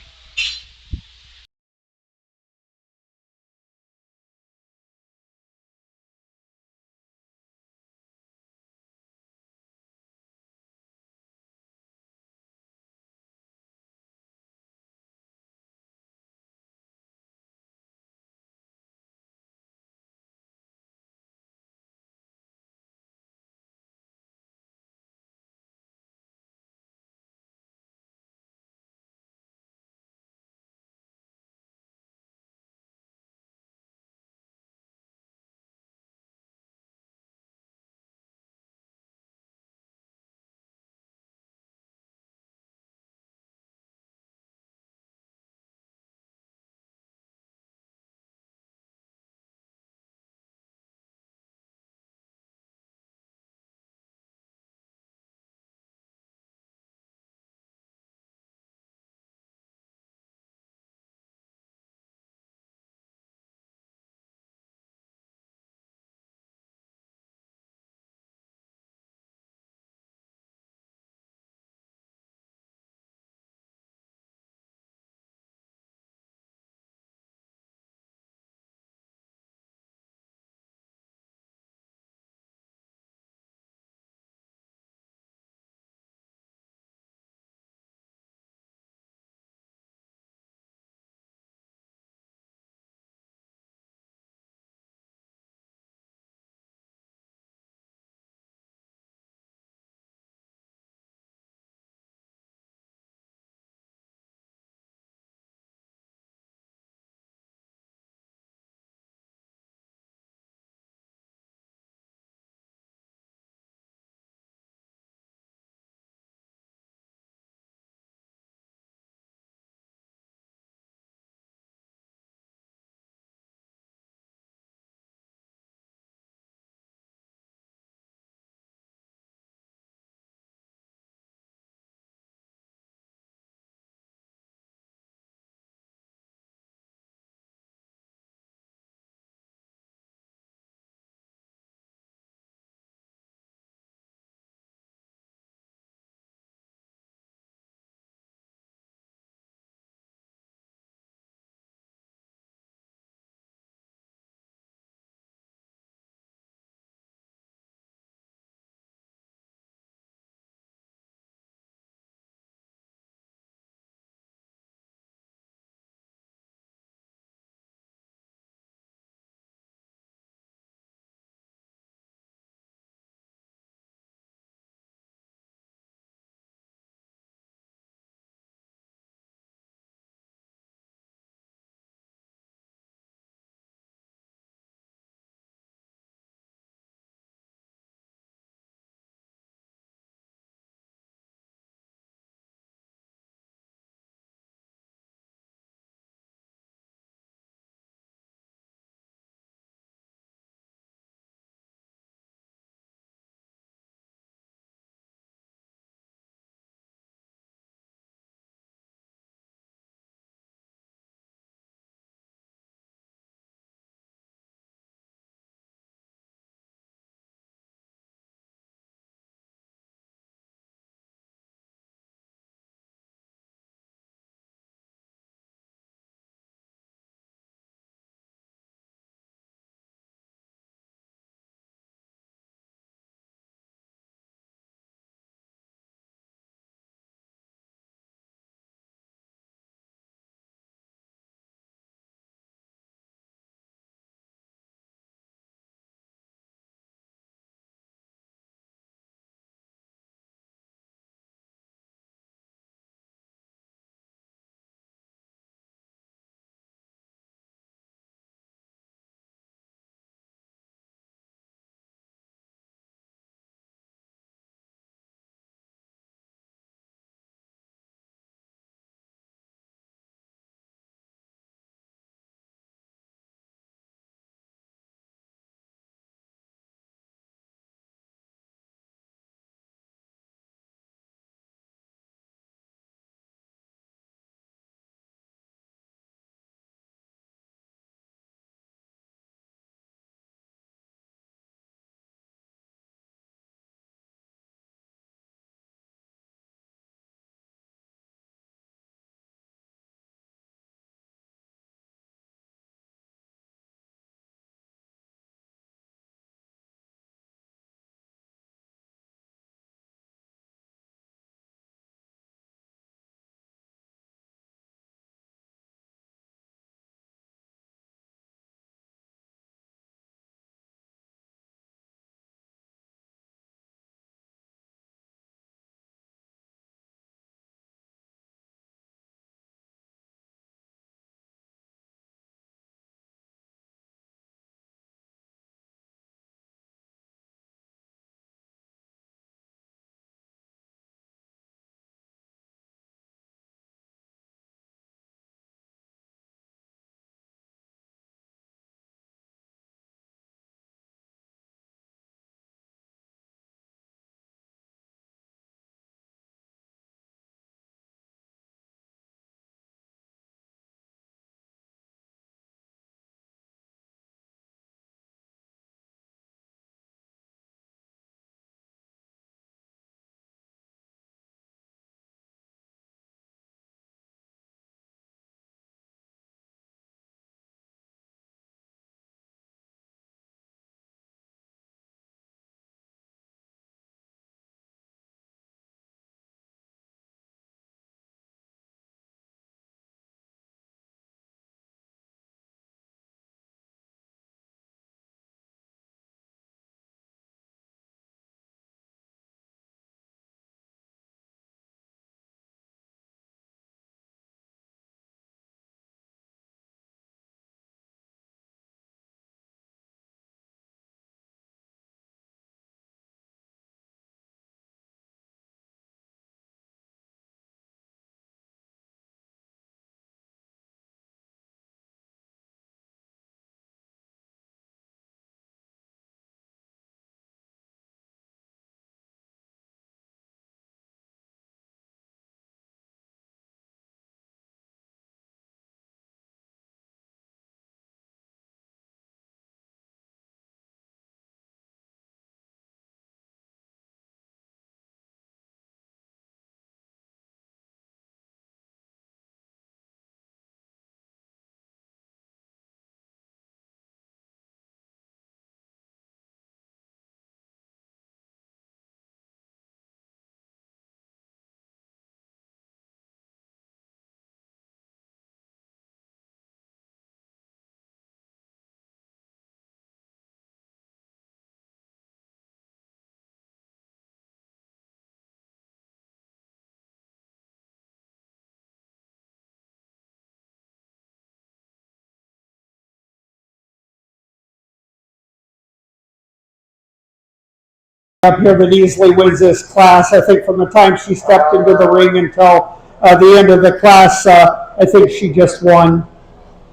S2: up here that easily wins this class. I think from the time she stepped into the ring until the end of the class, I think she just won.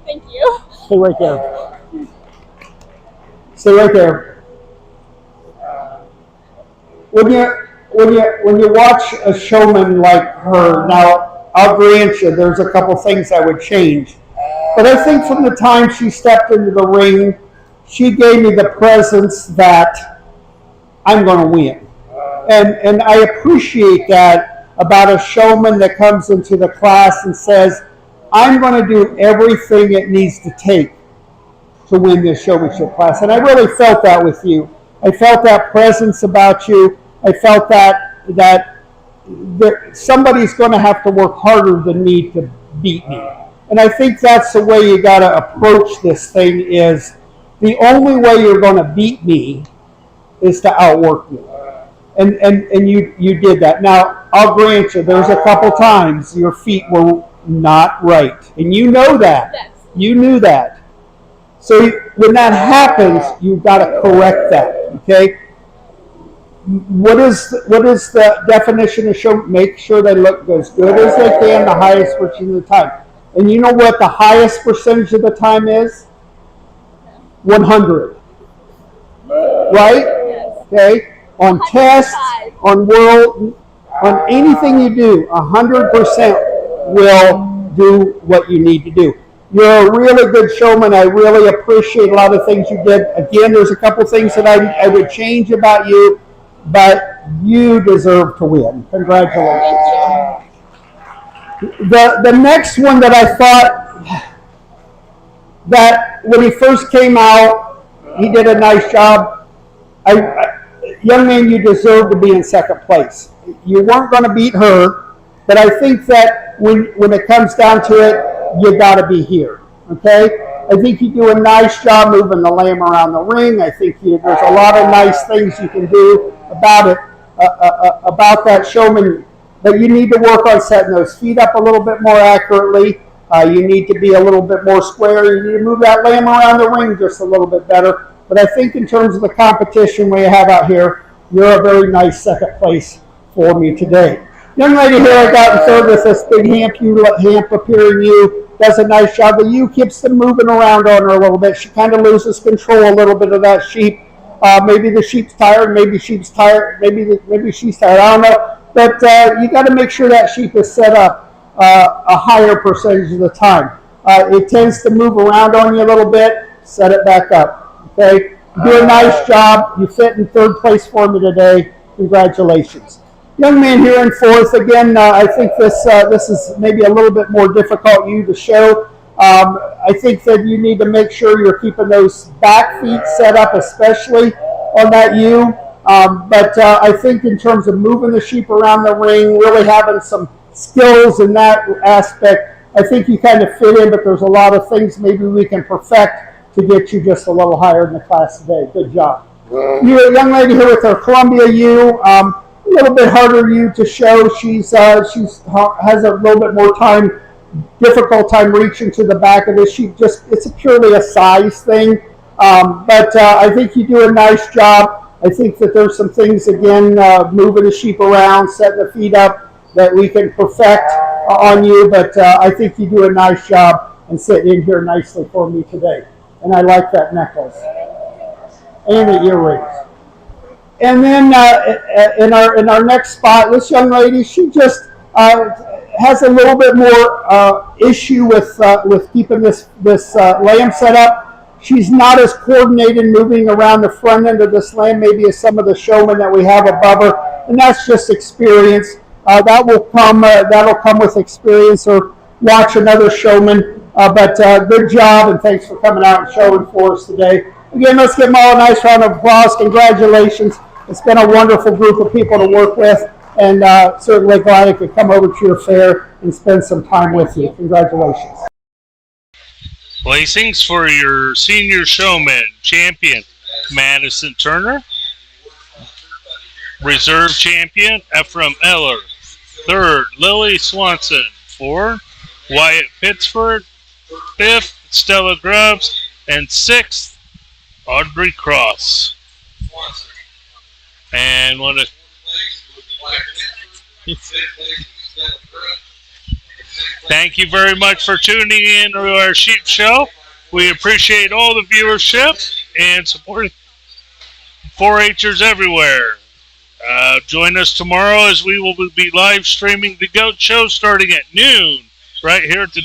S5: Thank you.
S2: Stay right there. Stay right there. When you watch a showman like her, now I'll grant you there's a couple things I would change, but I think from the time she stepped into the ring, she gave me the presence that I'm going to win. And I appreciate that about a showman that comes into the class and says, I'm going to do everything it needs to take to win this showmanship class. And I really felt that with you. I felt that presence about you. I felt that somebody's going to have to work harder than me to beat me. And I think that's the way you got to approach this thing is the only way you're going to beat me is to outwork me. And you did that. Now, I'll grant you, there's a couple times your feet were not right. And you know that.
S5: Yes.
S2: You knew that. So when that happens, you've got to correct that, okay? What is the definition of show? Make sure they look as good as they can, the highest percentage of the time. And you know what the highest percentage of the time is? 100. Right?
S5: Yes.
S2: Okay? On tests,
S5: 105.
S2: on world, on anything you do, 100% will do what you need to do. You're a really good showman. I really appreciate a lot of things you did. Again, there's a couple things that I would change about you, but you deserve to win. Congratulations. The next one that I thought that when he first came out, he did a nice job. Young man, you deserve to be in second place. You weren't going to beat her, but I think that when it comes down to it, you got to be here. Okay? I think you do a nice job moving the lamb around the ring. I think there's a lot of nice things you can do about it, about that showman. But you need to work on setting those feet up a little bit more accurately. You need to be a little bit more square. You need to move that lamb around the ring just a little bit better. But I think in terms of the competition we have out here, you're a very nice second place for me today. Young lady here I got in third with this big hamp appearing you. Does a nice job. The ewe keeps them moving around on her a little bit. She kind of loses control a little bit of that sheep. Maybe the sheep's tired. Maybe she's tired. Maybe she's tired. I don't know. But you got to make sure that sheep is set up a higher percentage of the time. It tends to move around on you a little bit. Set it back up. Okay. You do a nice job. You fit in third place for me today. Congratulations. Young man here in fourth. Again, I think this is maybe a little bit more difficult you to show. I think that you need to make sure you're keeping those back feet set up, especially on that ewe. But I think in terms of moving the sheep around the ring, really having some skills in that aspect, I think you kind of fit in, but there's a lot of things maybe we can perfect to get you just a little higher in the class today. Good job. You're a young lady here with her Columbia ewe. A little bit harder ewe to show. She's has a little bit more difficult time reaching to the back of this. It's purely a size thing. But I think you do a nice job. I think that there's some things, again, moving the sheep around, setting the feet up, that we can perfect on you. But I think you do a nice job and sit in here nicely for me today. And I like that necklace. And the earrings. And then in our next spot, this young lady, she just has a little bit more issue with keeping this lamb set up. She's not as coordinated moving around the front end of this lamb maybe as some of the showmen that we have above her, and that's just experience. That'll come with experience, or watch another showman. But good job, and thanks for coming out and showing for us today. Again, let's give them all a nice round of applause. Congratulations. It's been a wonderful group of people to work with, and certainly glad I could come over to your fair and spend some time with you. Congratulations.
S1: Placings for your senior showman champion, Madison Turner. Reserve champion, Ephraim Eller. Third, Lily Swanson. Fourth, Wyatt Pittsford. Fifth, Stella Grubbs. And sixth, Audrey Cross. And And what a thank you very much for tuning in to our sheep show. We appreciate all the viewership and supporting 4-Hers everywhere. Join us tomorrow as we will be live streaming the Goat Show starting at noon right here at the